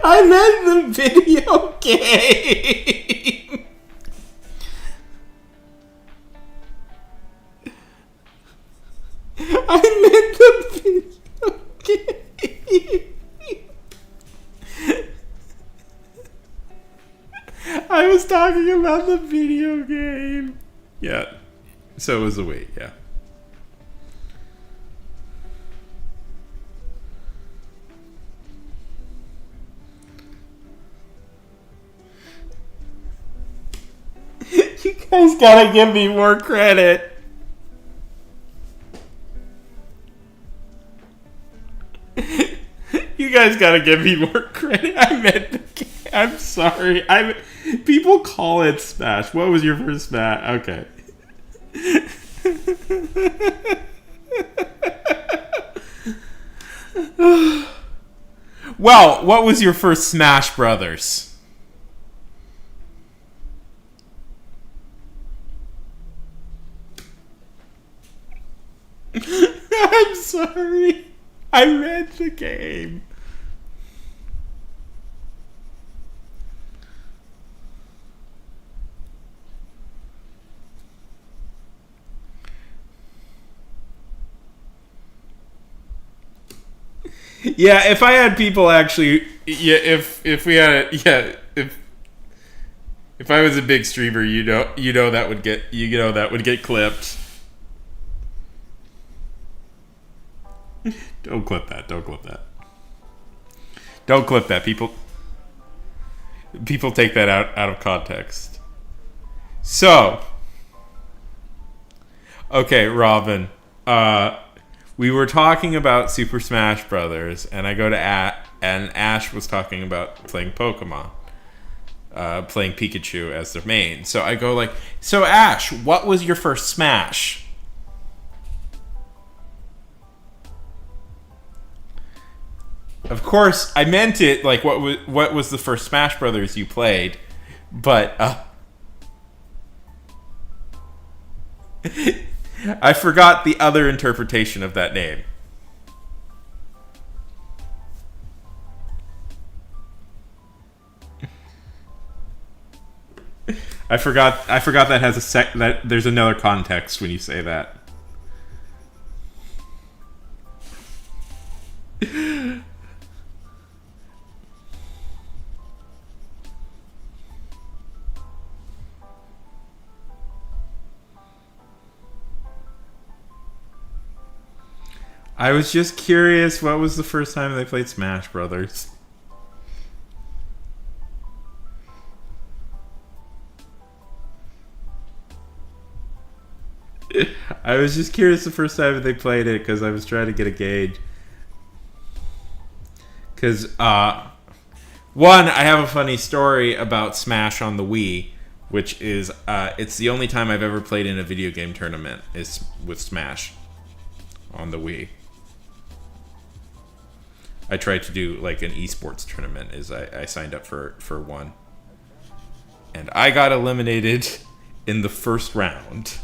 Speaker 1: I meant the video game. I meant the video game. I was talking about the video game. Yeah. So it was the Wii, yeah. You guys gotta give me more credit. You guys gotta give me more credit. I meant the game. I'm sorry. People call it Smash. What was your first Smash? Okay. Well, what was your first Smash Brothers? I'm sorry. I meant the game. Yeah, if I had people actually, yeah, if we had, yeah, if I was a big streamer, you know that would get clipped. Don't clip that. Don't clip that. Don't clip that. People take that out of context. So, okay, Robin. We were talking about Super Smash Brothers, and I go to and Ash was talking about playing Pokemon, playing Pikachu as their main. So I go like, so Ash, what was your first Smash? Of course, I meant it like what was the first Smash Brothers you played, but I forgot the other interpretation of that name. I forgot that has that there's another context when you say that. I was just curious, what was the first time they played Smash Brothers? I was just curious the first time they played it because I was trying to get a gauge. Because, one, I have a funny story about Smash on the Wii, which is, it's the only time I've ever played in a video game tournament is with Smash on the Wii. I tried to do like an esports tournament. I signed up for one, and I got eliminated in the first round.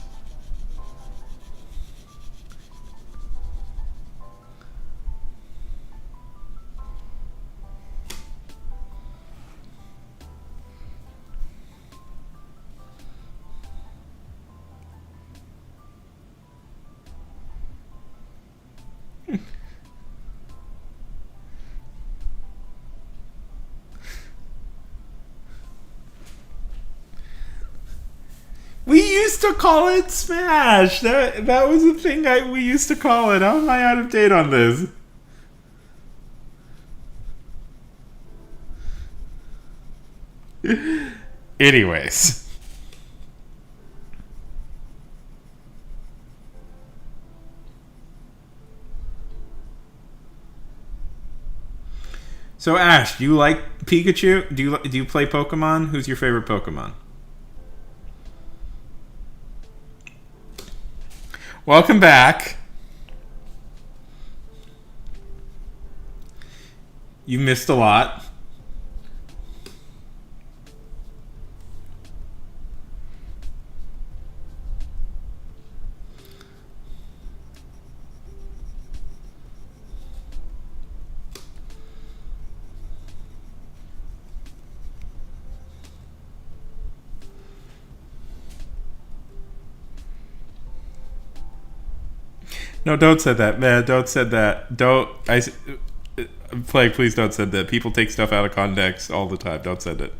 Speaker 1: We used to call it Smash. That was the thing we used to call it. How am I out of date on this? Anyways. So Ash, do you like Pikachu? Do you play Pokemon? Who's your favorite Pokemon? Welcome back. You missed a lot. No, don't say that, man. Don't say that. Don't. Plague, please don't send that. People take stuff out of context all the time. Don't send it.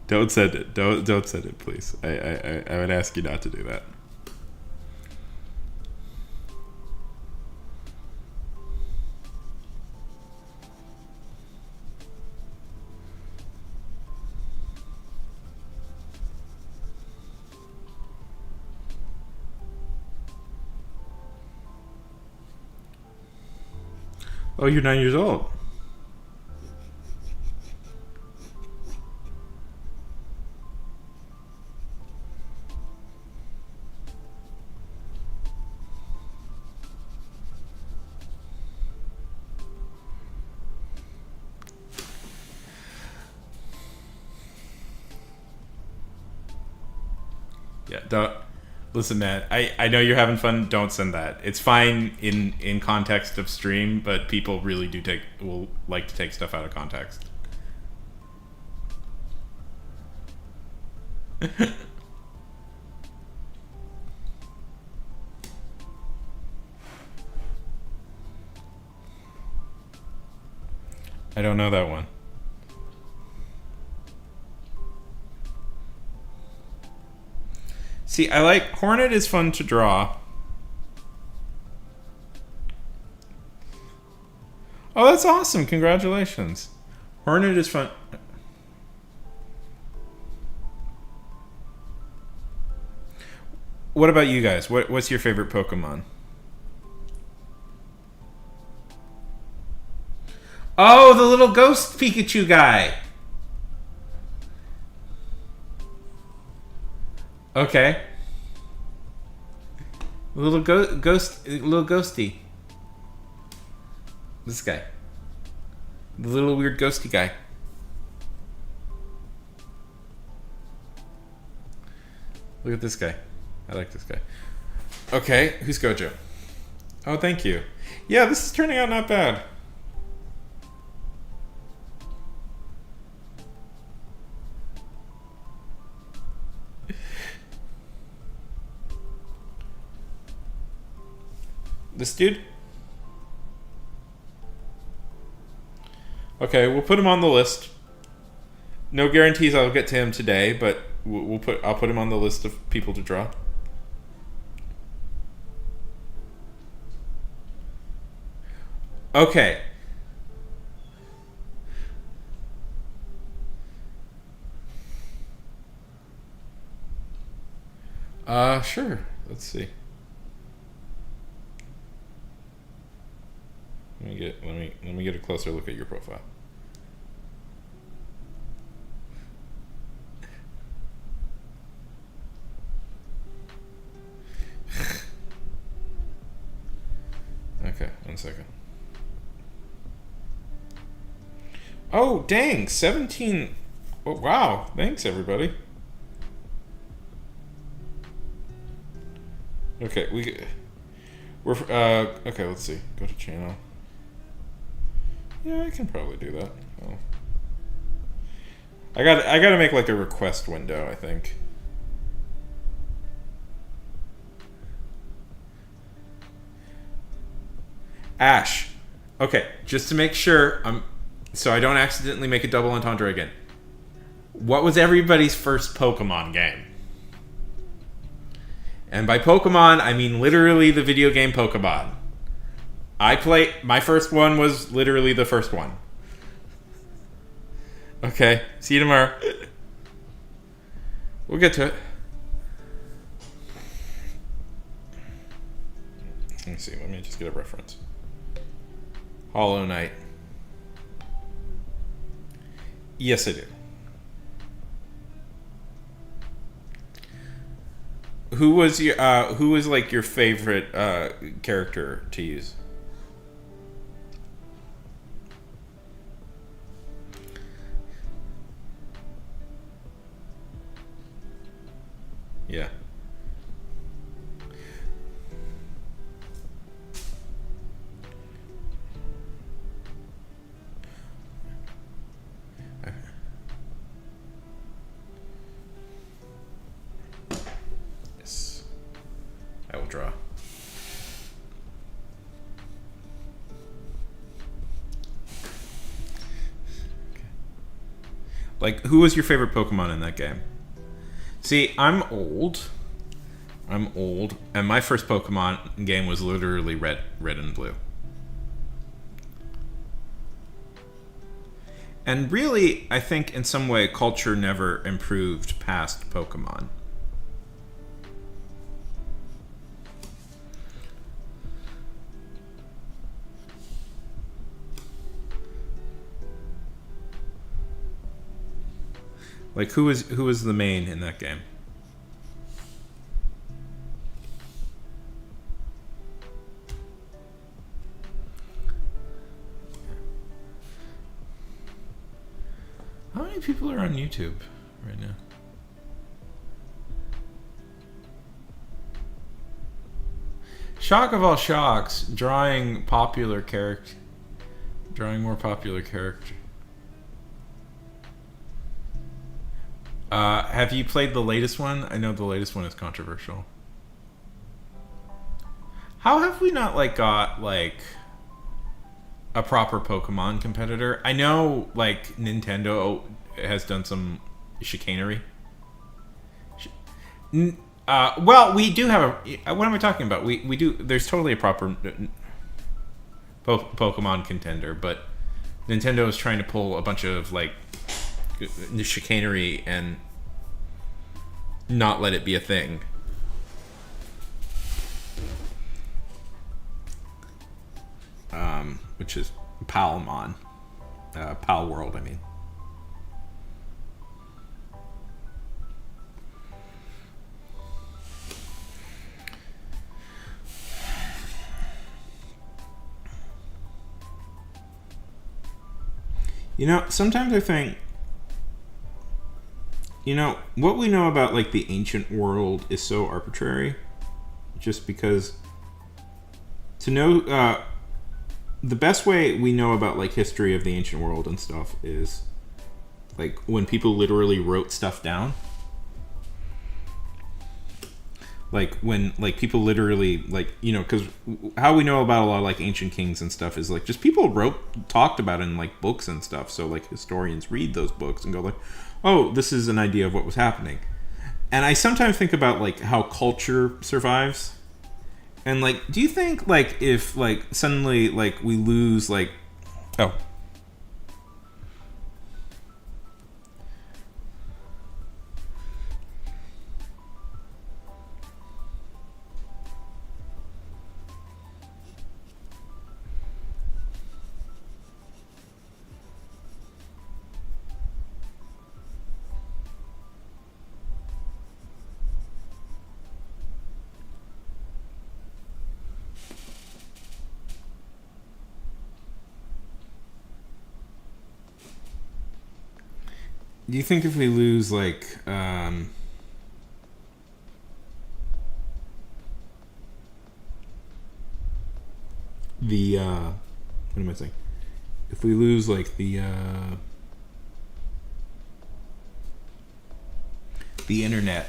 Speaker 1: Don't send it. Don't send it, please. I would ask you not to do that. Oh, you're 9 years old. Yeah, don't listen, man. I know you're having fun. Don't send that. It's fine in context of stream, but people really will like to take stuff out of context. I don't know that one. See, I like Hornet is fun to draw. Oh, that's awesome. Congratulations. Hornet is fun. What about you guys? What's your favorite Pokemon? Oh, the little ghost Pikachu guy. Okay. Little ghosty. This guy. The little weird ghosty guy. Look at this guy. I like this guy. Okay, who's Gojo? Oh, thank you. Yeah, this is turning out not bad. This dude? Okay, we'll put him on the list. No guarantees I'll get to him today, but I'll put him on the list of people to draw. Okay. Sure. Let's see. Let me get a closer look at your profile. Okay, 1 second. Oh, dang, 17. Oh, wow, thanks everybody. Okay, we're okay, let's see. Go to channel. Yeah, I can probably do that. Oh. I got to make like a request window, I think. Ash. Okay, just to make sure, so I don't accidentally make a double entendre again. What was everybody's first Pokemon game? And by Pokemon, I mean literally the video game Pokemon. My first one was literally the first one. Okay, see you tomorrow. We'll get to it. Let me see, let me just get a reference. Hollow Knight. Yes, I do. Who was like your favorite character to use? Yeah. Yes. I will draw. Like, who was your favorite Pokemon in that game? See, I'm old, and my first Pokemon game was literally red and blue. And really, I think in some way, culture never improved past Pokemon. Like, who was the main in that game? How many people are on YouTube right now? Shock of all shocks, drawing more popular character. Have you played the latest one? I know the latest one is controversial. How have we not got a proper Pokemon competitor? I know Nintendo has done some chicanery. Well, we do have a. What am I talking about? We do. There's totally a proper Pokemon contender, but Nintendo is trying to pull a bunch of chicanery and not let it be a thing. Which is Palmon. Pal World, I mean. Sometimes I think, what we know about like the ancient world is so arbitrary, just because to know the best way we know about like history of the ancient world and stuff is like when people literally wrote stuff down. Like when like people literally like because how we know about a lot of like ancient kings and stuff is like just people talked about it in like books and stuff, so like historians read those books and go like, oh, this is an idea of what was happening. And I sometimes think about like how culture survives, and like do you think like if like suddenly like we lose like oh do you think if we lose like the what am I saying? If we lose like the internet,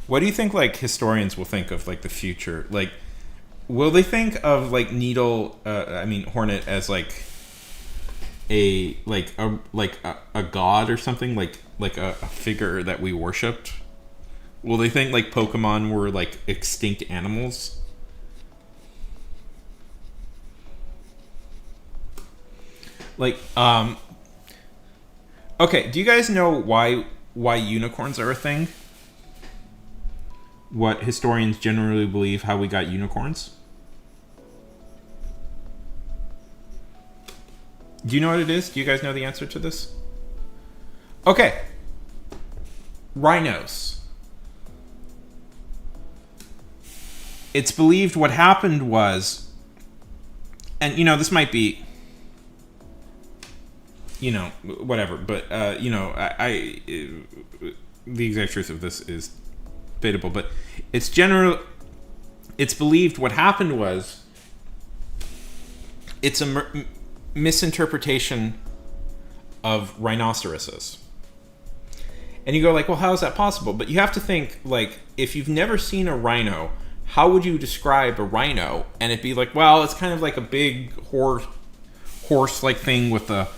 Speaker 1: what do you think like historians will think of like the future? Like, will they think of like Hornet as like a god or something, like a figure that we worshipped? Will they think like Pokemon were like extinct animals? Like, okay, do you guys know why unicorns are a thing? What historians generally believe how we got unicorns? Do you know what it is? Do you guys know the answer to this? Okay. Rhinos. It's believed what happened was, and this might be, whatever, but I the exact truth of this is debatable, but it's believed what happened was it's a misinterpretation of rhinoceroses. And you go like, well, how is that possible? But you have to think, like, if you've never seen a rhino, how would you describe a rhino? And it'd be like, well, it's kind of like a big horse-like thing with a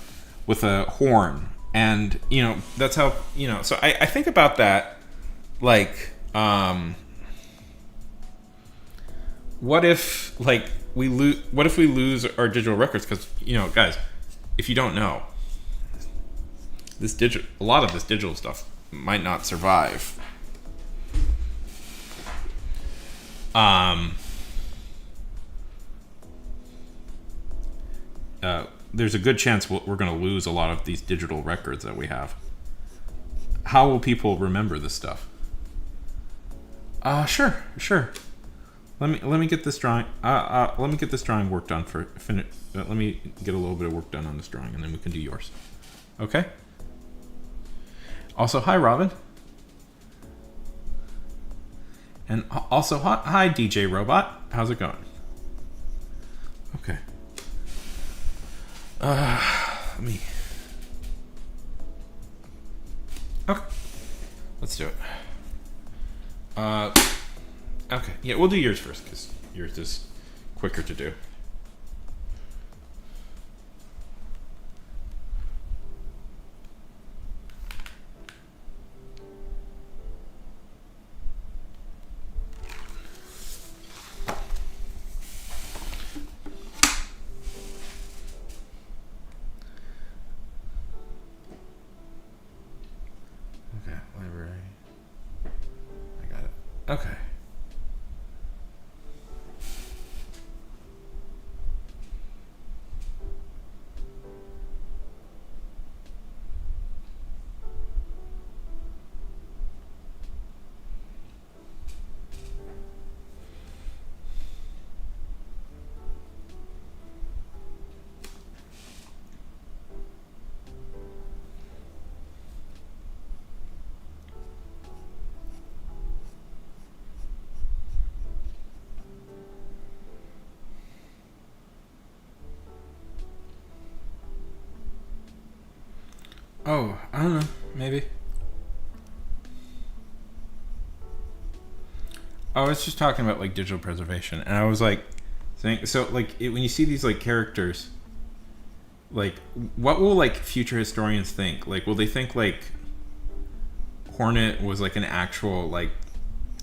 Speaker 1: horn. And, that's how, so I think about that, like, what if we lose our digital records? Because, guys, if you don't know, a lot of this digital stuff might not survive. There's a good chance we're going to lose a lot of these digital records that we have. How will people remember this stuff? Sure. Let me get this drawing. Let me get this drawing worked on let me get a little bit of work done on this drawing, and then we can do yours. Okay. Also, hi, Robin. And also, hi, DJ Robot. How's it going? Okay. Let me. Okay. Let's do it. Okay. Yeah, we'll do yours first because yours is quicker to do. Okay, library. I got it. Okay. Oh, I don't know. Maybe. I was just talking about like digital preservation, and I was like saying so like when you see these like characters, like what will like future historians think? Like, will they think like Hornet was like an actual like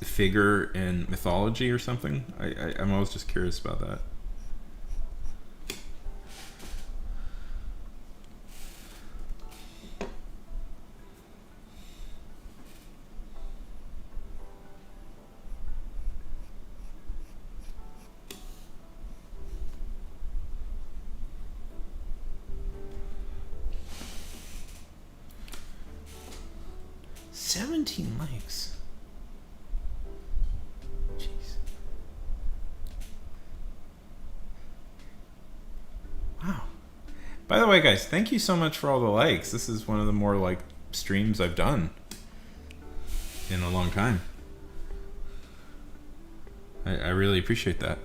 Speaker 1: figure in mythology or something? I'm always just curious about that. $17 likes. Jeez. Wow. By the way, guys, thank you so much for all the likes. This is one of the more like streams I've done in a long time. I really appreciate that.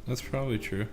Speaker 1: That's probably true.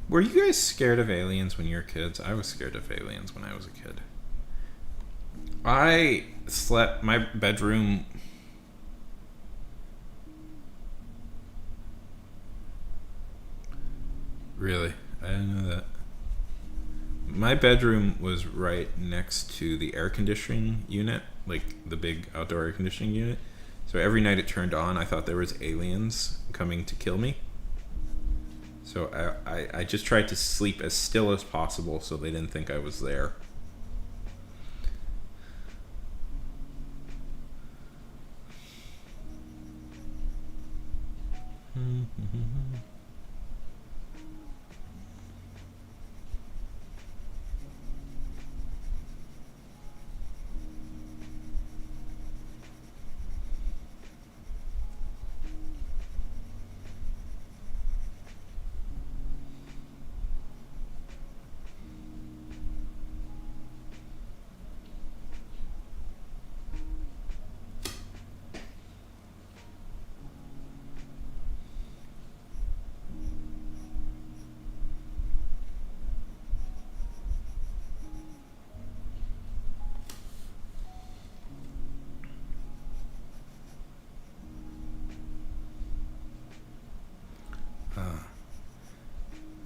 Speaker 1: Were you guys scared of aliens when you were kids? I was scared of aliens when I was a kid. I slept my bedroom. Really? I didn't know that. My bedroom was right next to the air conditioning unit, like the big outdoor air conditioning unit. So every night it turned on, I thought there was aliens coming to kill me. So I just tried to sleep as still as possible so they didn't think I was there.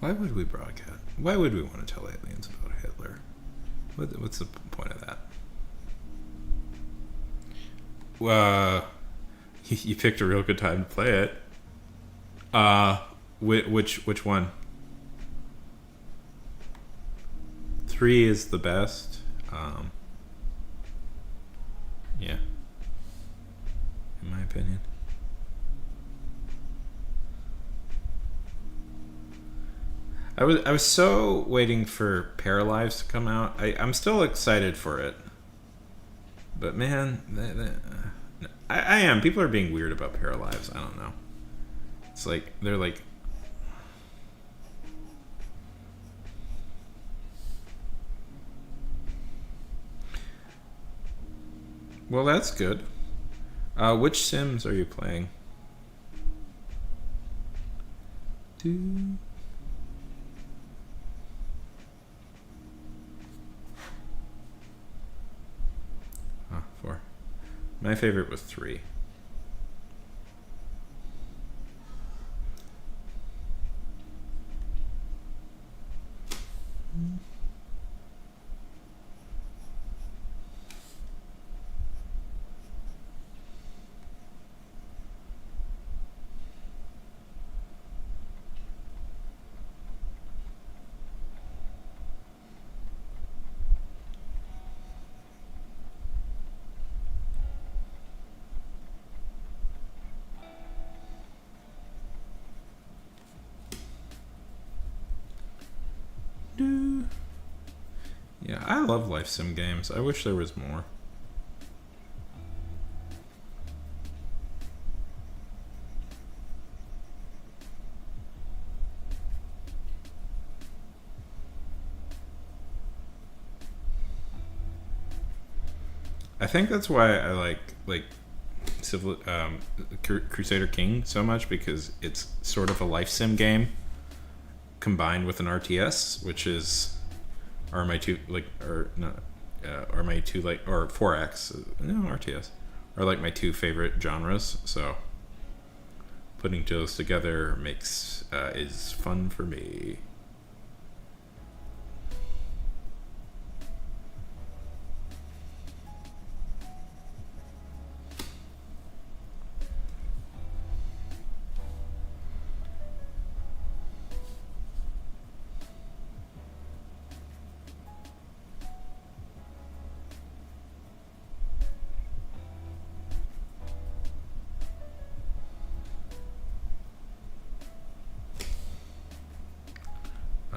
Speaker 1: Why would we broadcast? Why would we want to tell aliens about Hitler? What's the point of that? Well, you picked a real good time to play it. Which one? 3 is the best. Yeah. In my opinion. I was so waiting for Paralives to come out. I'm still excited for it. But man, I am. People are being weird about Paralives. I don't know. It's like they're like, well, that's good. Which Sims are you playing? Ah, 4. My favorite was 3. I love life sim games. I wish there was more. I think that's why I like Crusader King so much, because it's sort of a life sim game combined with an RTS, which is are my two like or not are my two like or 4X no RTS are like my two favorite genres. So putting those together makes is fun for me.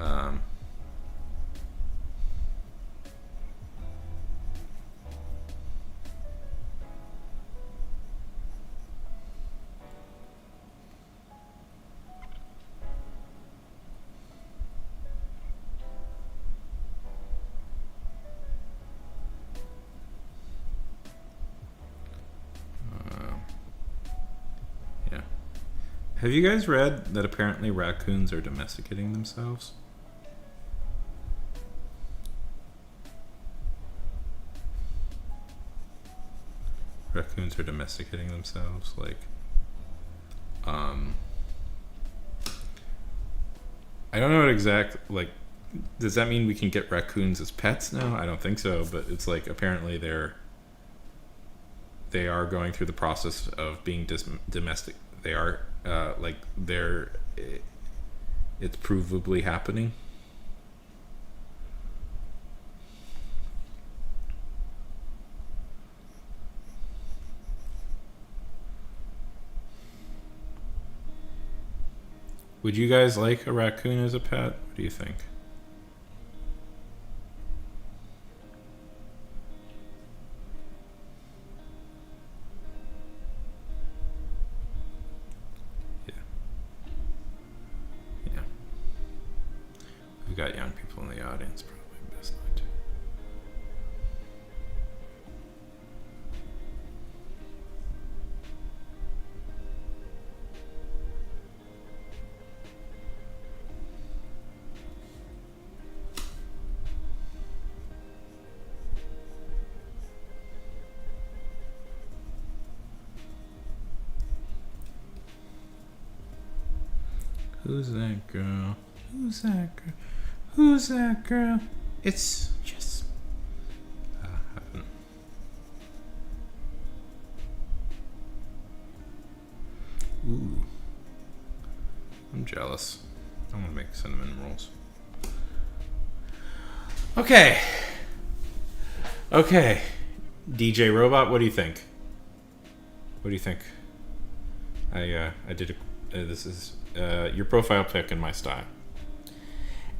Speaker 1: Um, yeah. Have you guys read that apparently raccoons are domesticating themselves? Raccoons are domesticating themselves, like, I don't know what like, does that mean we can get raccoons as pets now? I don't think so, but it's like apparently they are going through the process of being domestic. They are it's provably happening. Would you guys like a raccoon as a pet? What do you think? Yeah. Yeah. We've got young people in the audience, probably best not to. Who's that girl? Who's that girl? Who's that girl? It's just heaven. Ooh, I'm jealous. I want to make cinnamon rolls. Okay. Okay, DJ Robot, what do you think? What do you think? I did this is your profile pic in my style.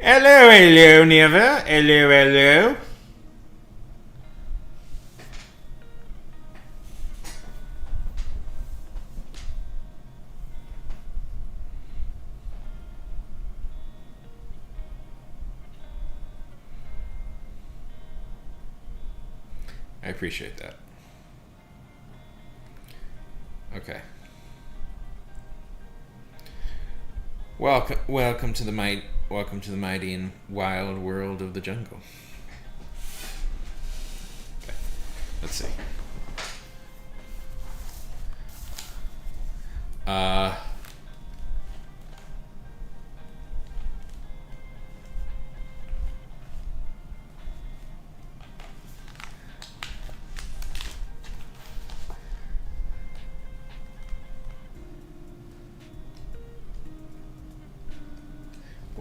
Speaker 1: Hello, hello, Neva. Hello, hello. I appreciate that. Okay. Welcome to the mighty and wild world of the jungle. Okay. Let's see.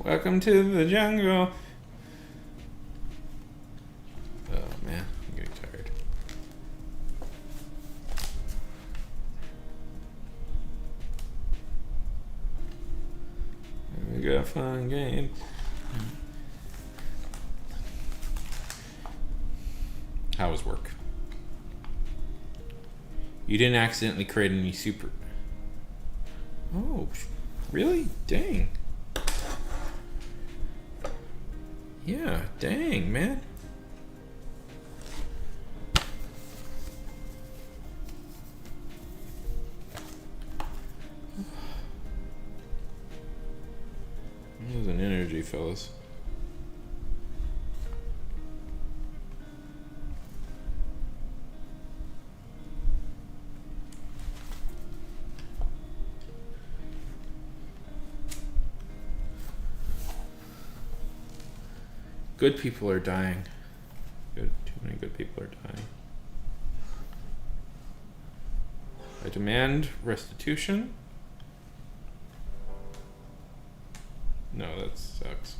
Speaker 1: Welcome to the jungle. Oh man, I'm getting tired. We got a fun game. How was work? You didn't accidentally create any super... Oh, really? Dang. Yeah, dang, man. I'm losing energy, fellas. Good people are dying. Too many good people are dying. I demand restitution. No, that sucks.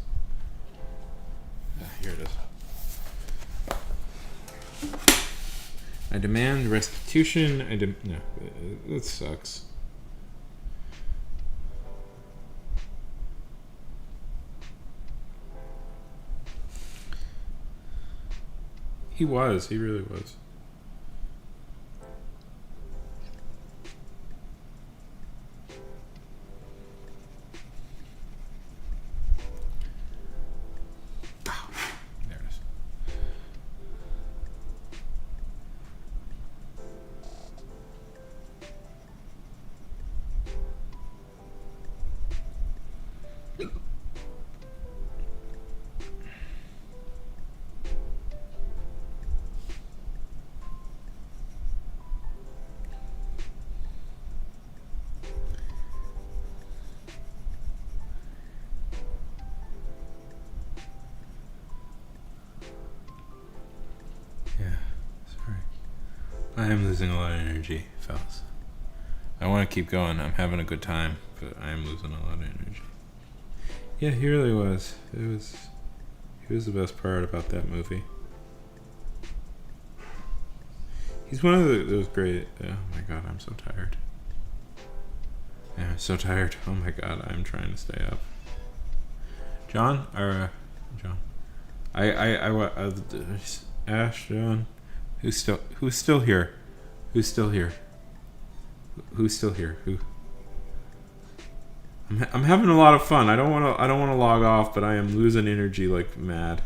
Speaker 1: Here it is. I demand restitution. No, that sucks. He was. He really was. There it is. Yeah, sorry. I am losing a lot of energy, fellas. I want to keep going. I'm having a good time, but I am losing a lot of energy. Yeah, he really was. He was the best part about that movie. He's one of those great... Oh my god, I'm so tired. Yeah, I'm so tired. Oh my god, I'm trying to stay up. John? John. Ash, John. Who's still here? Who's still here? Who's still here? Who? I'm having a lot of fun. I don't want to log off, but I am losing energy like mad.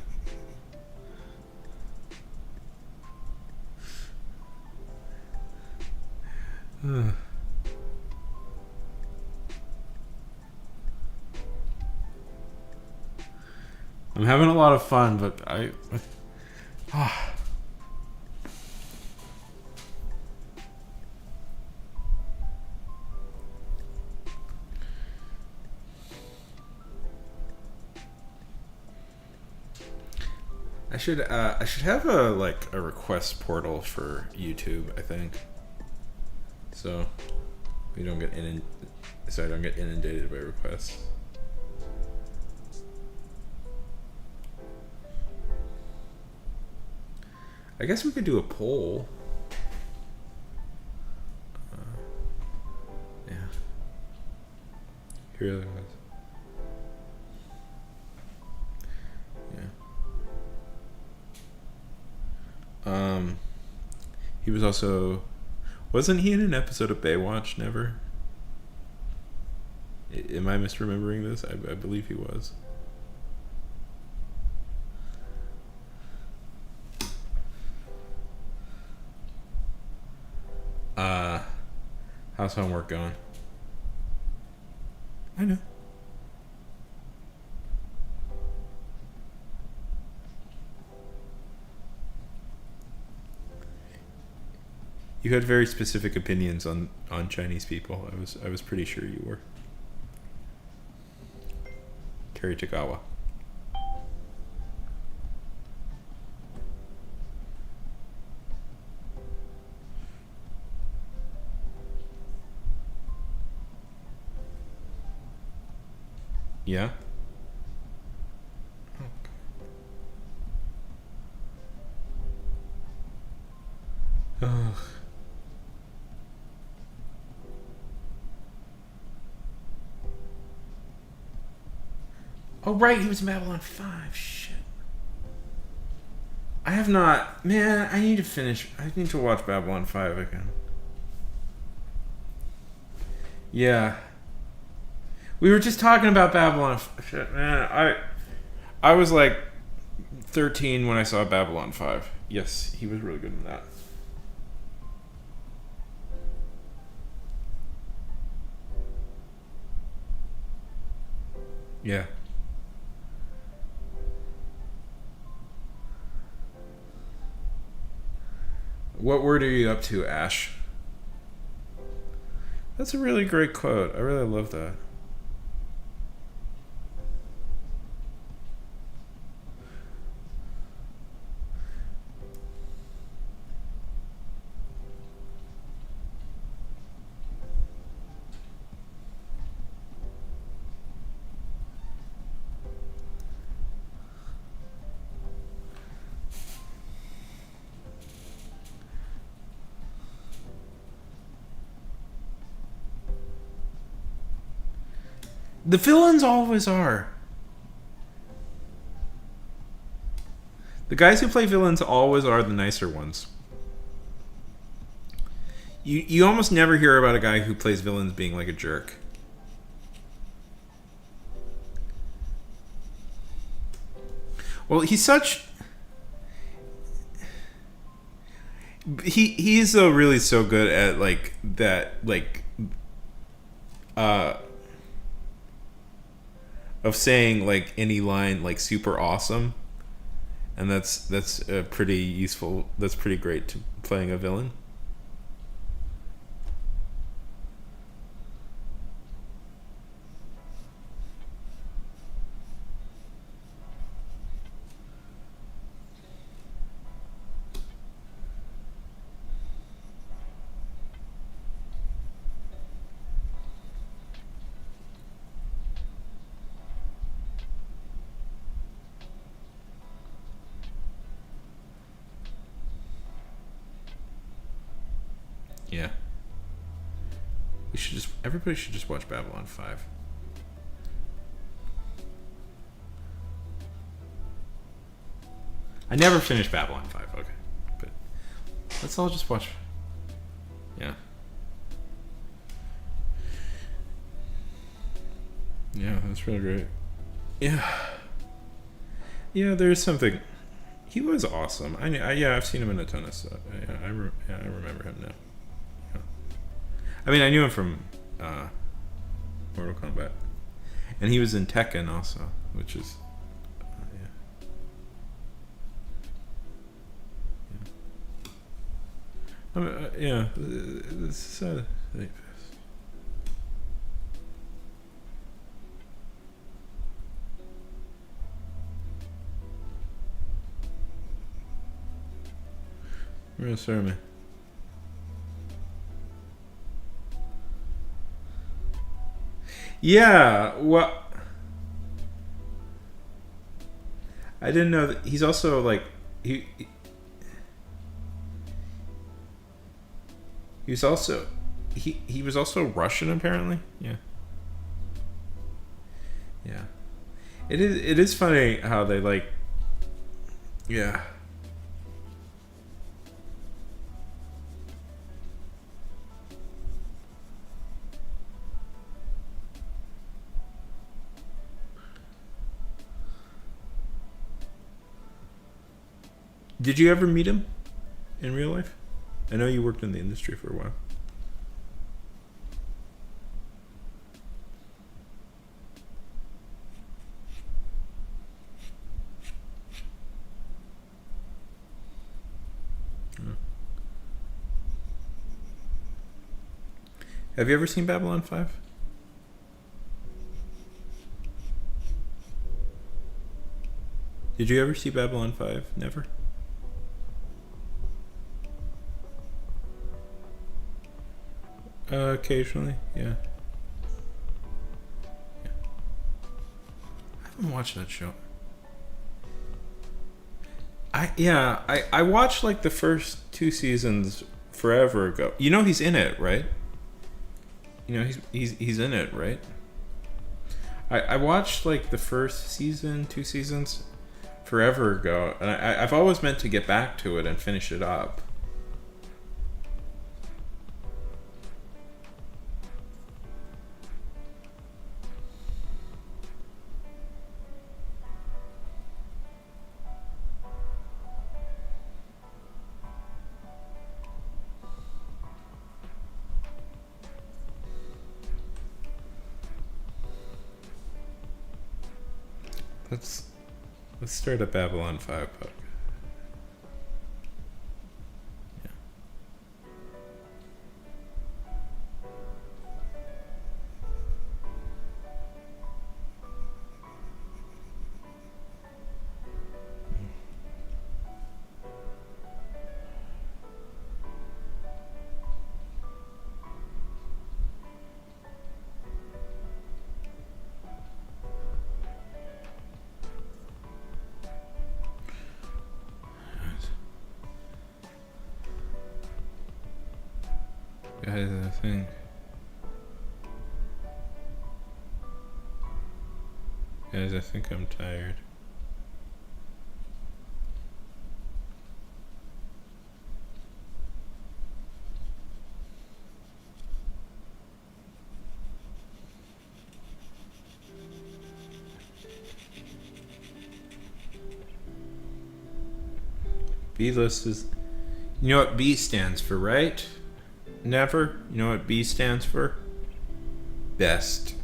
Speaker 1: I'm having a lot of fun, but I should have a request portal for YouTube, I think. So we don't get so I don't get inundated by requests. I guess we could do a poll. Yeah. He really was. Yeah. He was also... Wasn't he in an episode of Baywatch? Never? Am I misremembering this? I believe he was. How's homework going? I know. You had very specific opinions on Chinese people. I was pretty sure you were. Kerry Tagawa. Yeah? Ugh. Oh, right, he was in Babylon 5. Shit. I have not. Man, I need to finish. I need to watch Babylon 5 again. Yeah. We were just talking about Babylon. Shit, man. I was like 13 when I saw Babylon 5. Yes, he was really good in that. Yeah. What word are you up to, Ash? That's a really great quote. I really love that. The villains always are. The guys who play villains always are the nicer ones. You almost never hear about a guy who plays villains being like a jerk. Well, he's such... He's really so good at like that, like of saying like any line like super awesome, and that's pretty useful. That's pretty great to playing a villain. Yeah. Everybody should just watch Babylon 5. I never finished Babylon 5, okay. But let's all just watch. Yeah. Yeah, that's really great. Yeah. Yeah, there's something. He was awesome. I've seen him in a ton of stuff. I remember him now. I mean, I knew him from Mortal Kombat, and he was in Tekken also, which is This is real sermon. Yeah, well, I didn't know that he's also like he was also he was also Russian apparently. Yeah. Yeah. It is funny how they like yeah. Did you ever meet him in real life? I know you worked in the industry for a while. Yeah. Have you ever seen Babylon 5? Did you ever see Babylon 5? Never? Occasionally, yeah. I haven't watched that show. I watched like the first 2 seasons forever ago. You know he's in it, right? You know he's in it, right? I watched like the first season, 2 seasons forever ago, and I've always meant to get back to it and finish it up. Let's start a Babylon 5 book. Yeah. Guys, I think I'm tired. B list is, you know what B stands for, right? Never. You know what B stands for? Best.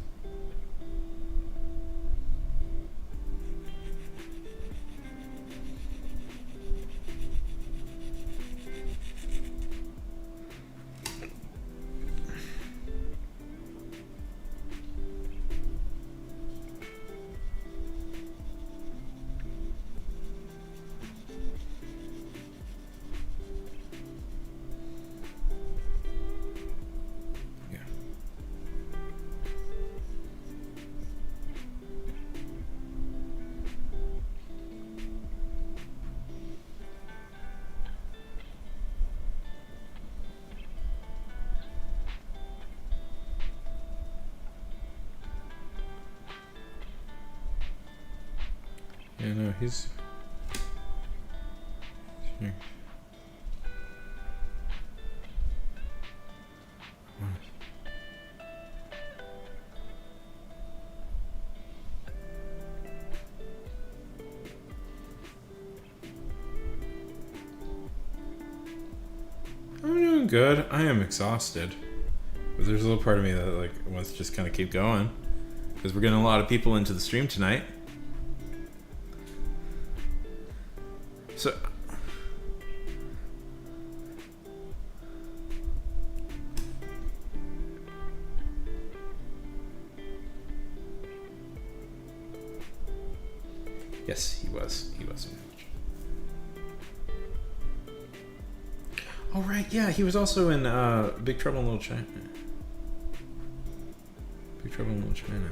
Speaker 1: Yeah, no, he's... Sure. I'm doing good. I am exhausted. But there's a little part of me that like wants to just kind of keep going. Because we're getting a lot of people into the stream tonight. So... Yes, he was. He was. Oh, right, yeah, he was also in Big Trouble in Little China. Big Trouble in Little China.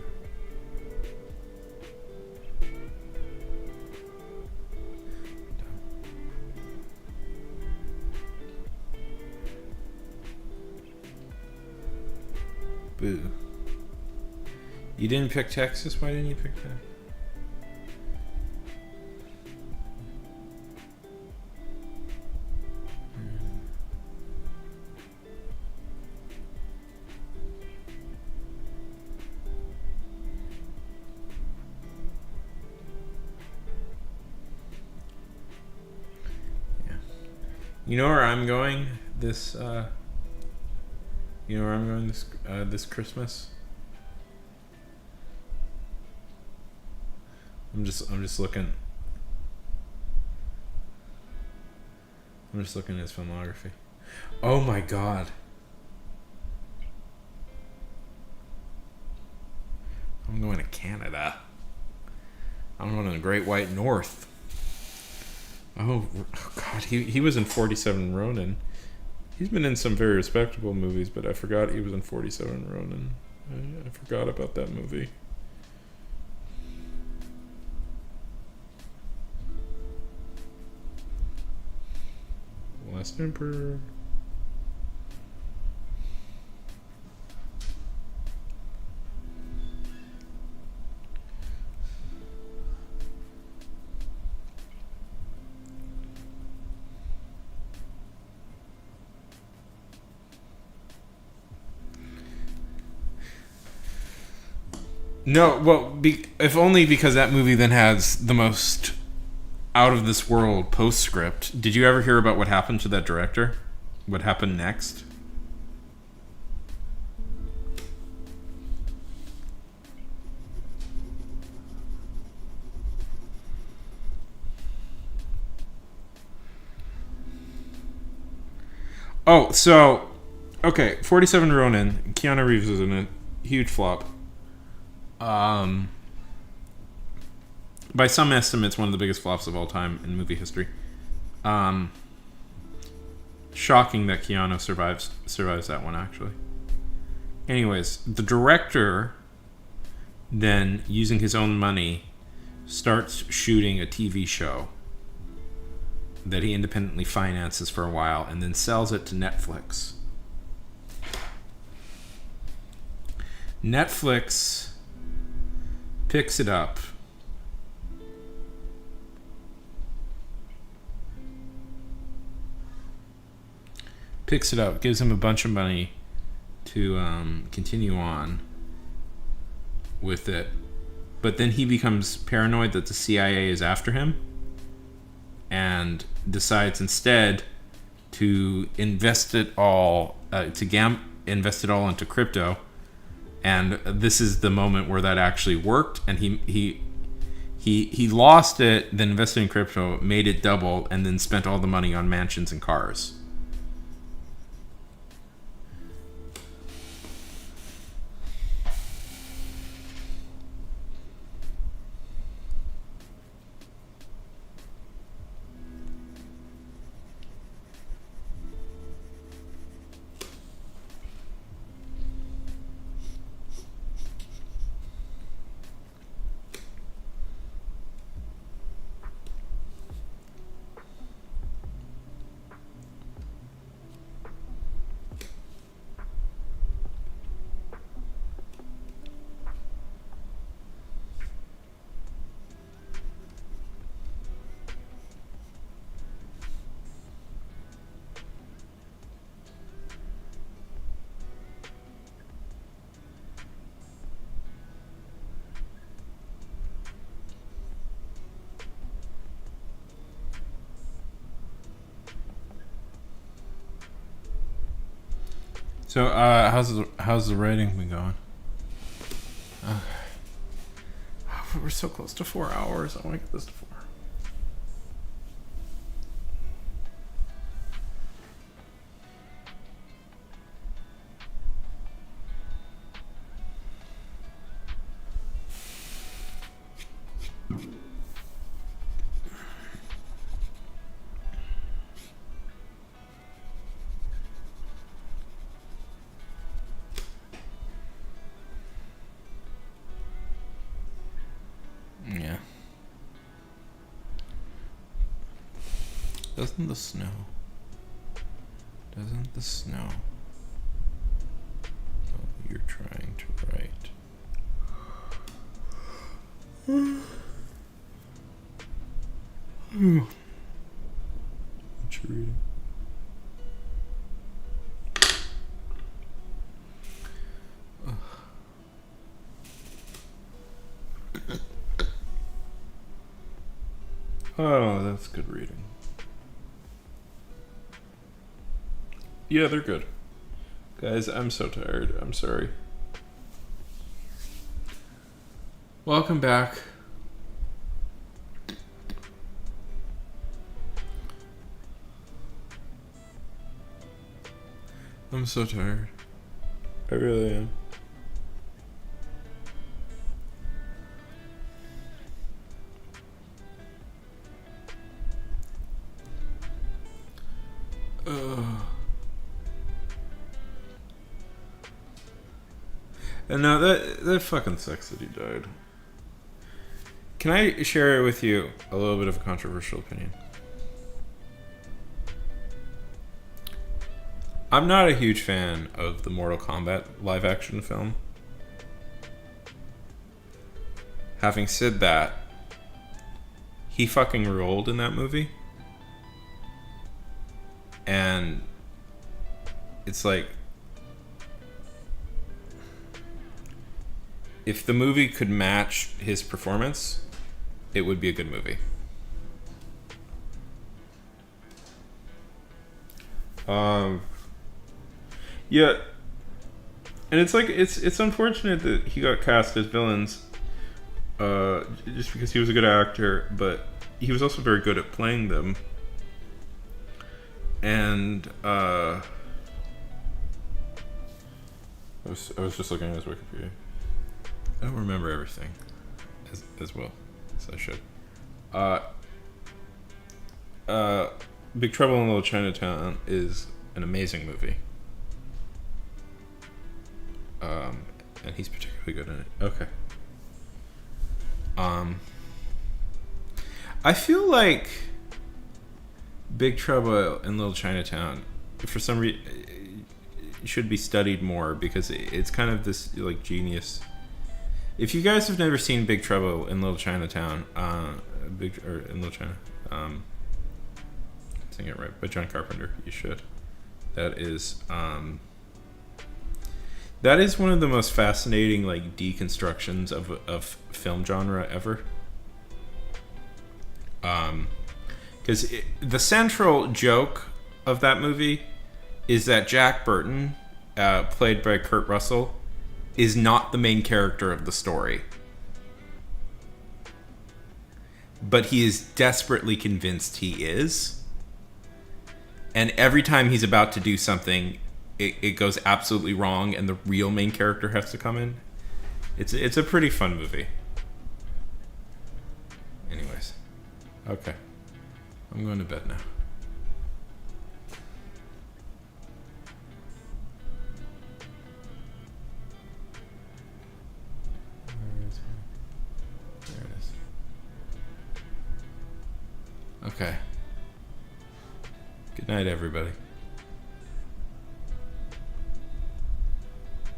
Speaker 1: Boo. You didn't pick Texas? Why didn't you pick that? You know where I'm going this you know where I'm going this Christmas? I'm just looking. I'm just looking at his filmography. Oh my god. I'm going to Canada. I'm going to the Great White North. Oh god, he was in 47 Ronin. He's been in some very respectable movies, but I forgot he was in 47 Ronin. I forgot about that movie. Last Emperor. No, well, if only because that movie then has the most out of this world postscript. Did you ever hear about what happened to that director? What happened next? Oh, so okay, 47 Ronin. Keanu Reeves is in a huge flop. Um, by some estimates, one of the biggest flops of all time in movie history. Um, Shocking that Keanu survives that one, actually. Anyways, the director then, using his own money, starts shooting a TV show that he independently finances for a while and then sells it to Netflix. Netflix picks it up. Gives him a bunch of money to continue on with it. But then he becomes paranoid that the CIA is after him and decides instead to invest it all into crypto. And this is the moment where that actually worked, and he lost it, then invested in crypto, made it double, and then spent all the money on mansions and cars. So, how's the rating been going? Okay. We're so close to 4 hours. I want to get this to 4. Yeah. Doesn't the snow oh, you're trying to write. What you reading? Oh, that's good reading. Yeah, they're good. Guys, I'm so tired. I'm sorry. Welcome back. I'm so tired. I really am. And no, that fucking sucks that he died. Can I share with you a little bit of a controversial opinion? I'm not a huge fan of the Mortal Kombat live action film. Having said that, he fucking ruled in that movie. And it's like, if the movie could match his performance, it would be a good movie. Yeah, and it's like it's unfortunate that he got cast as villains, just because he was a good actor, but he was also very good at playing them. And I was just looking at his Wikipedia. I don't remember everything as well as I should. Big Trouble in Little Chinatown is an amazing movie. And he's particularly good in it. Okay. I feel like Big Trouble in Little Chinatown, for some reason, should be studied more because it's kind of this like genius. If you guys have never seen Big Trouble in Little Chinatown, in Little China, saying it right, by John Carpenter, you should. That is one of the most fascinating like deconstructions of film genre ever. Because the central joke of that movie is that Jack Burton, played by Kurt Russell, is not the main character of the story. But he is desperately convinced he is. And every time he's about to do something, it goes absolutely wrong, and the real main character has to come in. It's a pretty fun movie. Anyways. Okay. I'm going to bed now. There it is. Okay. Good night, everybody.